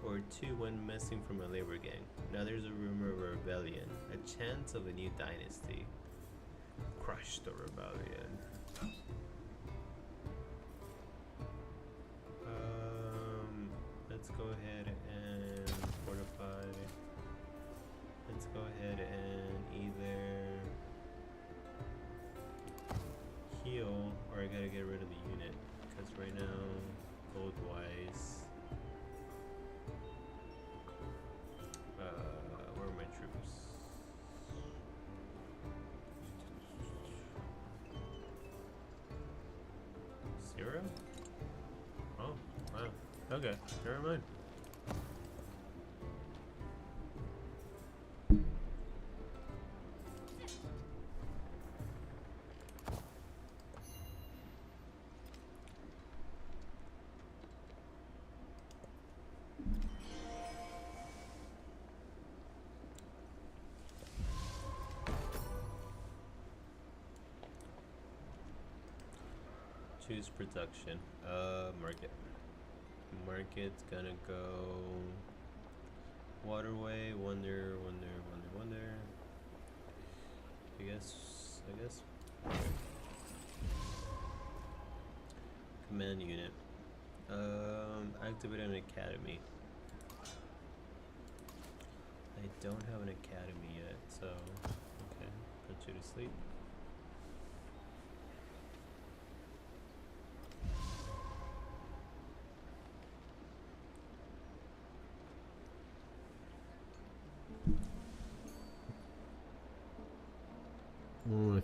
or two went missing from a labor gang. Now there's a rumor of a rebellion. A chance of a new dynasty. Crush the rebellion. Let's go ahead and fortify. Let's go ahead and either heal or I gotta get rid of the unit because right now, gold wise, where are my troops? Zero? Oh, wow. Okay, never mind. Choose production. Market. Market's gonna go waterway, wonder. I guess. Command unit. Activate an academy. I don't have an academy yet, so okay. Put you to sleep.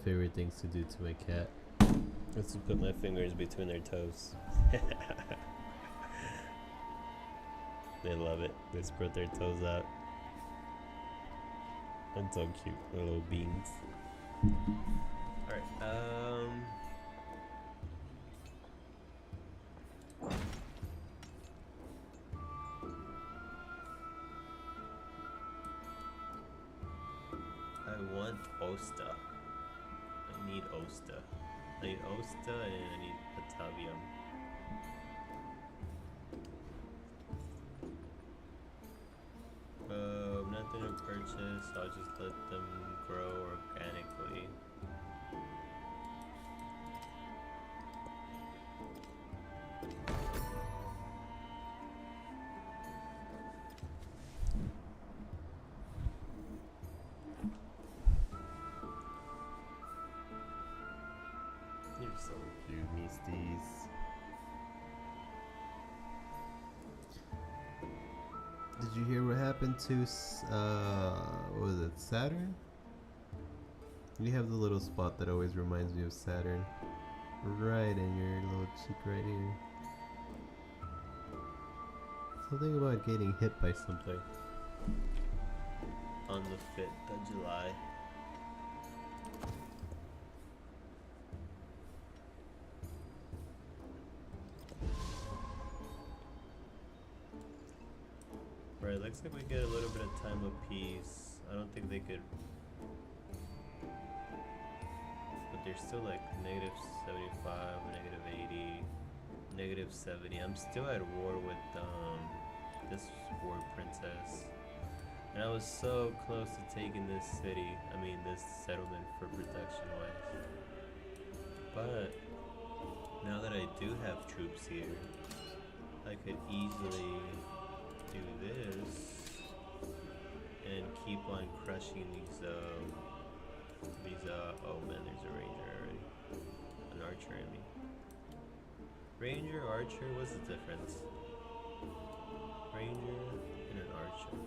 favorite things to do to my cat is to put my fingers between their toes. They love it. They spread their toes out. That's so cute. They're little beans. Alright, I want Osta. I need Osta. I need Osta and I need Batavium. Nothing to purchase, I'll just let them grow organically. You're so cute, Misties. Did you hear what happened to, what was it, Saturn? You have the little spot that always reminds me of Saturn. Right in your little cheek right here. Something about getting hit by something. On the 5th of July. Right, looks like we get a little bit of time of peace. I don't think they could, but they're still like negative 75, negative 80, negative 70. I'm still at war with this war princess, and I was so close to taking this city. I mean this settlement for production wise. But now that I do have troops here, I could easily do this and keep on crushing these oh man, there's a ranger already, an archer in me. Ranger, archer, what's the difference? Ranger and an archer.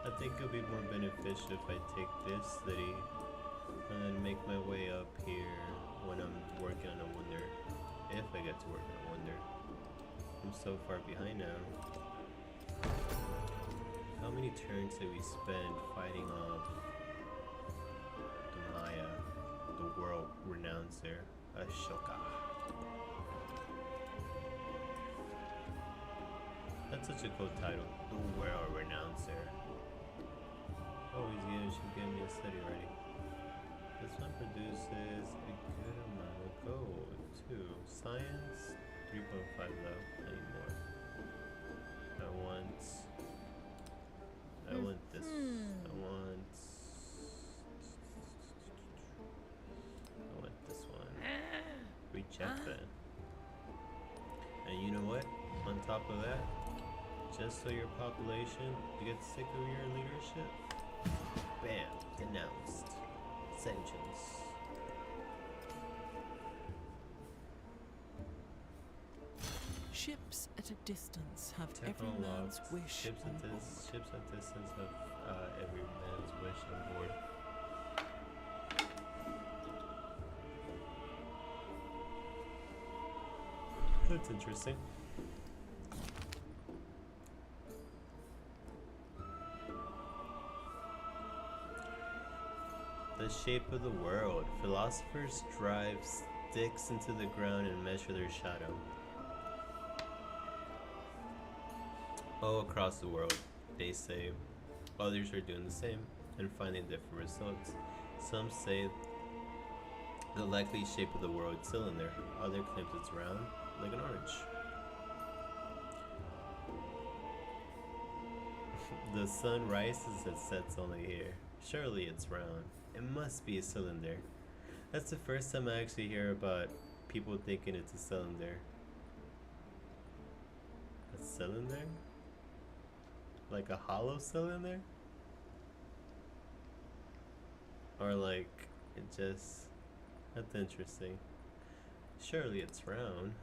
I think it'll be more beneficial if I take this city and then make my way up here when I'm working on a wonder. If I get to work on a wonder. I'm so far behind now. How many turns did we spend fighting off the Maya, the world renouncer, Ashoka? That's such a cool title, the world renouncer. Oh, should give me a study already. This one produces a good amount of gold, too. Science, 3.5 low. I need more. I want this. I want this one. Reject that. And you know what? On top of that, just so your population gets sick of your leadership, bam, denounced. Sanctions. Ships at a distance have every Techno man's logs. wish Ships on at board. distance have every man's wish on board. That's interesting. The shape of the world. Philosophers drive sticks into the ground and measure their shadow. All across the world, they say. Others are doing the same and finding different results. Some say the likely shape of the world is cylinder. Other claims it's round, like an orange. The sun rises and sets only here. Surely it's round. It must be a cylinder. That's the first time I actually hear about people thinking it's a cylinder. A cylinder? Like a hollow cylinder? Or like, it just... That's interesting. Surely it's round.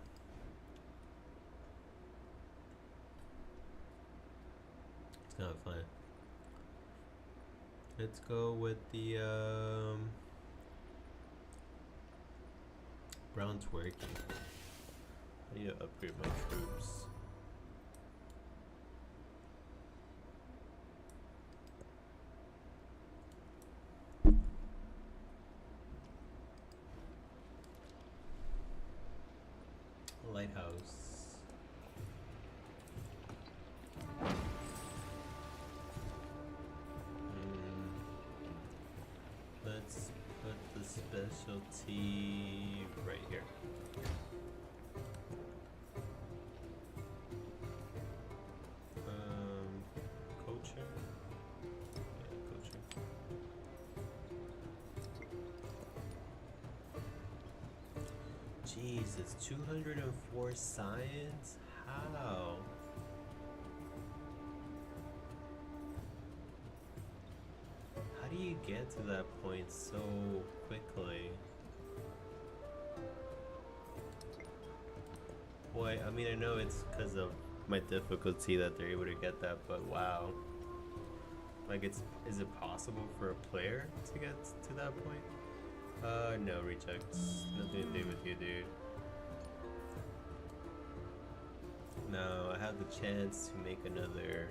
It's kind of fun. Let's go with the brown's working. I need to upgrade my troops. Lighthouse. Let's put the specialty right here. Culture. Yeah, culture. Jesus, 204 science? How? How do you get to that point so quickly? Boy, I mean, I know it's because of my difficulty that they're able to get that, but wow. Like, is it possible for a player to get to that point? No, rejects. Nothing to do with you, dude. No, I have the chance to make another.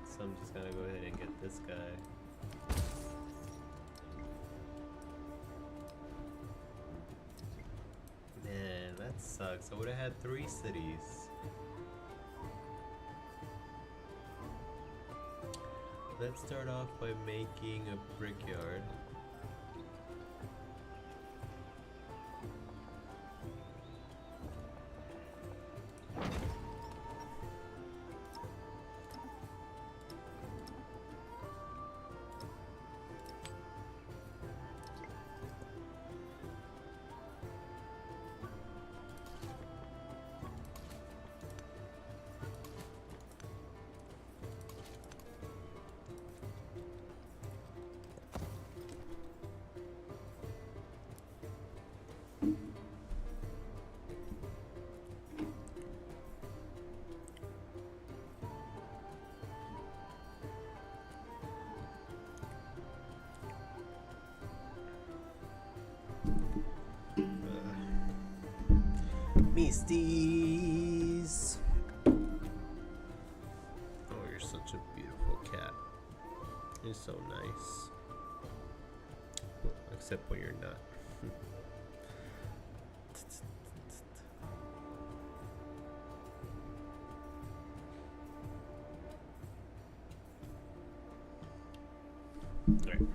So I'm just gonna go ahead and get this guy. Man, that sucks. I would have had 3 cities. Let's start off by making a brickyard. Misties. Oh, you're such a beautiful cat. You're so nice. Well, except when you're not. All right.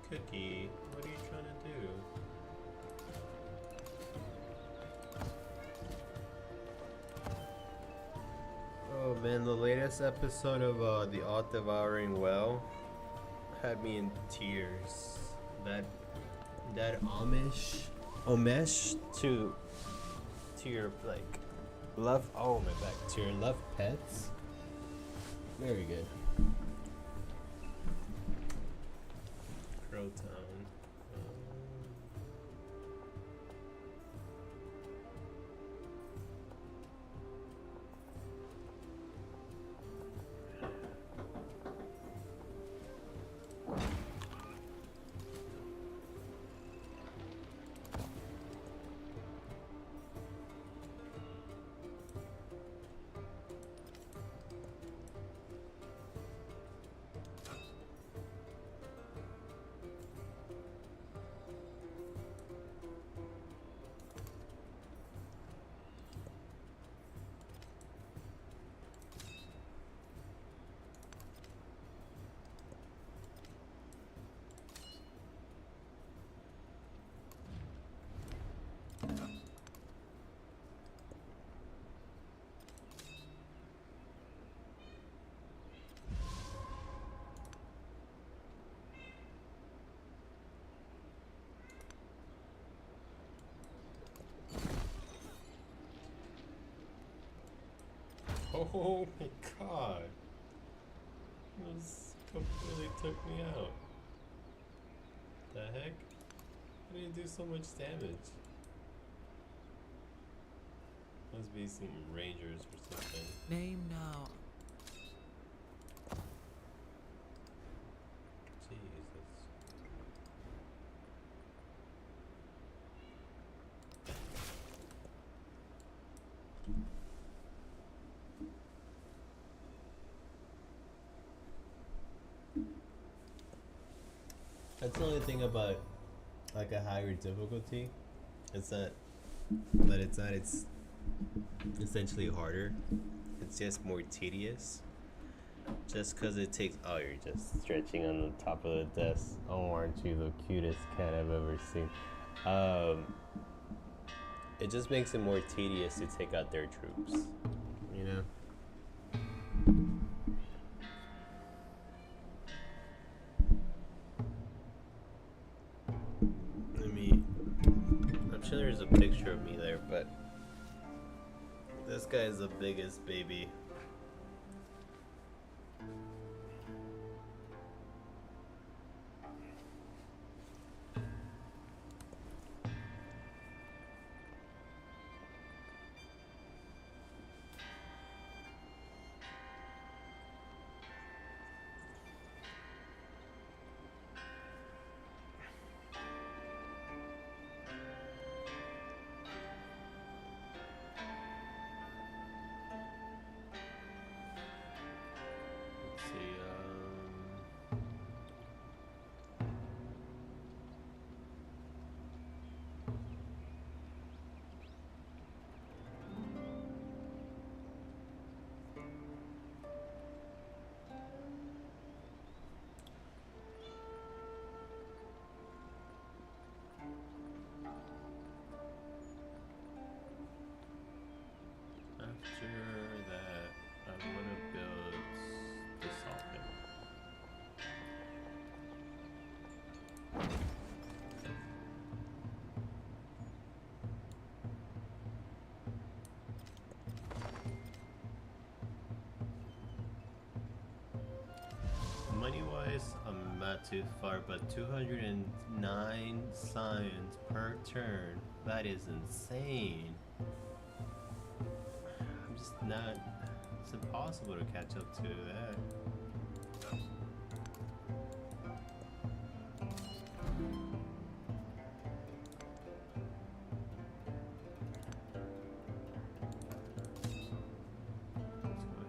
Cookie, what are you trying to do? Oh man, the latest episode of the All-Devouring Well had me in tears. That homage to your like love. Oh my back, to your loved pets. Very good. Crowtown. Oh my god. This completely took me out. The heck? How do you do so much damage? Must be some rangers or something. Name now. Jesus. That's the only thing about like a higher difficulty. It's that it's essentially harder. It's just more tedious. Just cause it takes you're just stretching on the top of the desk. Oh, aren't you the cutest cat I've ever seen? It just makes it more tedious to take out their troops. You know? I'm sure there's a picture of me there, but this guy is the biggest baby. After that, I'm gonna build the socket. Money-wise, I'm not too far, but 209 science per turn. That is insane. I'm just not. It's impossible to catch up to that. Let's go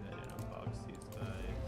ahead and unbox these guys.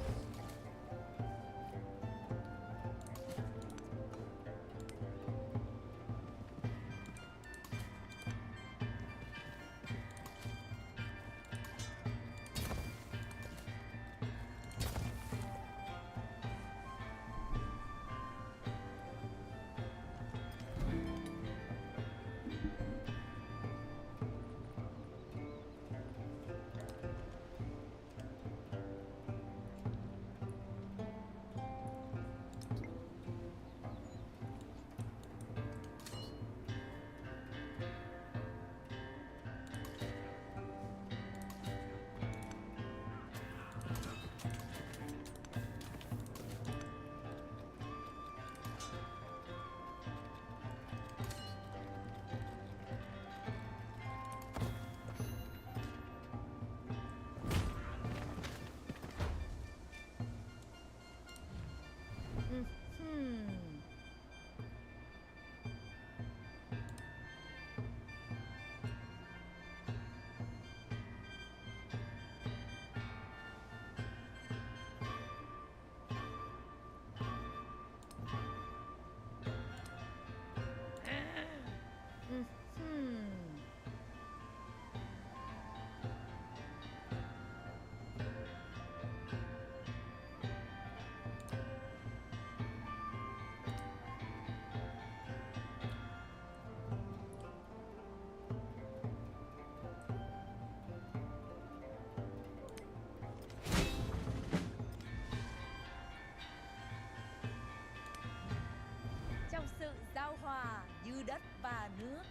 Trong sự giao hòa như đất và nước.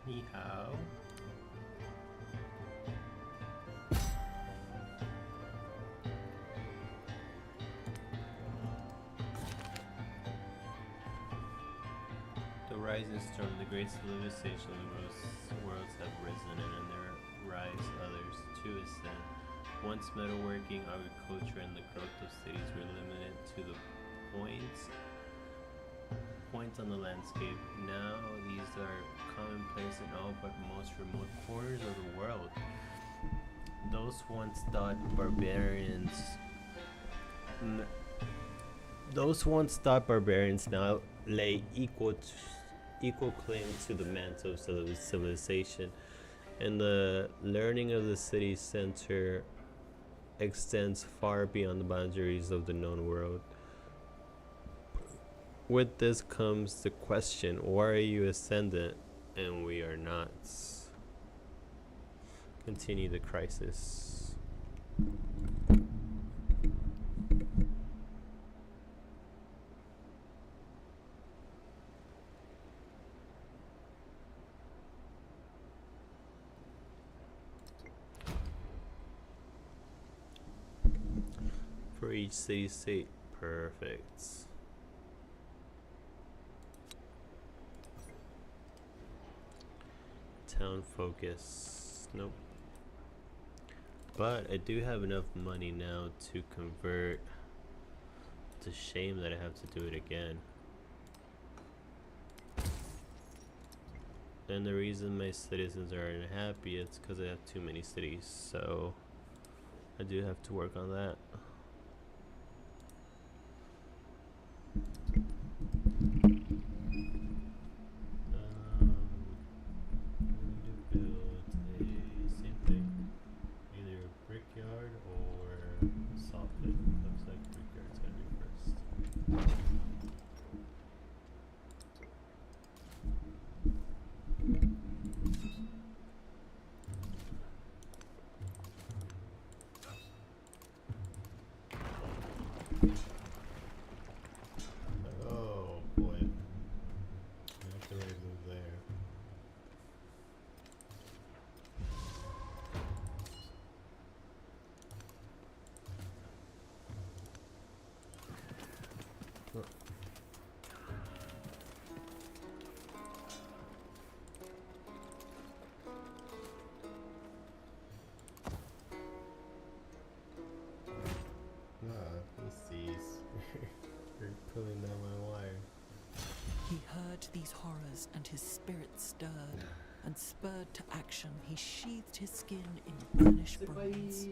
Ni hao. rising storm, the great civilization of the worlds have risen, and in their rise others too ascend. Once metalworking, agriculture, and the growth of cities were limited to the points on the landscape. Now these are commonplace in all but most remote corners of the world. Those once thought barbarians now lay equal claim to the mantle of civilization, and the learning of the city center extends far beyond the boundaries of the known world. With this comes the question, why are you ascendant and we are not? Continue the crisis. For each city state, perfect. Town focus, nope. But I do have enough money now to convert. It's a shame that I have to do it again. And the reason my citizens are unhappy is because I have too many cities, so I do have to work on that. Oh boy. I have to raise them there. You're pulling down my wire. He heard these horrors and his spirit stirred, and spurred to action, he sheathed his skin in burnished bronze.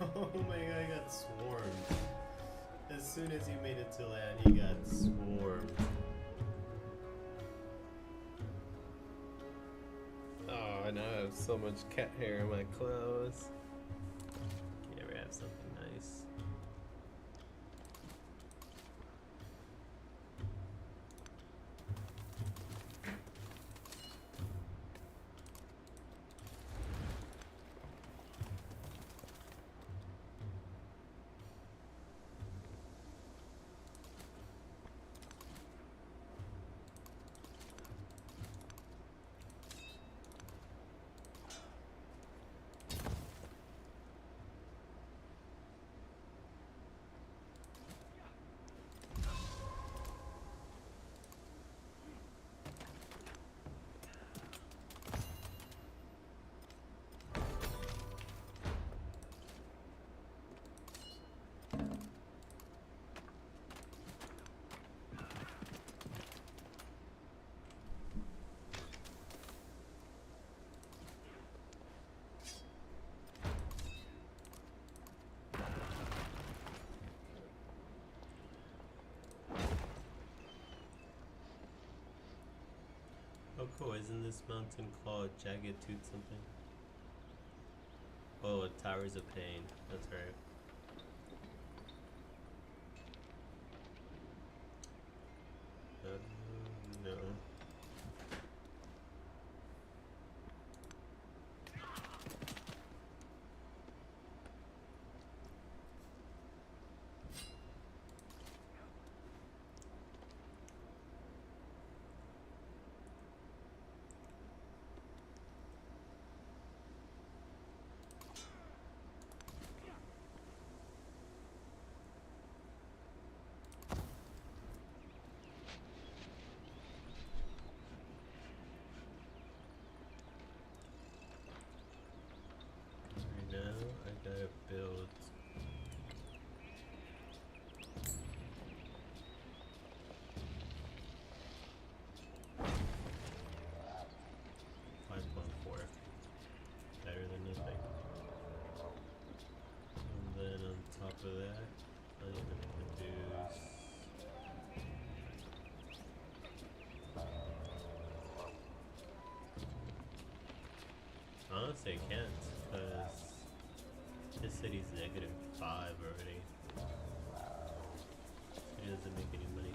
Oh my god, I got swarmed. As soon as he made it to land, he got swarmed. Oh, now I have so much cat hair in my clothes. You ever have something nice? Oh cool, isn't this mountain called Jagged Tooth something? Oh, Towers of Pain, that's right. No. Right now, I gotta build. Better than nothing. And then on top of that, I'm gonna produce. Honestly, I can't, because this city's -5 already. It doesn't make any money.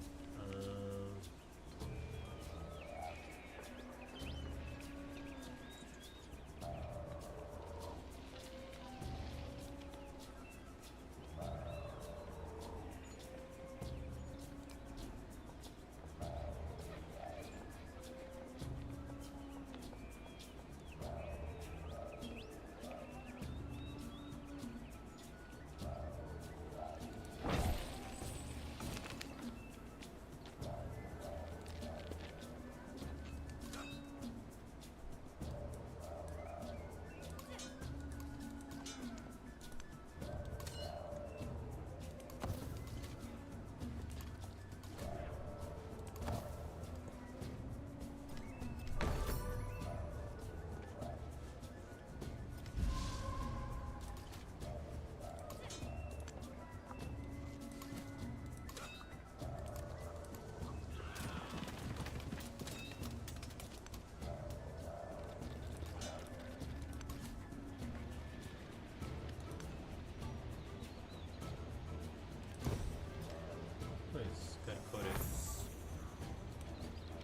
Nice, got a codex.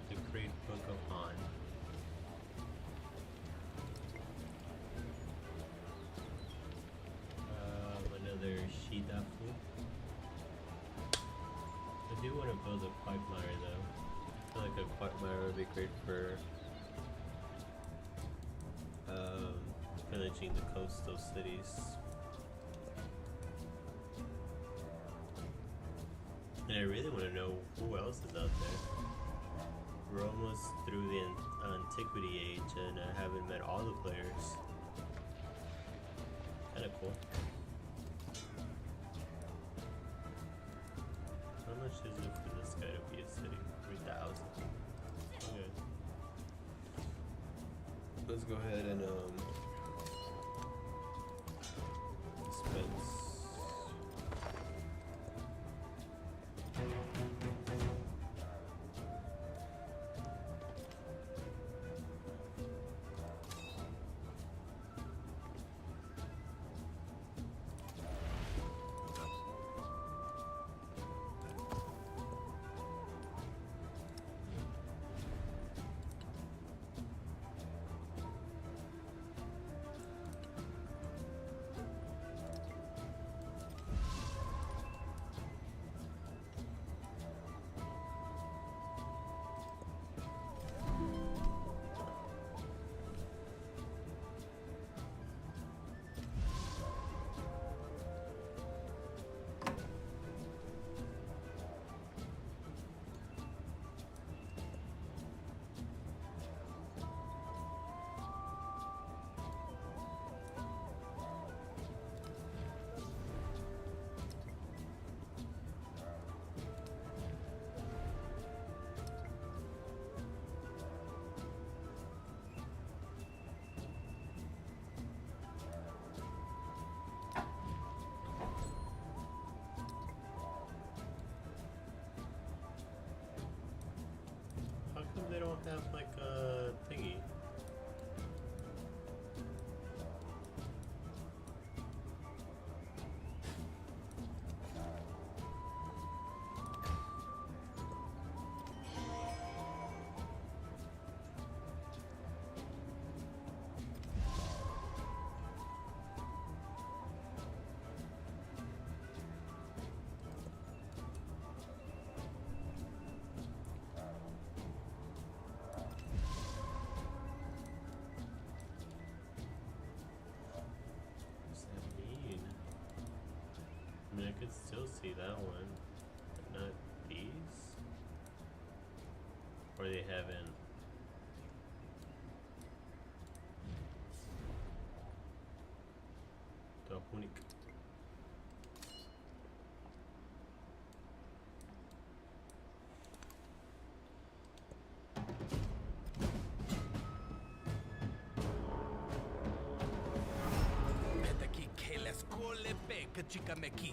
The Great Book of Han. Another Shidafu. I do want to build a quagmire though. I feel like a quagmire would be great for pillaging the coastal cities. And I really want to know who else is out there. We're almost through the Antiquity Age and I haven't met all the players. Kinda cool. How much is it for this guy to be a city? 3,000. Okay. Let's go ahead and spend don't have like a thingy? I mean, I could still see that one, but not these? Or they haven't. The Hunik. Petaki keles kole beka chikameki.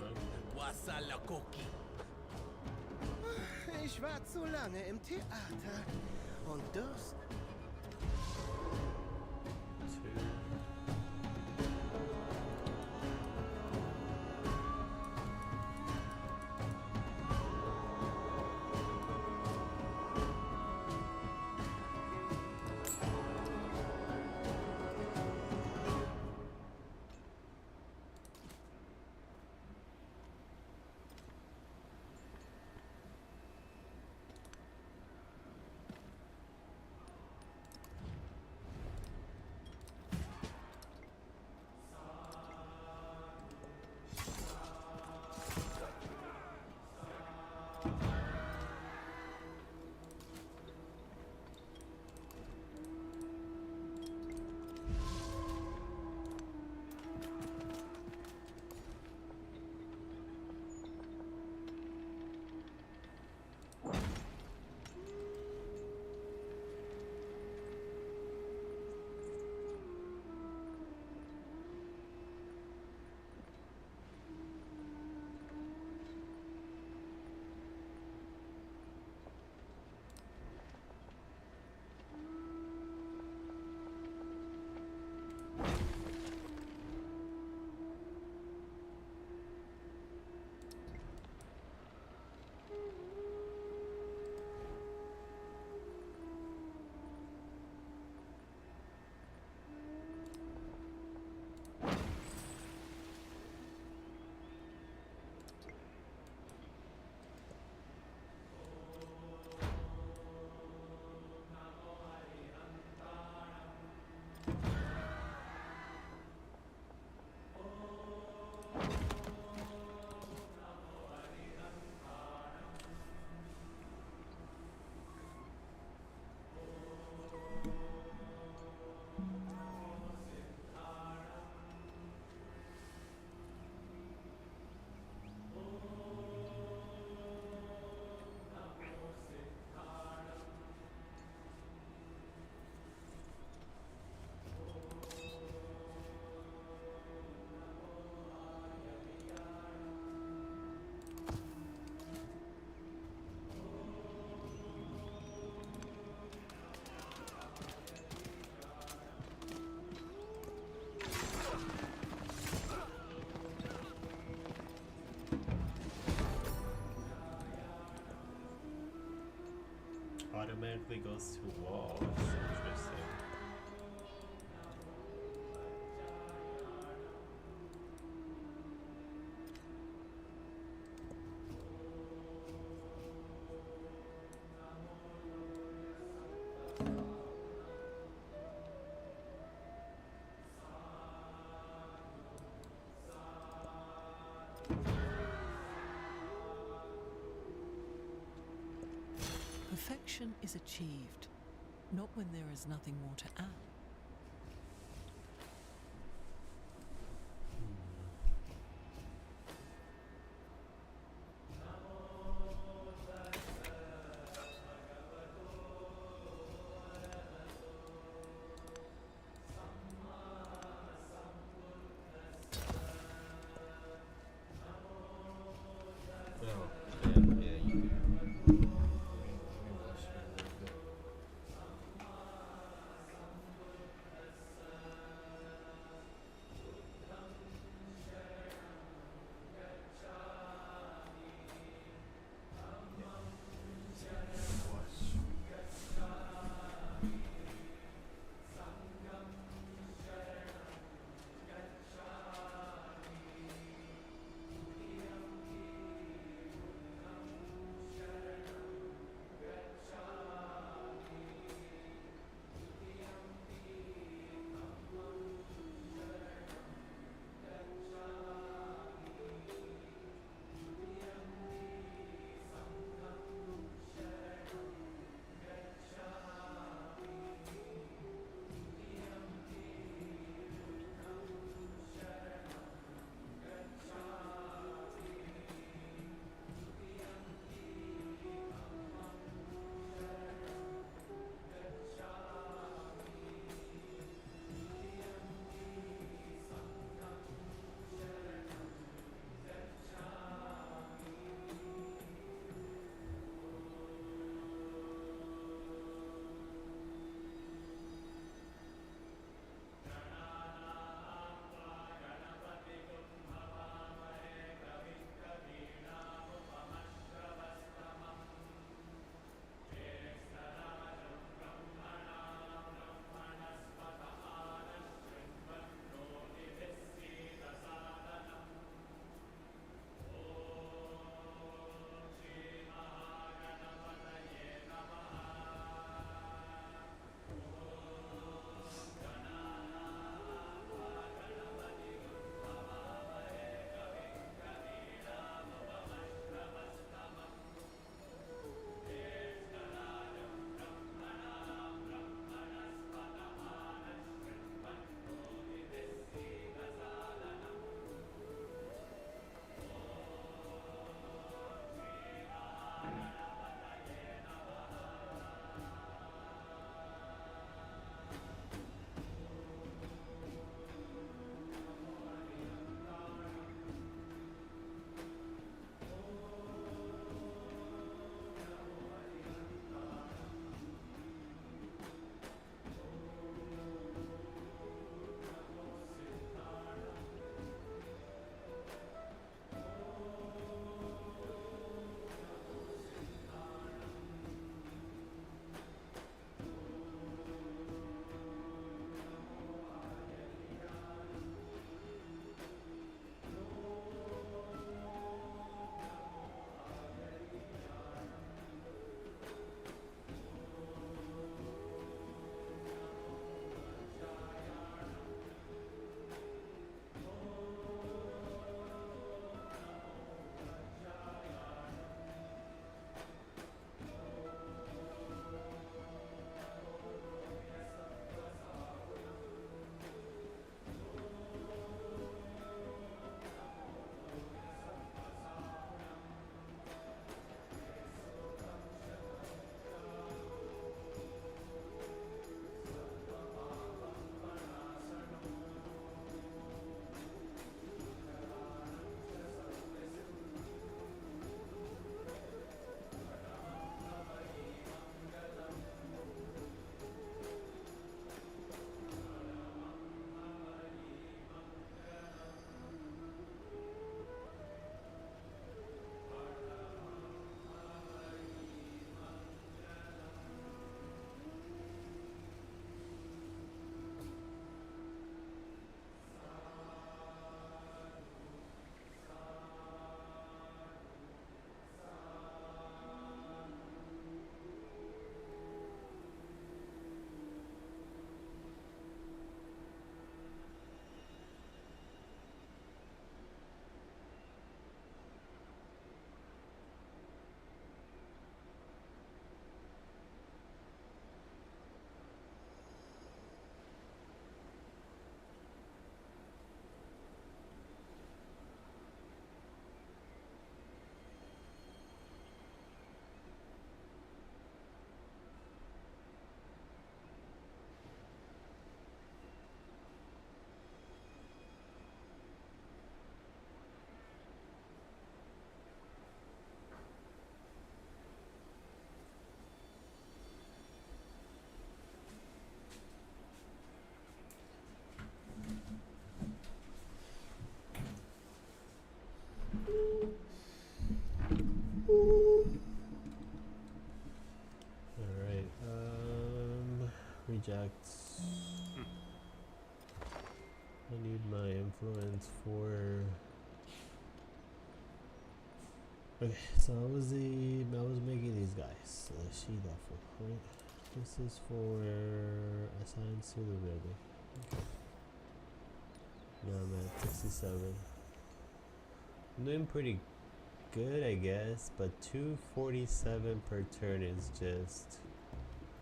Wasala koki. Ich war zu lange im Theater. Und Durst. Automatically goes to walls. Interesting. Perfection is achieved, not when there is nothing more to add. Oh, yeah, you do. Let me wash it a little bit. projects. I need my influence for. Okay, so I was making these guys. She for right. This is for assigns to the building. Okay. Now I'm at 67. I'm doing pretty good, I guess, but 247 per turn is just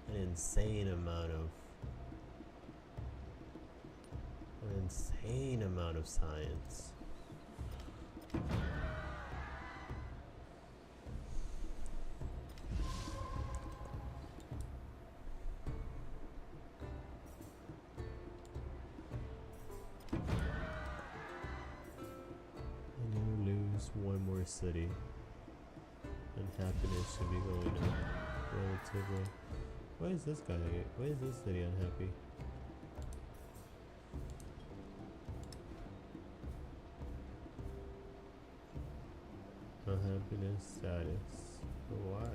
an insane amount of science. One more city, and happiness should be going up relatively. Why is this city unhappy? Unhappiness status. Why?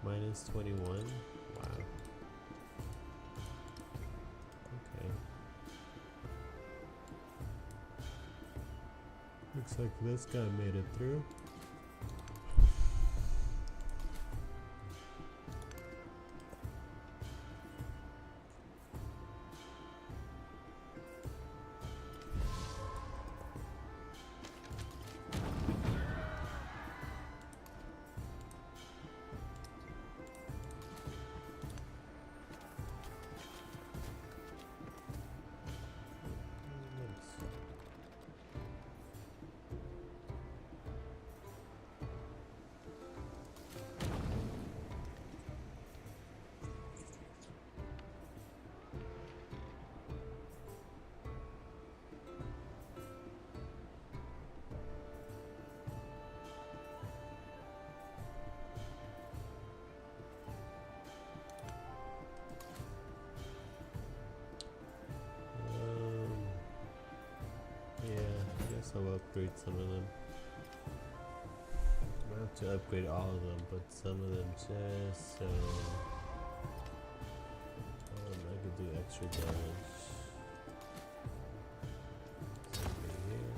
Minus 21. Wow. Okay. Looks like this guy made it through. I'll upgrade some of them. I don't have to upgrade all of them, but some of them just so I could do extra damage. Something here,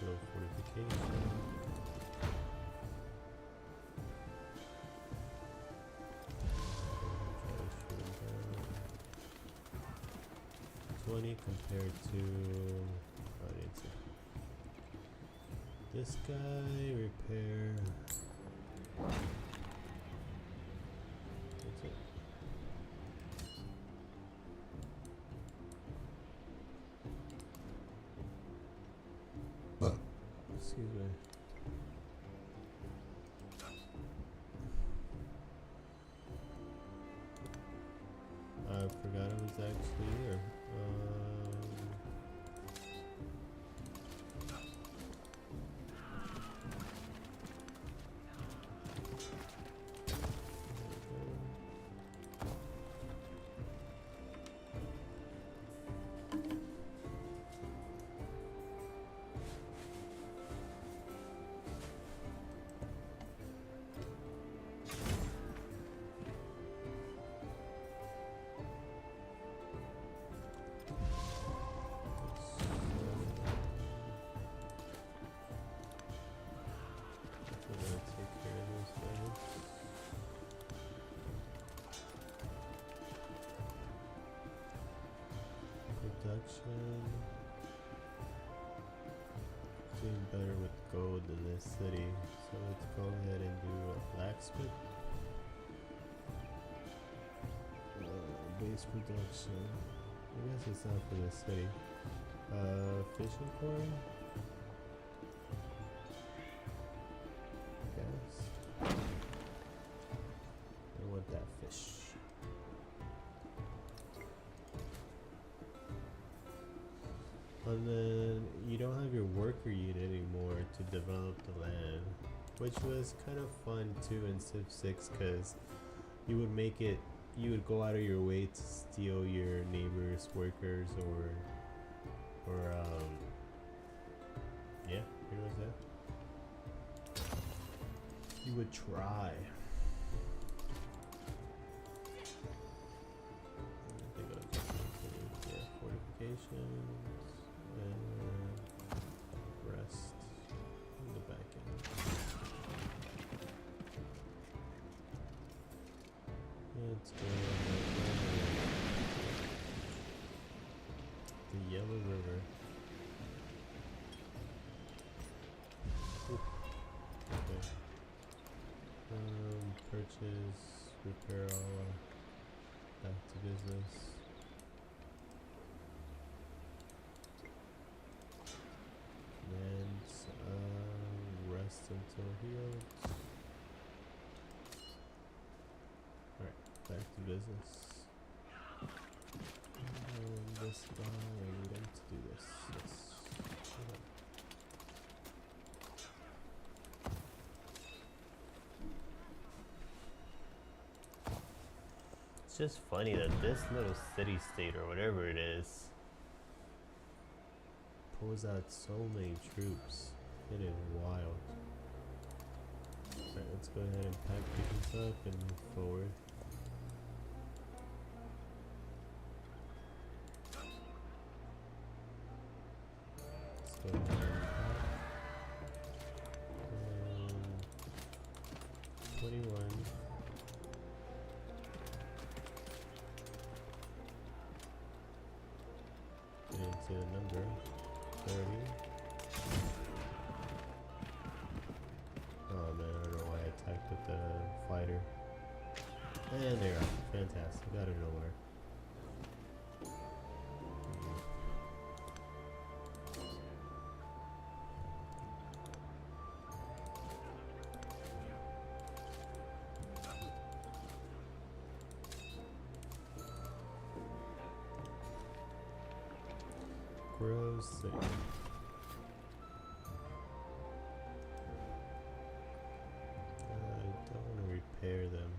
little fortification. Try to shoot him down. 20 compared to this guy, repair. That's it. Excuse me. I forgot it was actually here. Doing better with gold in this city, so let's go ahead and do a blacksmith. Base production. I guess it's not for this city. Fishing corn. Yes. I want that fish. And then you don't have your worker unit anymore to develop the land, which was kind of fun too in Civ 6 because you would go out of your way to steal your neighbor's workers or yeah, a try. I think I'll just yeah, fortifications and rest in the back end. Let's go the Yellow River. Ooh. Okay. Purchase, repair all, back to business. And rest until healed. Alright, back to business. And this guy, I need him to do this. Yes. Okay. It's just funny that this little city-state or whatever it is pulls out so many troops. It is wild. Alright, let's go ahead and pack things up and move forward. Let's go ahead and pack. 21. Get into the number 30. Oh man, I don't know why I attacked with the fighter. And they're out. Fantastic. Out of nowhere. Gross thing. I don't want to repair them.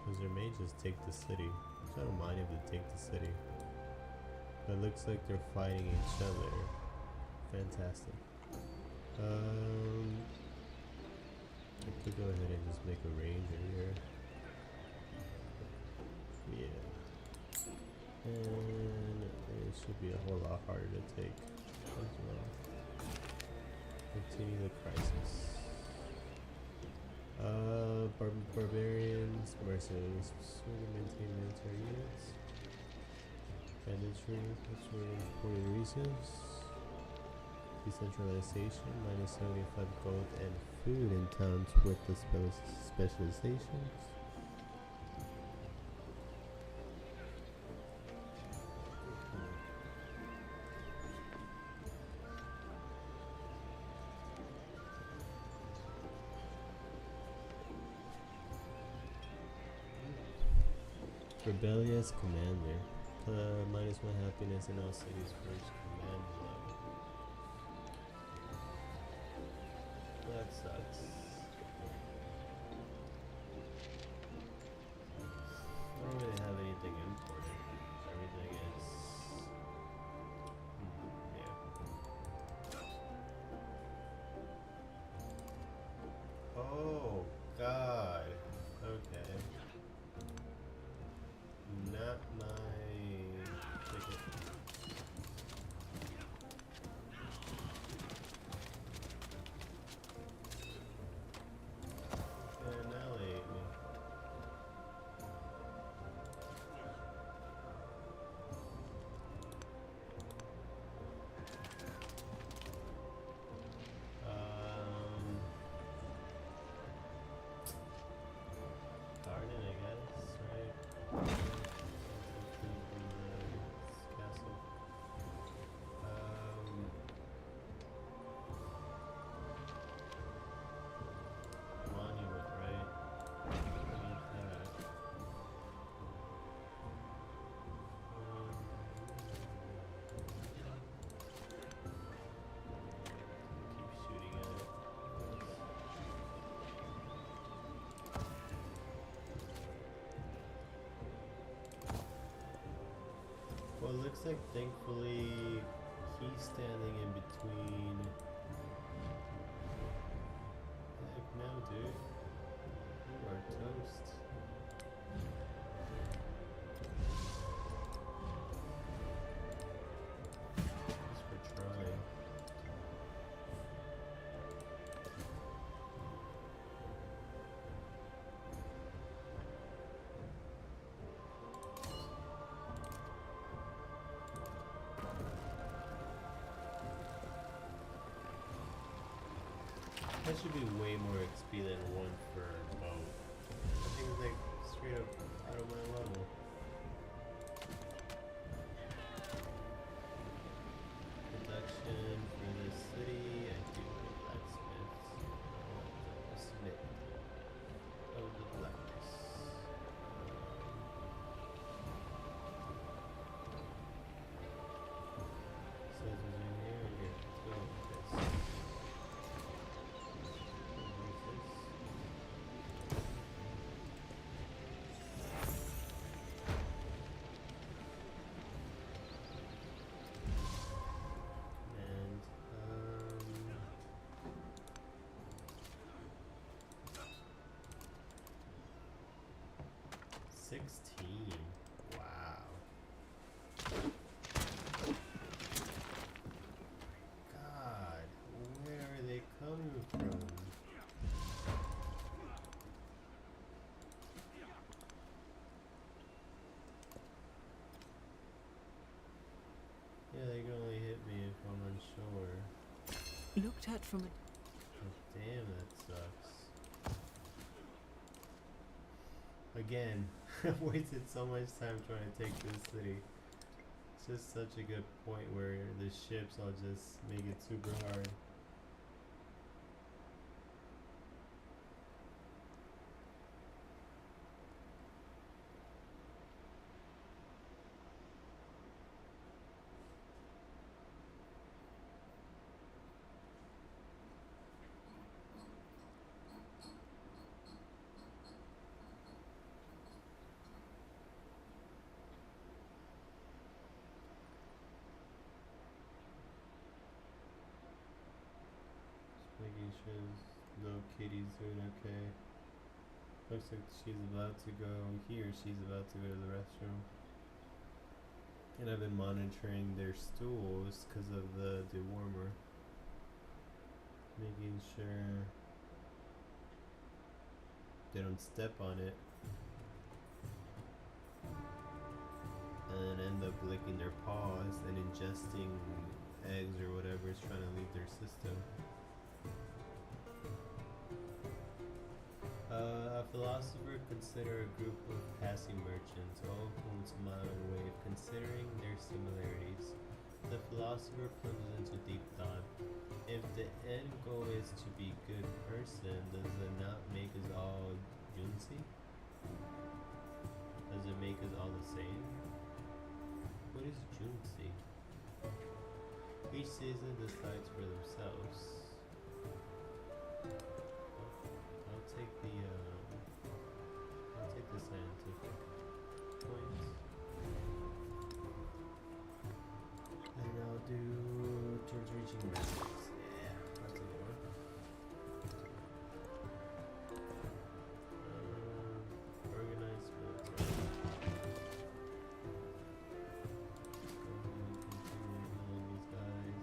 Because they may just take the city. Which I don't mind if they take the city. But it looks like they're fighting each other. Fantastic. I could go ahead and just make a ranger here. Yeah. And it should be a whole lot harder to take as well. Continue the crisis. Barbarians, mercenaries, maintain military units. Banditry, Puerto Ricos. Decentralization, minus 75 gold and food in towns with the specializations. Rebellious commander. Minus 1 happiness in all cities for each command level. That sucks. I don't really have anything important. Everything is... yeah. Oh, God. Okay. Not my ticket. Annihilate me. Garden, I guess, right? Castle. Monument, right? Need that. Keep shooting at it. Well, it looks like thankfully He's standing in between. Heck no, dude. You are toast. Just for trying. That should be way more XP than one for both. I think it's like straight up out of my level. Production for this city. I do want a blacksmith. I want the smith of the blackness. Says it's in here. Here, let's go with this. And 16. Wow. God, where are they coming from? Yeah, they can only hit me if I'm unsure. Looked at from a Oh, damn, that sucks. Again, I've wasted so much time trying to take this city. It's just such a good point where the ships all just make it super hard. Making sure little kitty's doing okay. Looks like she's about to go, she's about to go to the restroom. And I've been monitoring their stools because of the dewormer. Making sure they don't step on it. And then end up licking their paws and ingesting eggs or whatever is trying to leave their system. A philosopher consider a group of passing merchants, all of whom smile in a way of considering their similarities. The philosopher plunges into deep thought. If the end goal is to be good person, does it not make us all Junsi? Does it make us all the same? What is Junsi? Each season decides for themselves. I'll take the scientific point. And I'll do towards reaching messages. Yeah, that's a good one. Organized military. Continue healing these guys.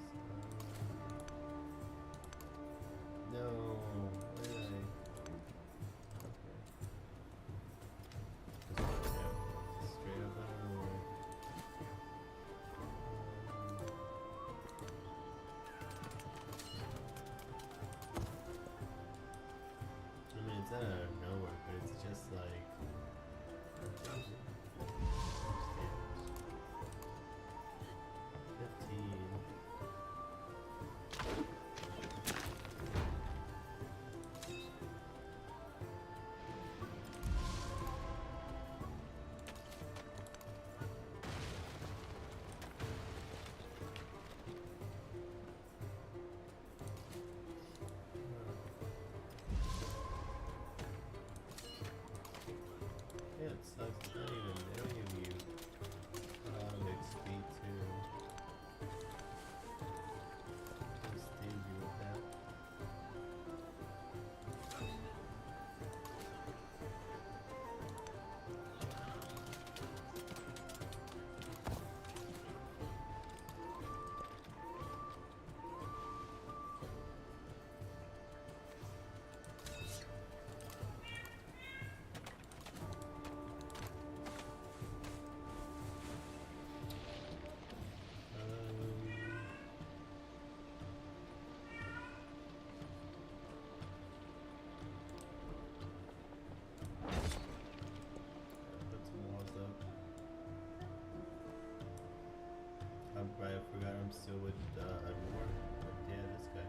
I'm still with Admore. But yeah, this guy.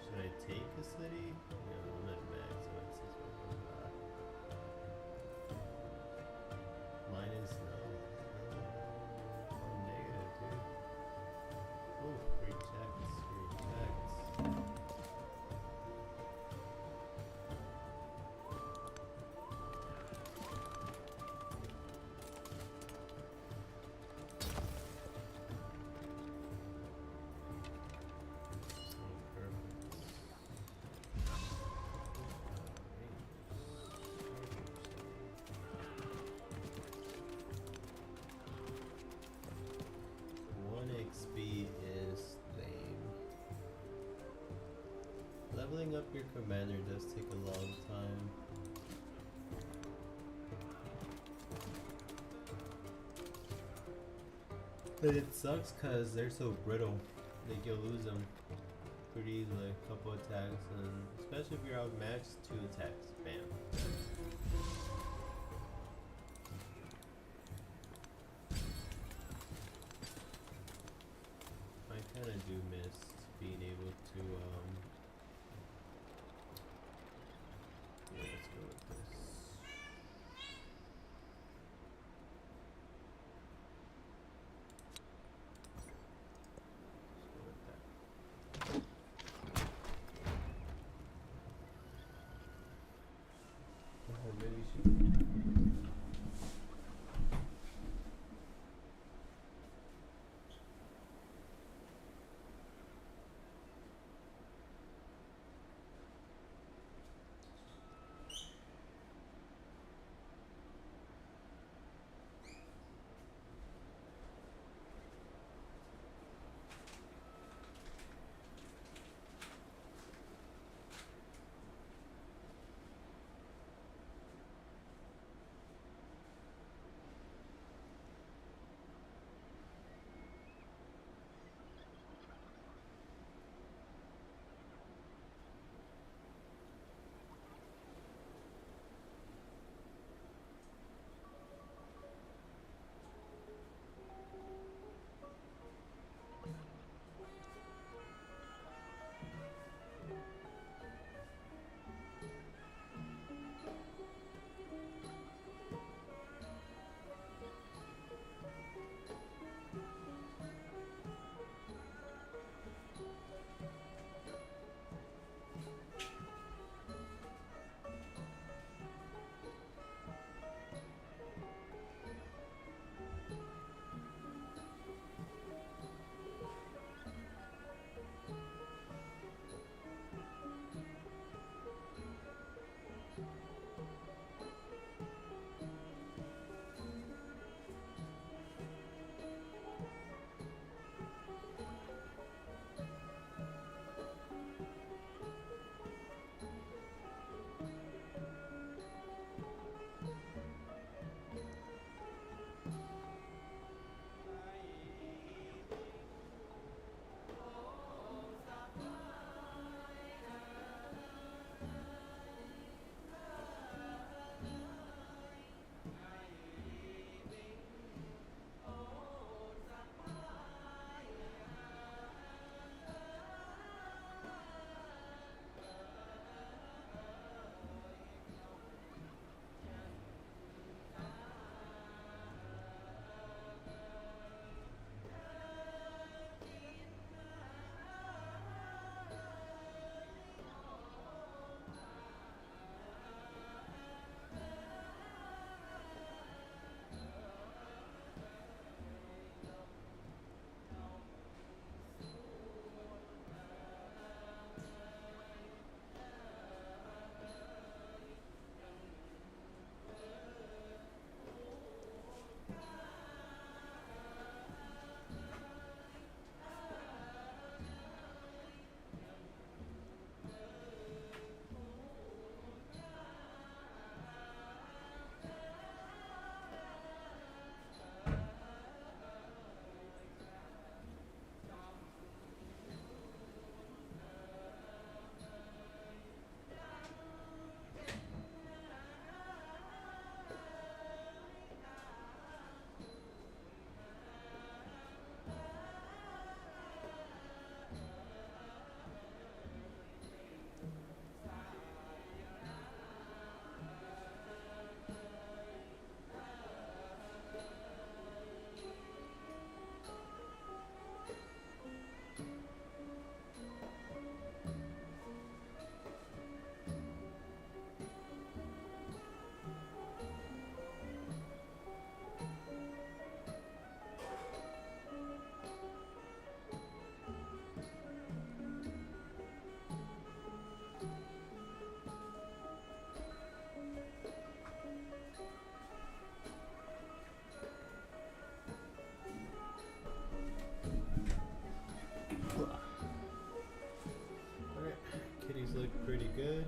Should I take a city? No, I'm at max, so it's just mine is negative, dude. Oh, free checks, free checks. One XP is lame. Leveling up your commander does take a long time. But it sucks cause they're so brittle. Like you'll lose them pretty easily. A couple attacks, and especially if you're outmatched, 2 attacks, bam. I kind of do miss being able to yeah, let's go with this. Let's go with that. Oh, maybe she. kitties look pretty good.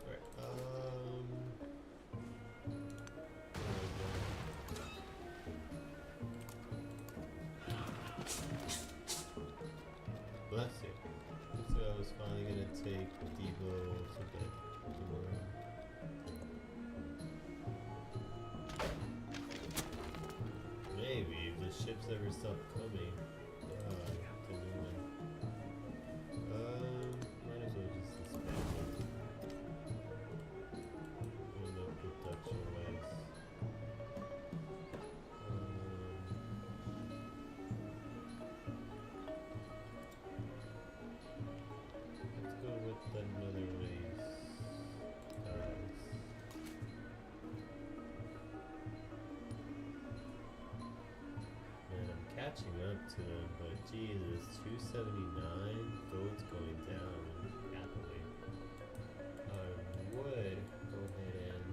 Alright, bless you. So I was finally gonna take Devo so that tomorrow. Maybe if the ships ever stop coming. The new one. Might as well just disband it. On the production wise. Let's go with another race. Man, I'm catching up to him, but Jesus, 279, gold's going down rapidly. I would go ahead and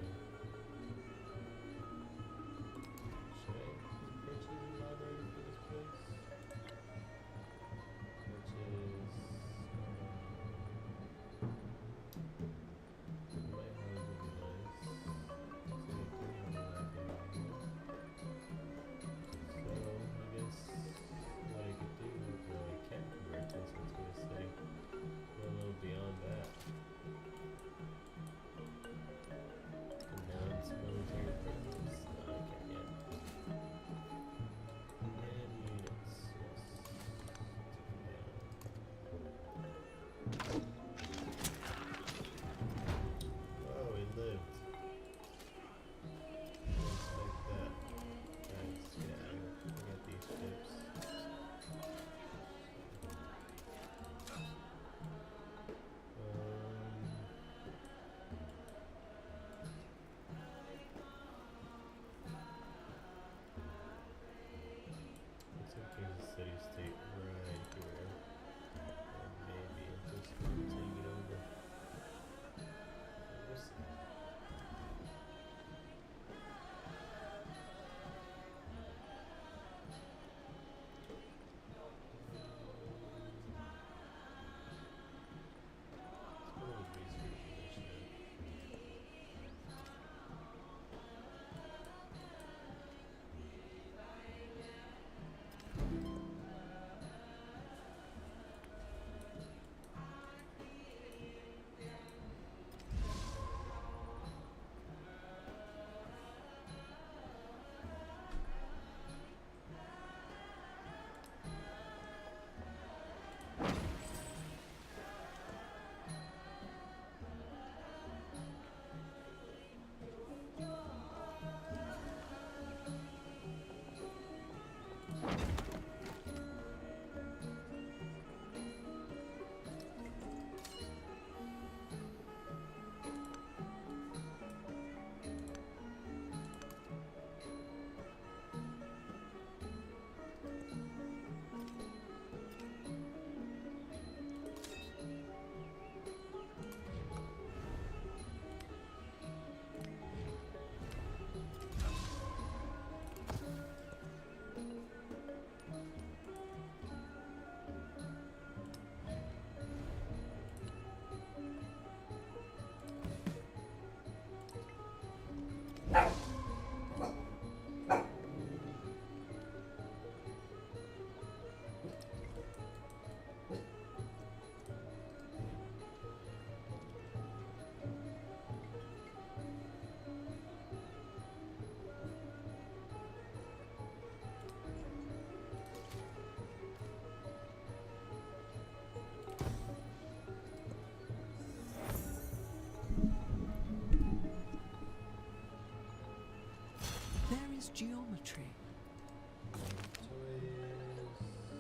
should I purchase a library for this place? Purchase lighthouse would be nice. So we do have a library here. So I guess what I could do, well I can't convert this, I was gonna say, go a little beyond that. Announce military presence, no I can't yet. And units, yes. Take them down. Oh, he lived. Just like that. Thanks, yeah, forget these ships. Looks like there's a city state right here. Or maybe I'm just gonna take it over. We'll see. Let's go with research initiative. There is geometry.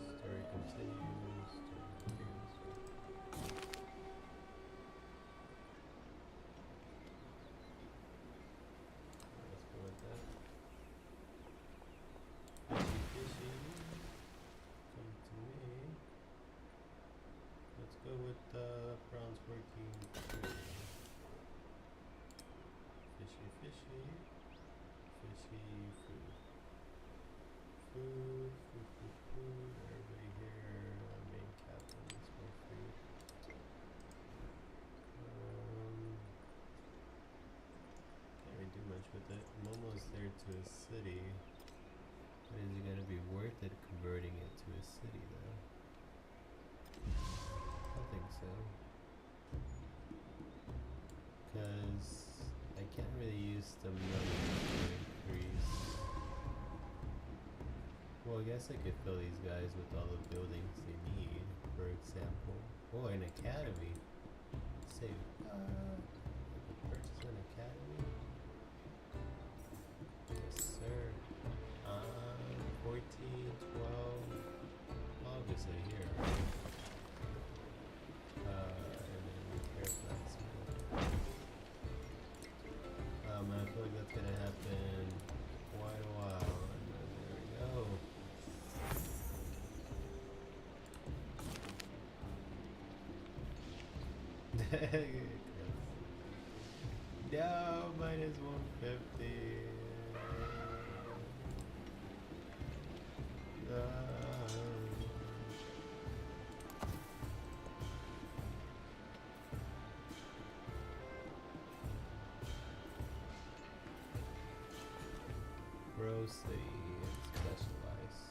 Story continues. Let's go with that. Fishy, come to me. Let's go with bronze working. Fishy, fishy. Fishy food. Food. military increase. Well, I guess I could fill these guys with all the buildings they need, for example. Oh, an academy. Save. Purchase an academy? Yes, sir. 14, 12. Obviously here, right? And then repair blacksmith. I feel like that's gonna happen quite a while. And then there we go. No, minus 150. Grossly specialized.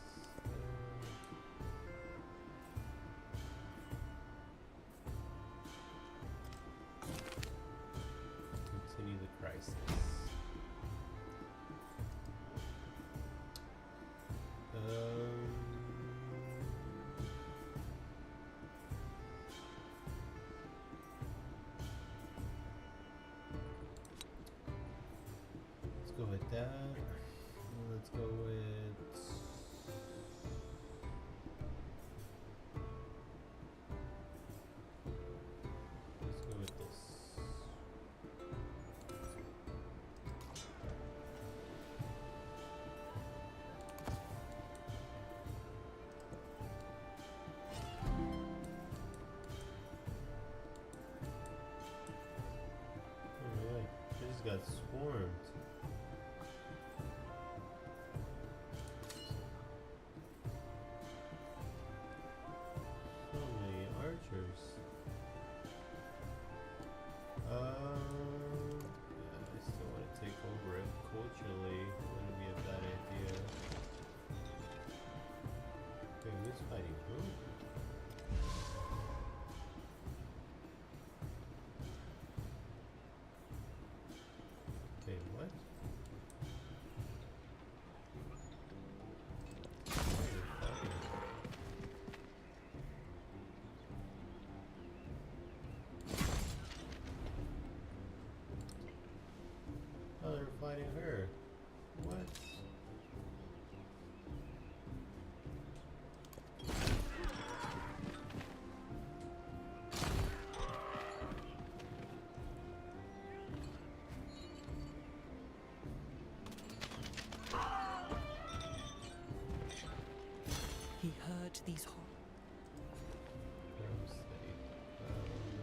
Continue the crisis. Let's go with that. Let's go with this. Alright, they just got swarmed. I still want to take over it culturally. Wouldn't be a bad idea. Wait, who's fighting who? Wait, what? Why are they fighting? Oh, they're fighting her. What? He heard these horrors.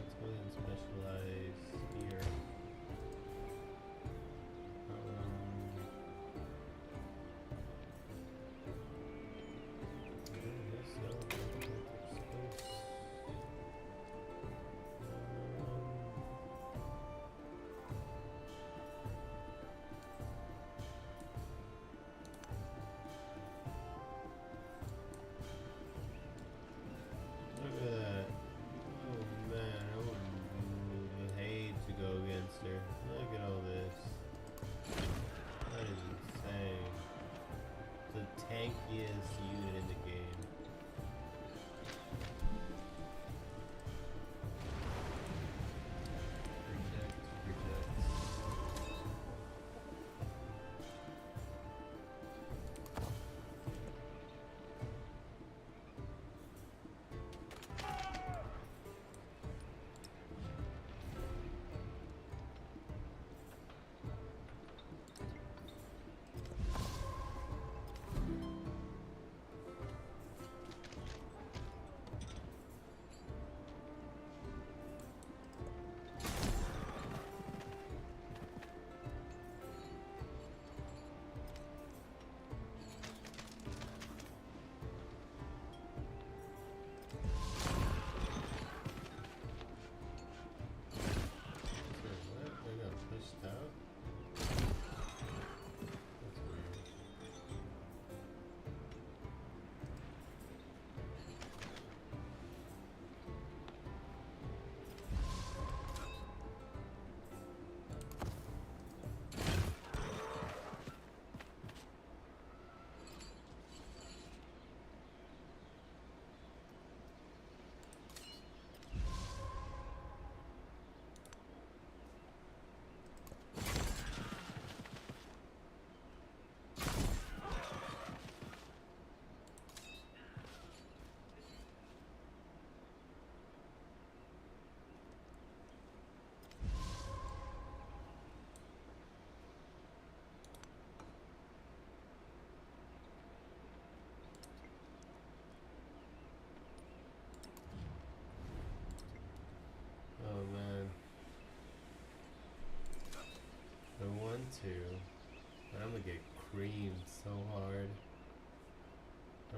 Let's go ahead and specialize here. Look at that. Oh man, I would hate to go against her. Look at all this. That is insane. The tankiest unit in the game. Reject, reject.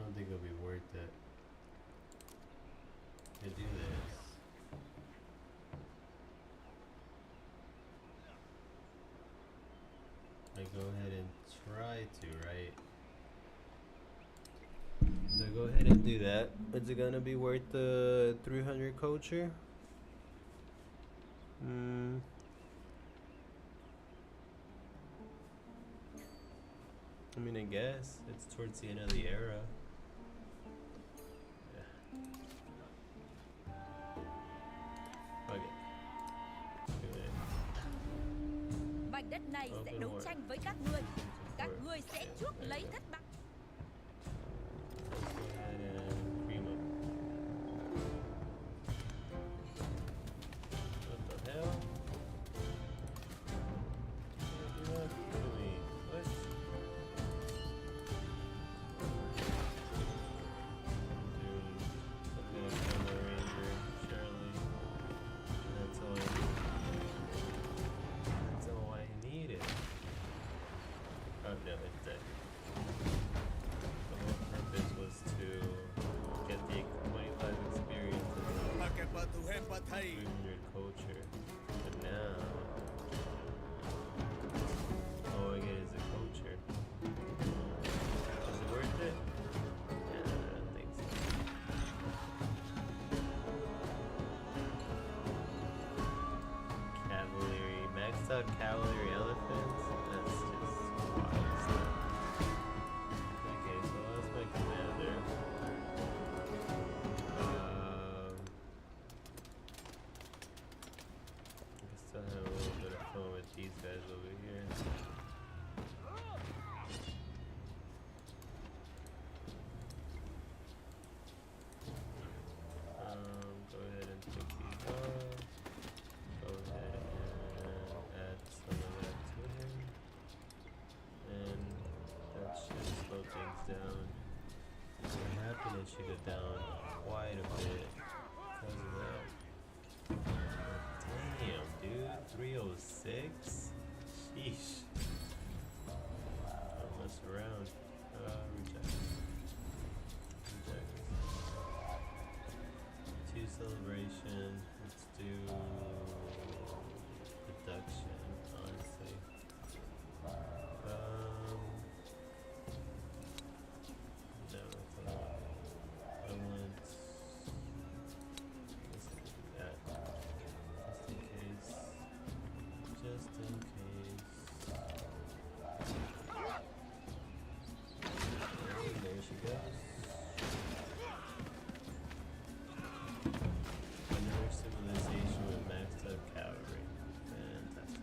don't think it'll be worth it to do this. I go ahead and try to, right? So go ahead and do that. Is it gonna be worth the 300 culture? I mean, I guess it's towards the end of the era. Yeah. Okay. Do it. Mảnh đất này sẽ Open đấu war. tranh với các ngươi. Các Support. ngươi sẽ Yeah, chuốc there lấy you go. thất bại. Let's go ahead and cream them. What the hell? Do not to me. What? Dude, something like Summer Ranger, surely. That's all I need. That's all I needed. Oh no, it's dead. The whole purpose was to get the 25 experience and the 300 culture. But now, all I get is a culture. Is it worth it? Yeah, I don't think so. Cavalry, maxed out cavalry elephants? That's just wild stuff. Okay, so that's my commander. I can still have a little bit of fun with these guys over here. Go ahead and take these off. Go ahead and add some of that to him. And that should slow things down. What happened? It should go down quite a bit because of that. Damn, dude. 306? Sheesh. Don't mess around. Reject. Reject. 2 celebration. Let's do production, honestly. No, that's a lot. I want let's do that. Just in case. There she goes. Another civilization with maxed out cavalry. Fantastic.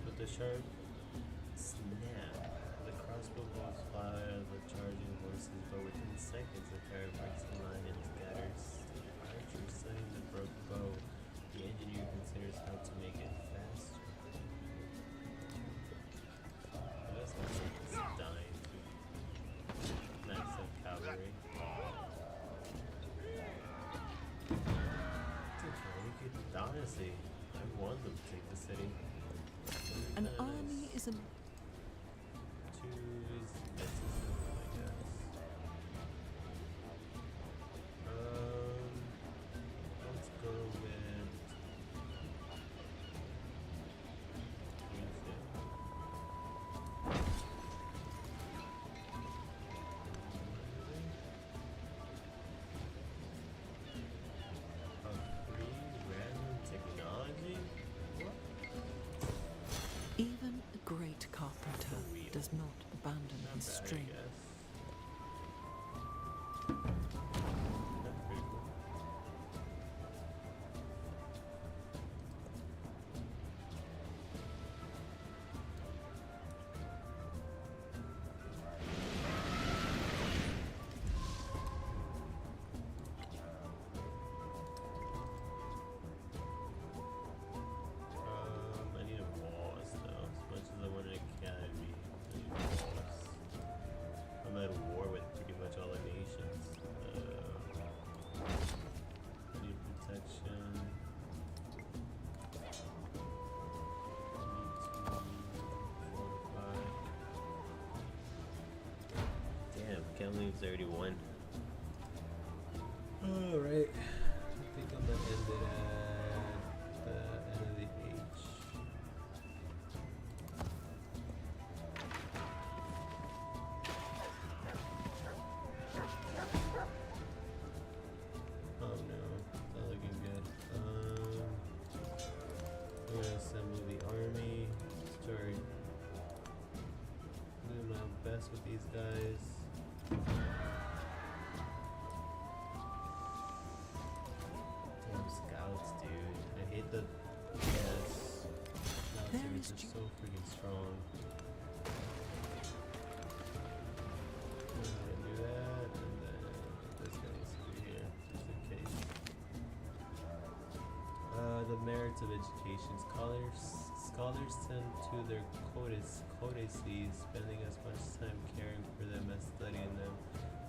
With the sharp snap, the crossbow bolts fly out of the charging horses, but within seconds the carry breaks the line and scatters. The archer setting the broke bow, the engineer considers how to make it faster. That's not something that's dying to max out cavalry. Honestly, I want them to take the city. An army is a Choose mysticism, I guess. Let's go with a free random technology? What? even a great carpenter does not abandon Not his bad, I strength. guess. That's pretty cool. I need a walls though, as much as I want an academy. I need walls. I'm can't believe it's already one. Alright. I think I'm gonna end it at the end of the age. Oh no, not looking good. I'm gonna assemble the army. Start doing my best with these guys. Damn scouts, dude. I hate the scouts There are is just so freaking strong. I'm gonna do that, and then this guy needs to be here, just in case. The merits of education. Scholars tend to their codices, spending as much time caring for them as studying them.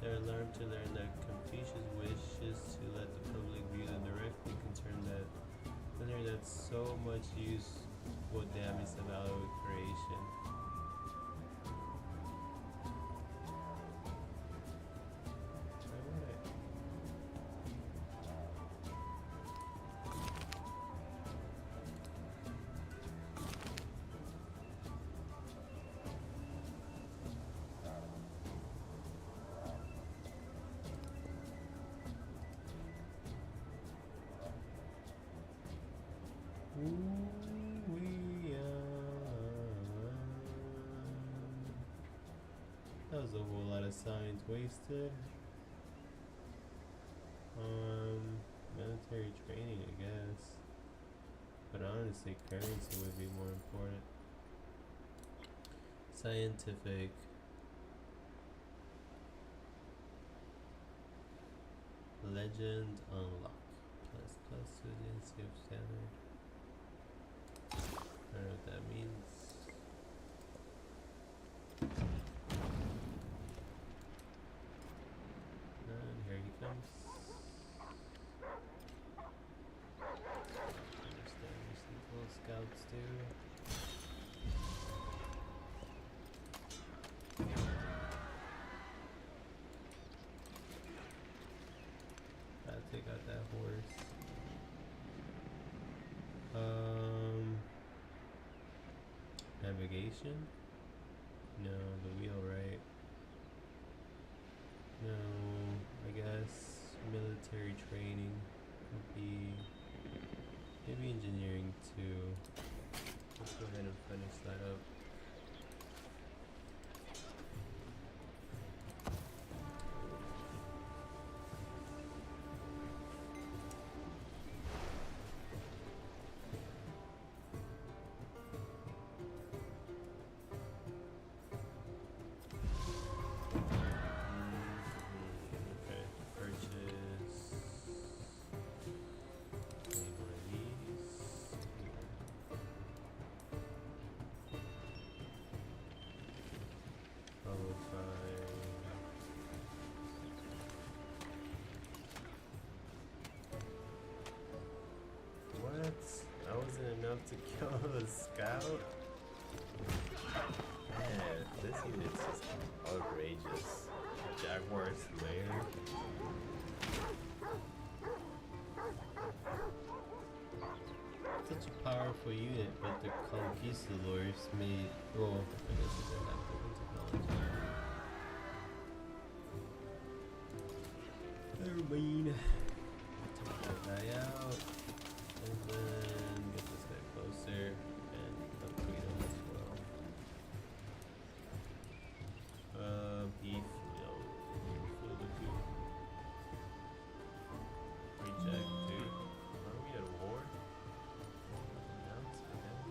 They're alarmed to learn that Confucius wishes to let the public view them directly, concerned that considering that so much use will damage the value of creation. Alright. That was a whole lot of science wasted. Military training, I guess. But honestly, currency would be more important. Scientific. Legend unlock. Plus to the density of standard. I don't know what that means. And here he comes. Understand what these little scouts do. Gotta take out that horse. Navigation? No, the wheel, right? No, I guess military training would be maybe engineering too. Let's go ahead and finish that up. Okay, purchase. Need one of these. Followed by what? That wasn't enough to kill a scout? Man, this unit's just outrageous. Jaguar Slayer. Such a powerful unit, but the conquistadors made. Well, I guess it didn't have different technology. Never mind. Take that guy out. And then get this guy closer and upgrade him as well. Beef. No. Reject, dude. Are we at war? Announce for him.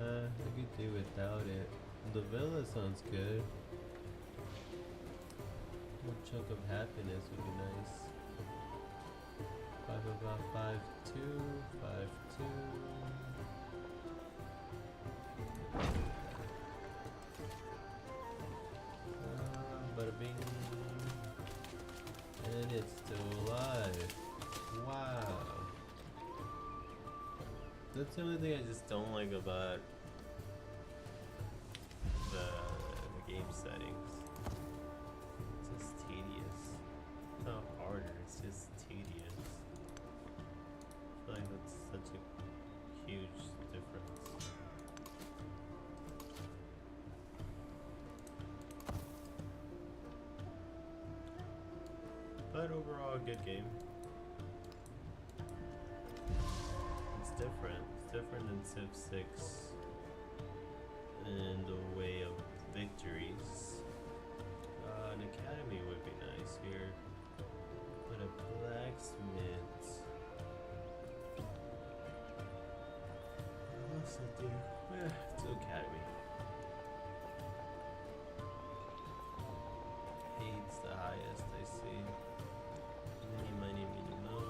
I could do without it. The villa sounds good. chunk of happiness would be nice. 5 5 2 bada bing. And it's still alive. Wow. That's the only thing I just don't like about the game settings. It's just tedious. It's not harder, it's just tedious. I feel like that's such a huge difference. But overall, a good game. It's different. It's different than Civ 6 in the way of victories. An academy would be nice here. But a blacksmith. What's it do? It's an academy. Eight's the highest I see. Mini, miny, mini, mo.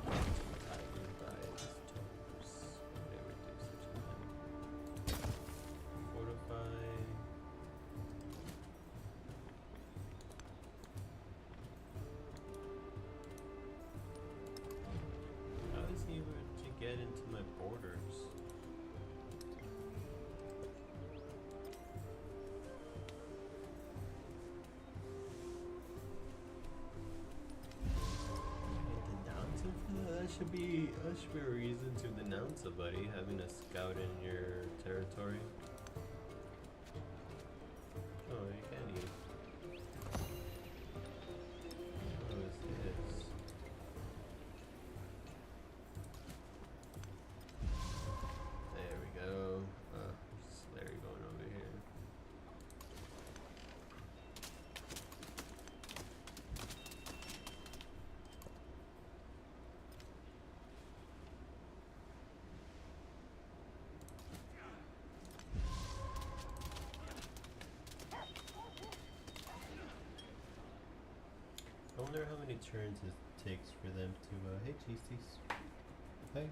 Tiger vibes, toes. Whatever do such a thing. Fortify. How is he able to get into my borders? Denounce him for that? That should be a reason to denounce somebody, having a scout in your territory. Oh, you can't eat. What is this? There we go. There's Larry going over here. I wonder how many turns it takes for them to, hey cheesies. Hey.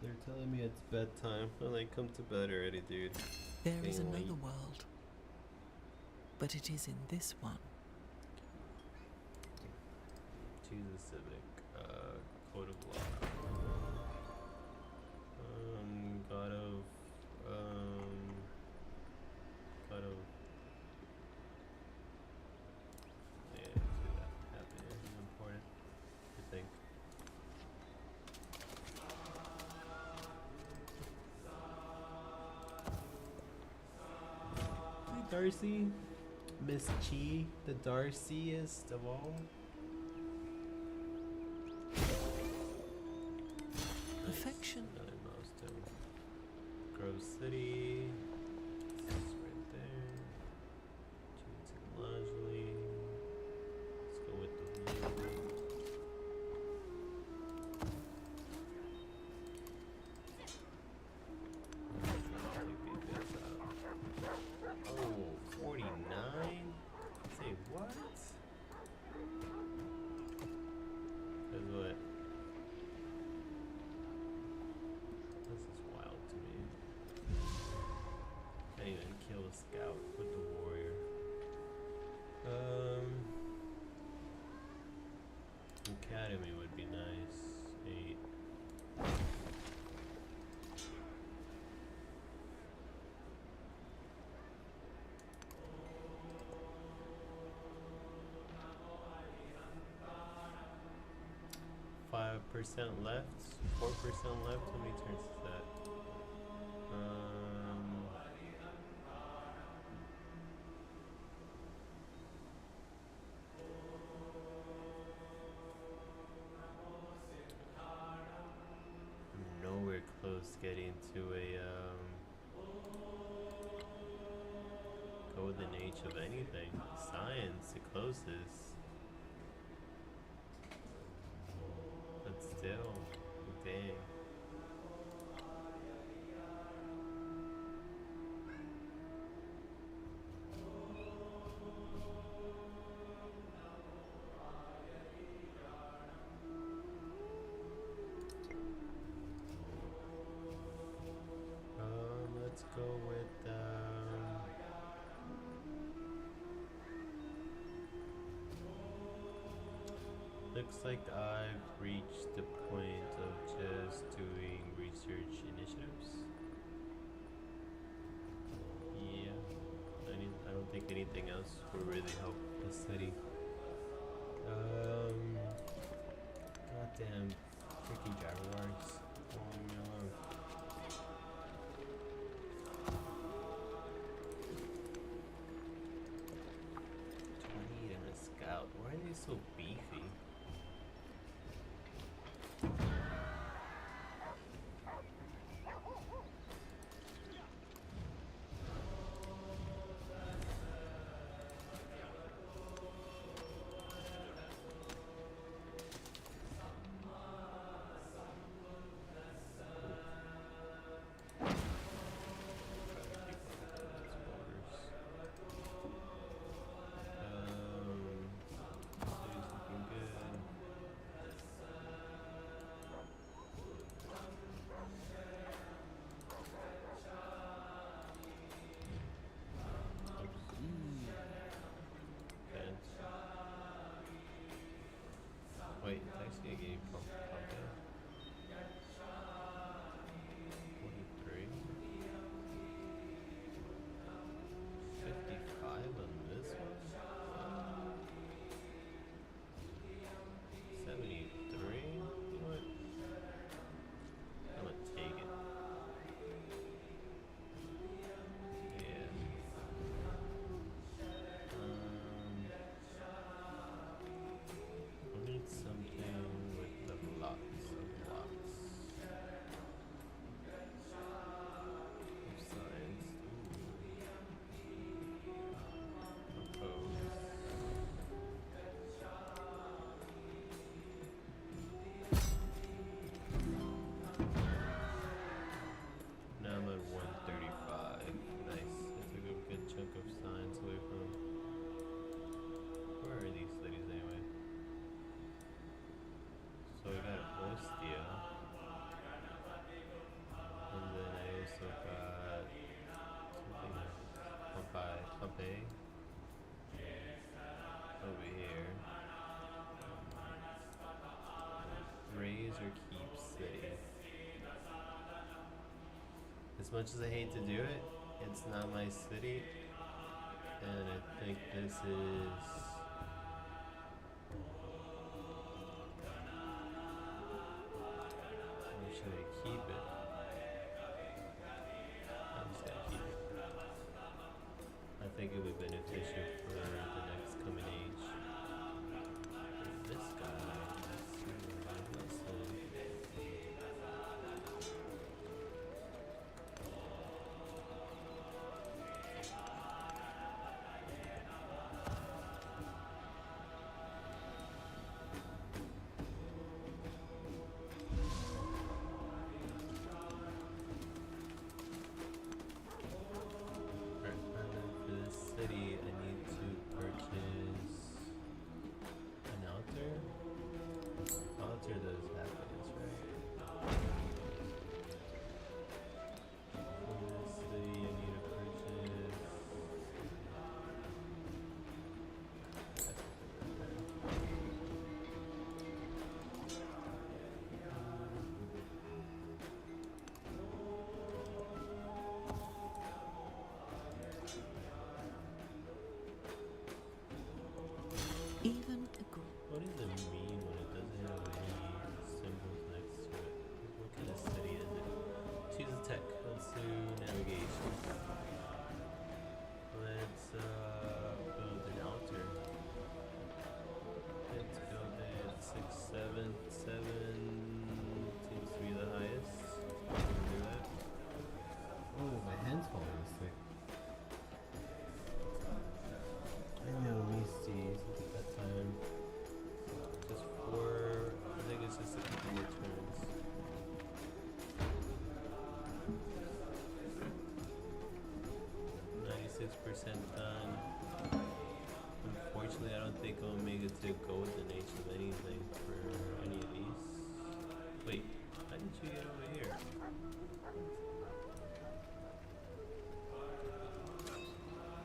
They're telling me it's bedtime. I'm like, come to bed already, dude. There is Being another late. world, but it is in this one. Choose a civic. Code of law. God of. God of. Yeah, let's do that. Happy and important. I think. Hey, Darcy. Miss Chi, the Darcyest of all. Perfection. Another milestone. Grove City. This is right there. Choose largely. Let's go with the blue. Take these guys out. Oh, 49? Say what? Says what? This is wild to me. Can't even kill a scout with the warrior. Academy would be nice. 8. % left, 4% left. How many turns is that? I'm nowhere close getting to a go golden age of anything. Science, the closest. But still, dang. Let's go with looks like I've reached the point of just doing research initiatives. Yeah, I don't think anything else will really help the study. Goddamn freaking jaguars. Leave me alone. 20 and a scout. Why are they so beefy? Wait, it's actually a game from Pompeii. 43. 55 on this one. 73. You know what? I'm gonna take it. Yeah. I need something with lots of science. Propose. Now I'm at 135. Nice. I took a good chunk of science away from. Where are these cities anyway? So we got Ostia. And then I also got something else. Pompeii. Over here. Raise or keep city. As much as I hate to do it, it's not my city. And I think this is. Or should I keep it? I'm just gonna keep it. I think it would be beneficial for the next coming age. This guy, let's see what listen. Right, and then for this city, I done. Unfortunately, I don't think I'll make it to golden age of anything for any of these. Wait, how did you get over here?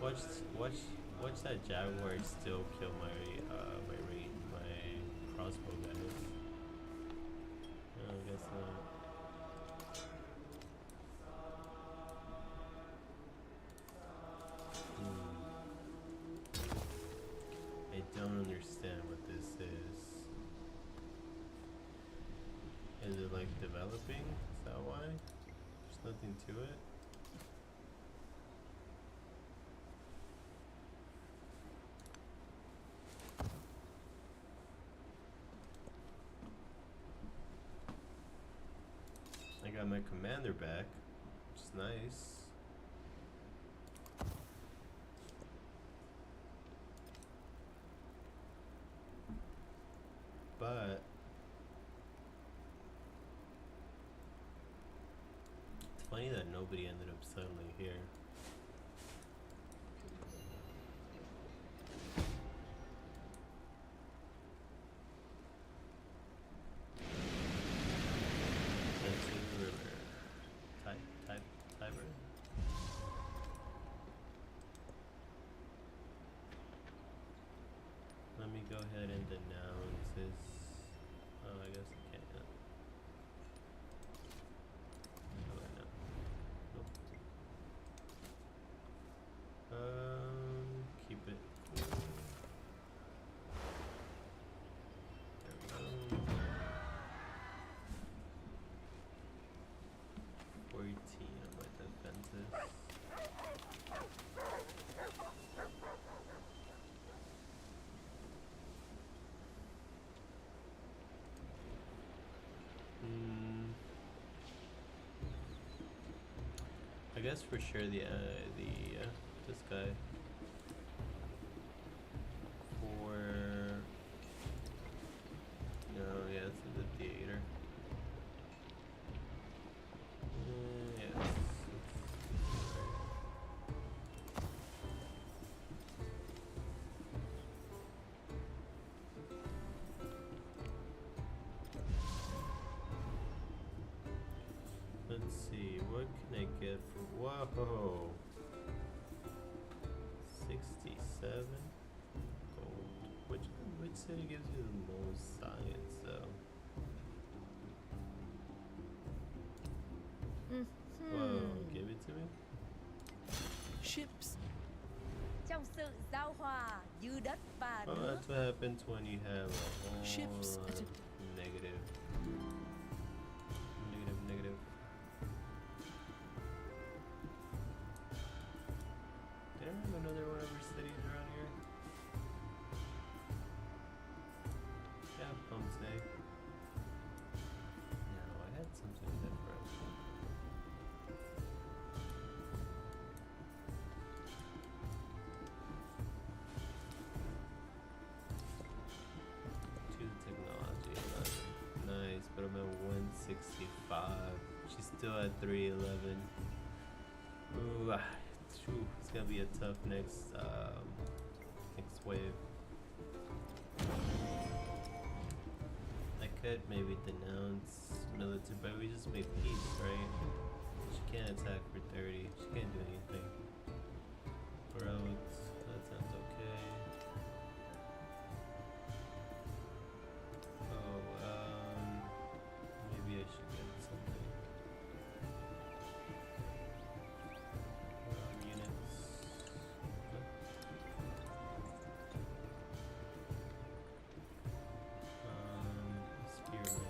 Watch, watch, watch that jaguar still kill my my crossbow guys. No, I guess not. I don't understand what this is. Is it like developing? Is that why? There's nothing to it? I got my commander back, which is nice. But it's funny that nobody ended up settling here. River. Tiber? Let me go ahead and denounce this. Oh, I guess I can't. How about now? Nope. Keep it cool. There we go. 14 on my defenses. I guess for sure this guy for no, yeah, it's the theater. Yes. Let's see, what can I get for whoa? 67 gold. Which city gives you the most science though? Whoa, give it to me? Ships. Trong sự giao hòa dư đất và Oh, nước. that's what happens when you have a whole Ships at a negative. Did I have another one of our cities around here? Yeah, Pomsey. No, I had something different. Choose technology 11. Nice, but I'm at 165. She's still at 311. Ooh, it's gonna be a tough next wave. I could maybe denounce military, but we just made peace, right? She can't attack for 30. She can't do anything. Roads, that sounds okay. Oh, maybe I should get something. Units. Spearman.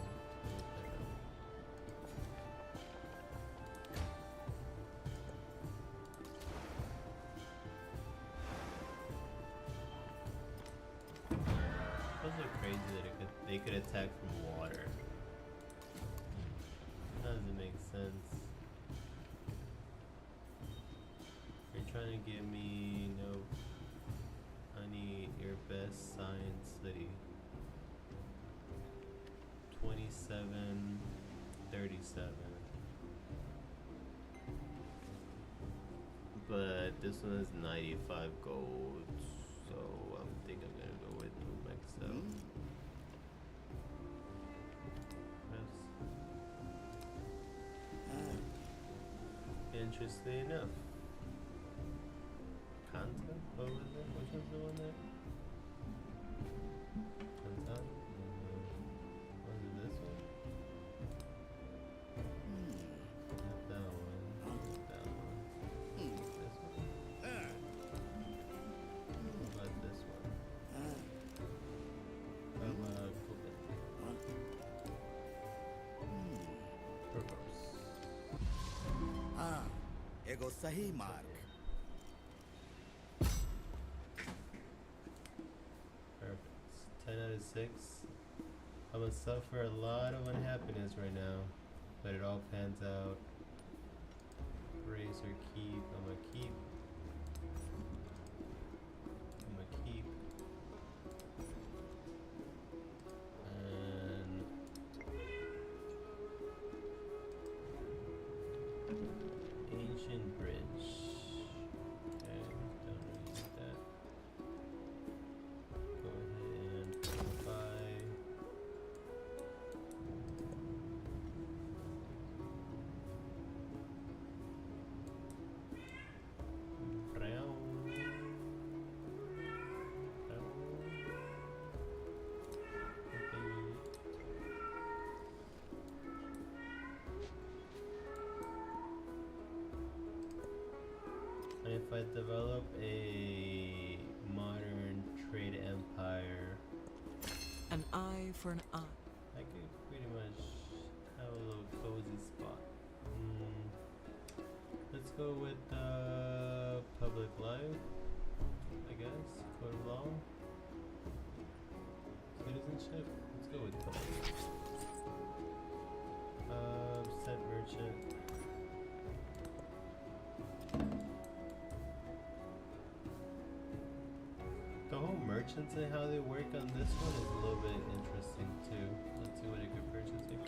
Those are crazy that they could attack from water. How does it make sense? You're trying to give me no. I need your best science city. 27, 37. but this one is 95 gold, so I think I'm gonna go with Maxel. Interesting enough. Kanta? What was it? Which one's the one there? Kanta? Was it this one? Not that one. That one. This one? What about this one? Purpose. हाँ एगो सही मार्ग Perfect. 10 out of 6. I'm gonna suffer a lot of unhappiness right now, but it all pans out. Raise or keep. I'm gonna keep. I'm gonna keep. And ancient bridge. Okay, don't really need that. Go ahead and buy. Brown. And if I develop a modern trade empire, An eye for an eye. I could pretty much have a little cozy spot. Let's go with public life, I guess. Code of law. Citizenship. Let's go with public. Set merchant. The whole merchants and how they work on this one is a little bit interesting too. Let's see what I could purchase here.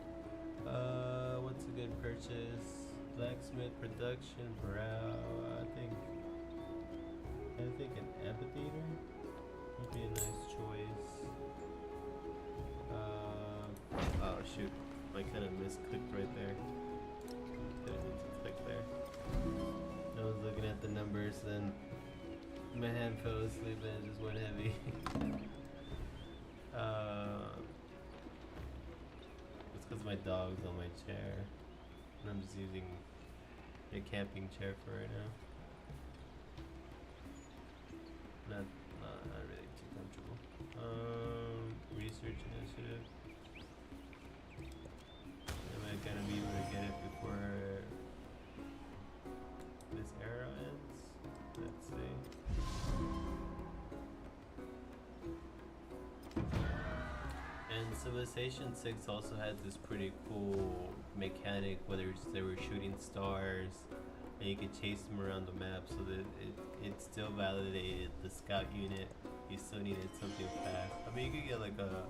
What's a good purchase? Blacksmith, production, morale. I think an amphitheater would be a nice choice. Oh shoot, I kind of misclicked right there. Didn't mean to click there. I was looking at the numbers and my hand fell asleep and it just went heavy. It's because my dog's on my chair. And I'm just using a camping chair for right now. Not really too comfortable. Research initiative. Am I gonna be able to get it before this era ends? Let's see. And Civilization VI also had this pretty cool mechanic where they were shooting stars and you could chase them around the map, so that it still validated the scout unit. You still needed something fast. I mean, you could get like a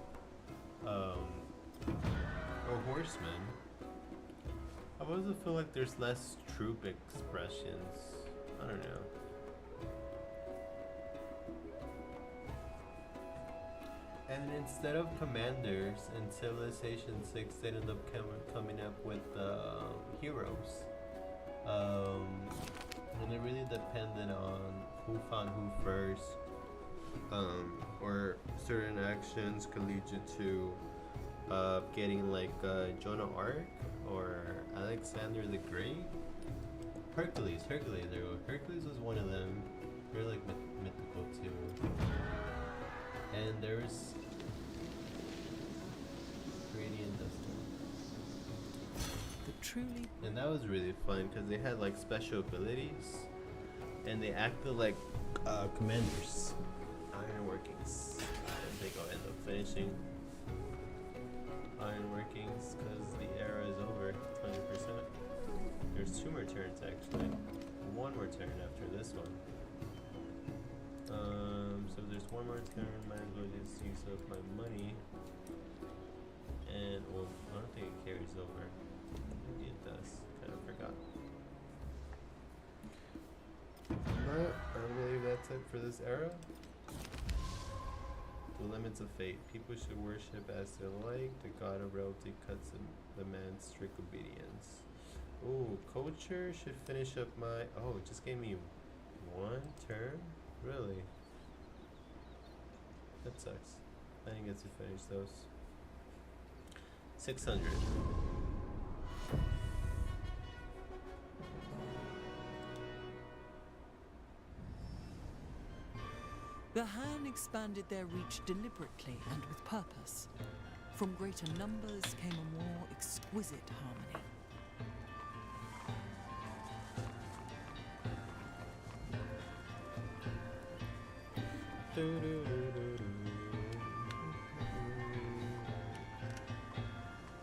horseman. I also feel like there's less troop expressions. I don't know. And instead of commanders in Civilization VI, they ended up coming up with heroes. And it really depended on who found who first. Or certain actions could lead you to getting like Joan of Arc or Alexander the Great. Hercules was one of them. They're like mythical too. And there's Gradient Dustin. The truly And that was really fun because they had like special abilities and they acted like commanders. Ironworkings. I think I'll end up finishing Ironworkings because the era is over 100%. There's 2 more turns actually. 1 more turn after this one. So if there's 1 more turn, might as well just use up my money. And well, I don't think it carries over. Maybe it does. Kind of forgot. But I believe that's it for this era. The limits of fate. People should worship as they like. The god of reality cuts the man's strict obedience. Ooh, culture should finish up my... Oh, it just gave me one turn? Really? That sucks. I didn't get to finish those. 600. The Han expanded their reach deliberately and with purpose. From greater numbers came a more exquisite harmony.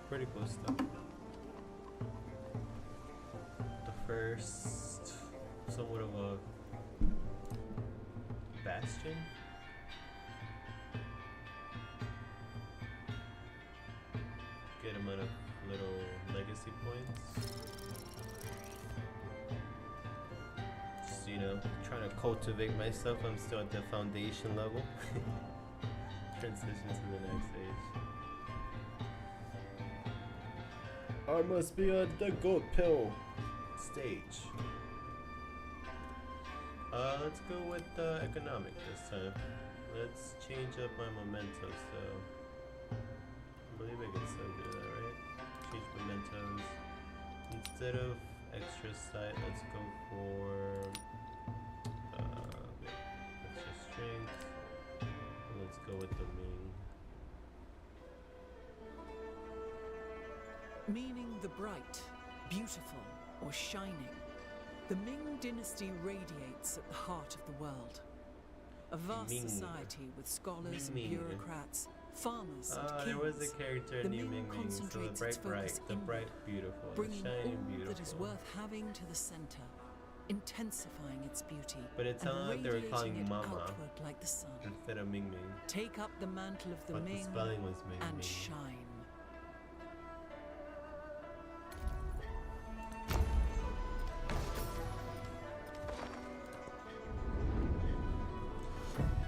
Pretty cool stuff. The first, somewhat of a bastion. Good amount of little legacy points. Just, you know, trying to cultivate myself. I'm still at the foundation level. Transition to the next stage. I must be on the gold pill stage. Let's go with economic this time. Let's change up my mementos though. I believe I can still do that, right? Change mementos. Instead of extra sight, let's go for extra strength. And let's go with the Ming. Meaning the bright, beautiful, or shining. The Ming dynasty radiates at the heart of the world. A vast Ming. society with scholars Ming. and bureaucrats, farmers and kings. There was a character The named Ming Ming Ming, so the concentrates bright its focus the bright inward, beautiful, the bringing shining all beautiful. that is worth having to the center, intensifying its beauty, But it and sounded like they were calling radiating it Mama outward like the sun. instead of Ming Ming. Take up the mantle of the But the Ming spelling was Ming and Ming. shine.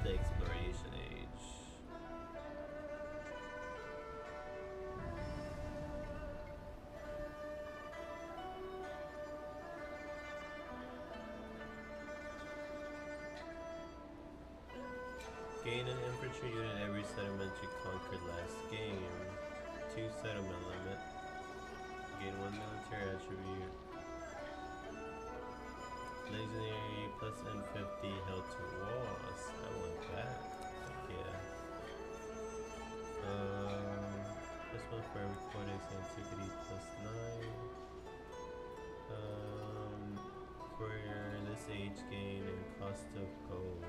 The exploration age. Gain an infantry unit every settlement you conquered last game. 2 settlement limit. Gain 1 military attribute. Legendary plus N50 held to walls. I want that. Heck yeah. This one for every codex antiquity plus 9. For this age gain and cost of gold.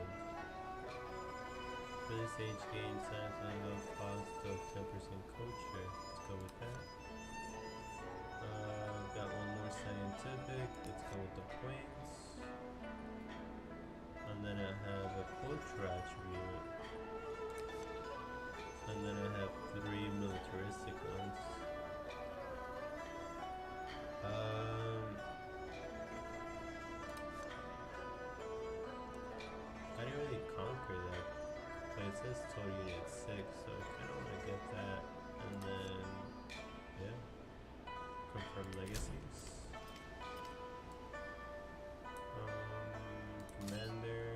For this age gain, science legal cost of 10% culture. Let's go with that. Got one more scientific. Let's go with the points. And then I have a culture attribute. And then I have 3 militaristic ones. I didn't really conquer that. But it says total unit 6, so I kinda wanna get that. And then, yeah. Confirm legacies. Commander.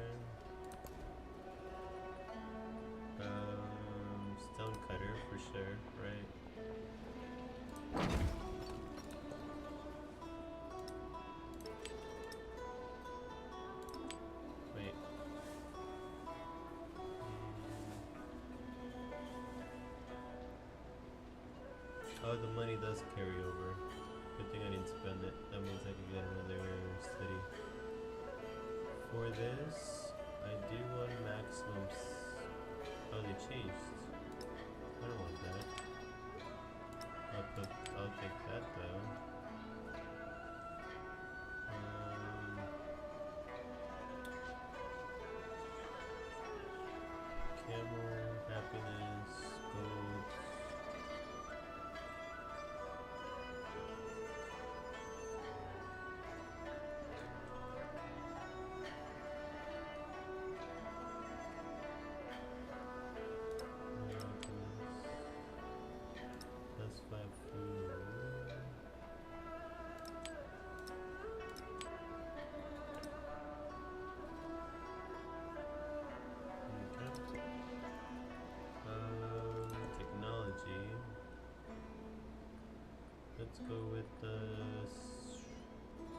go with the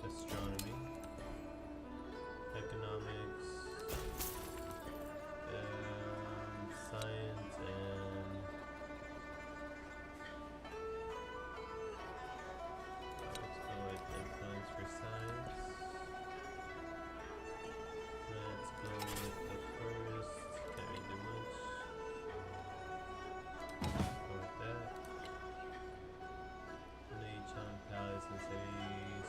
astronomy, economics, science, and let's go with influence for science. Let's go with the first. Can't really do much. Go with that. Age on palace and say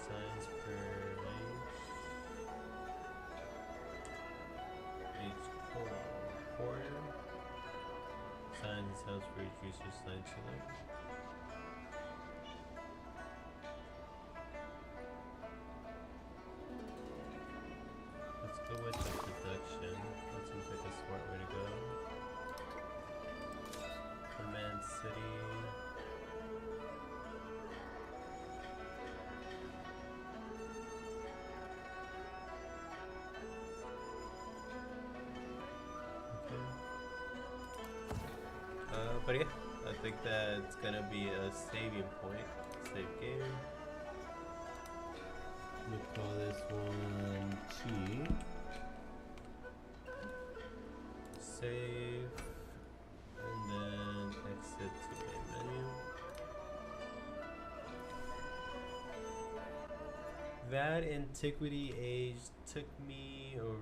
science per range. Age quarter. Science helps for reduce your science select. Let's go with the production. That seems like a smart way to go. Command city. Okay. But yeah, I think that's gonna be a saving point. Save game. We call this one G. Save, and then exit to main menu. That antiquity age took me over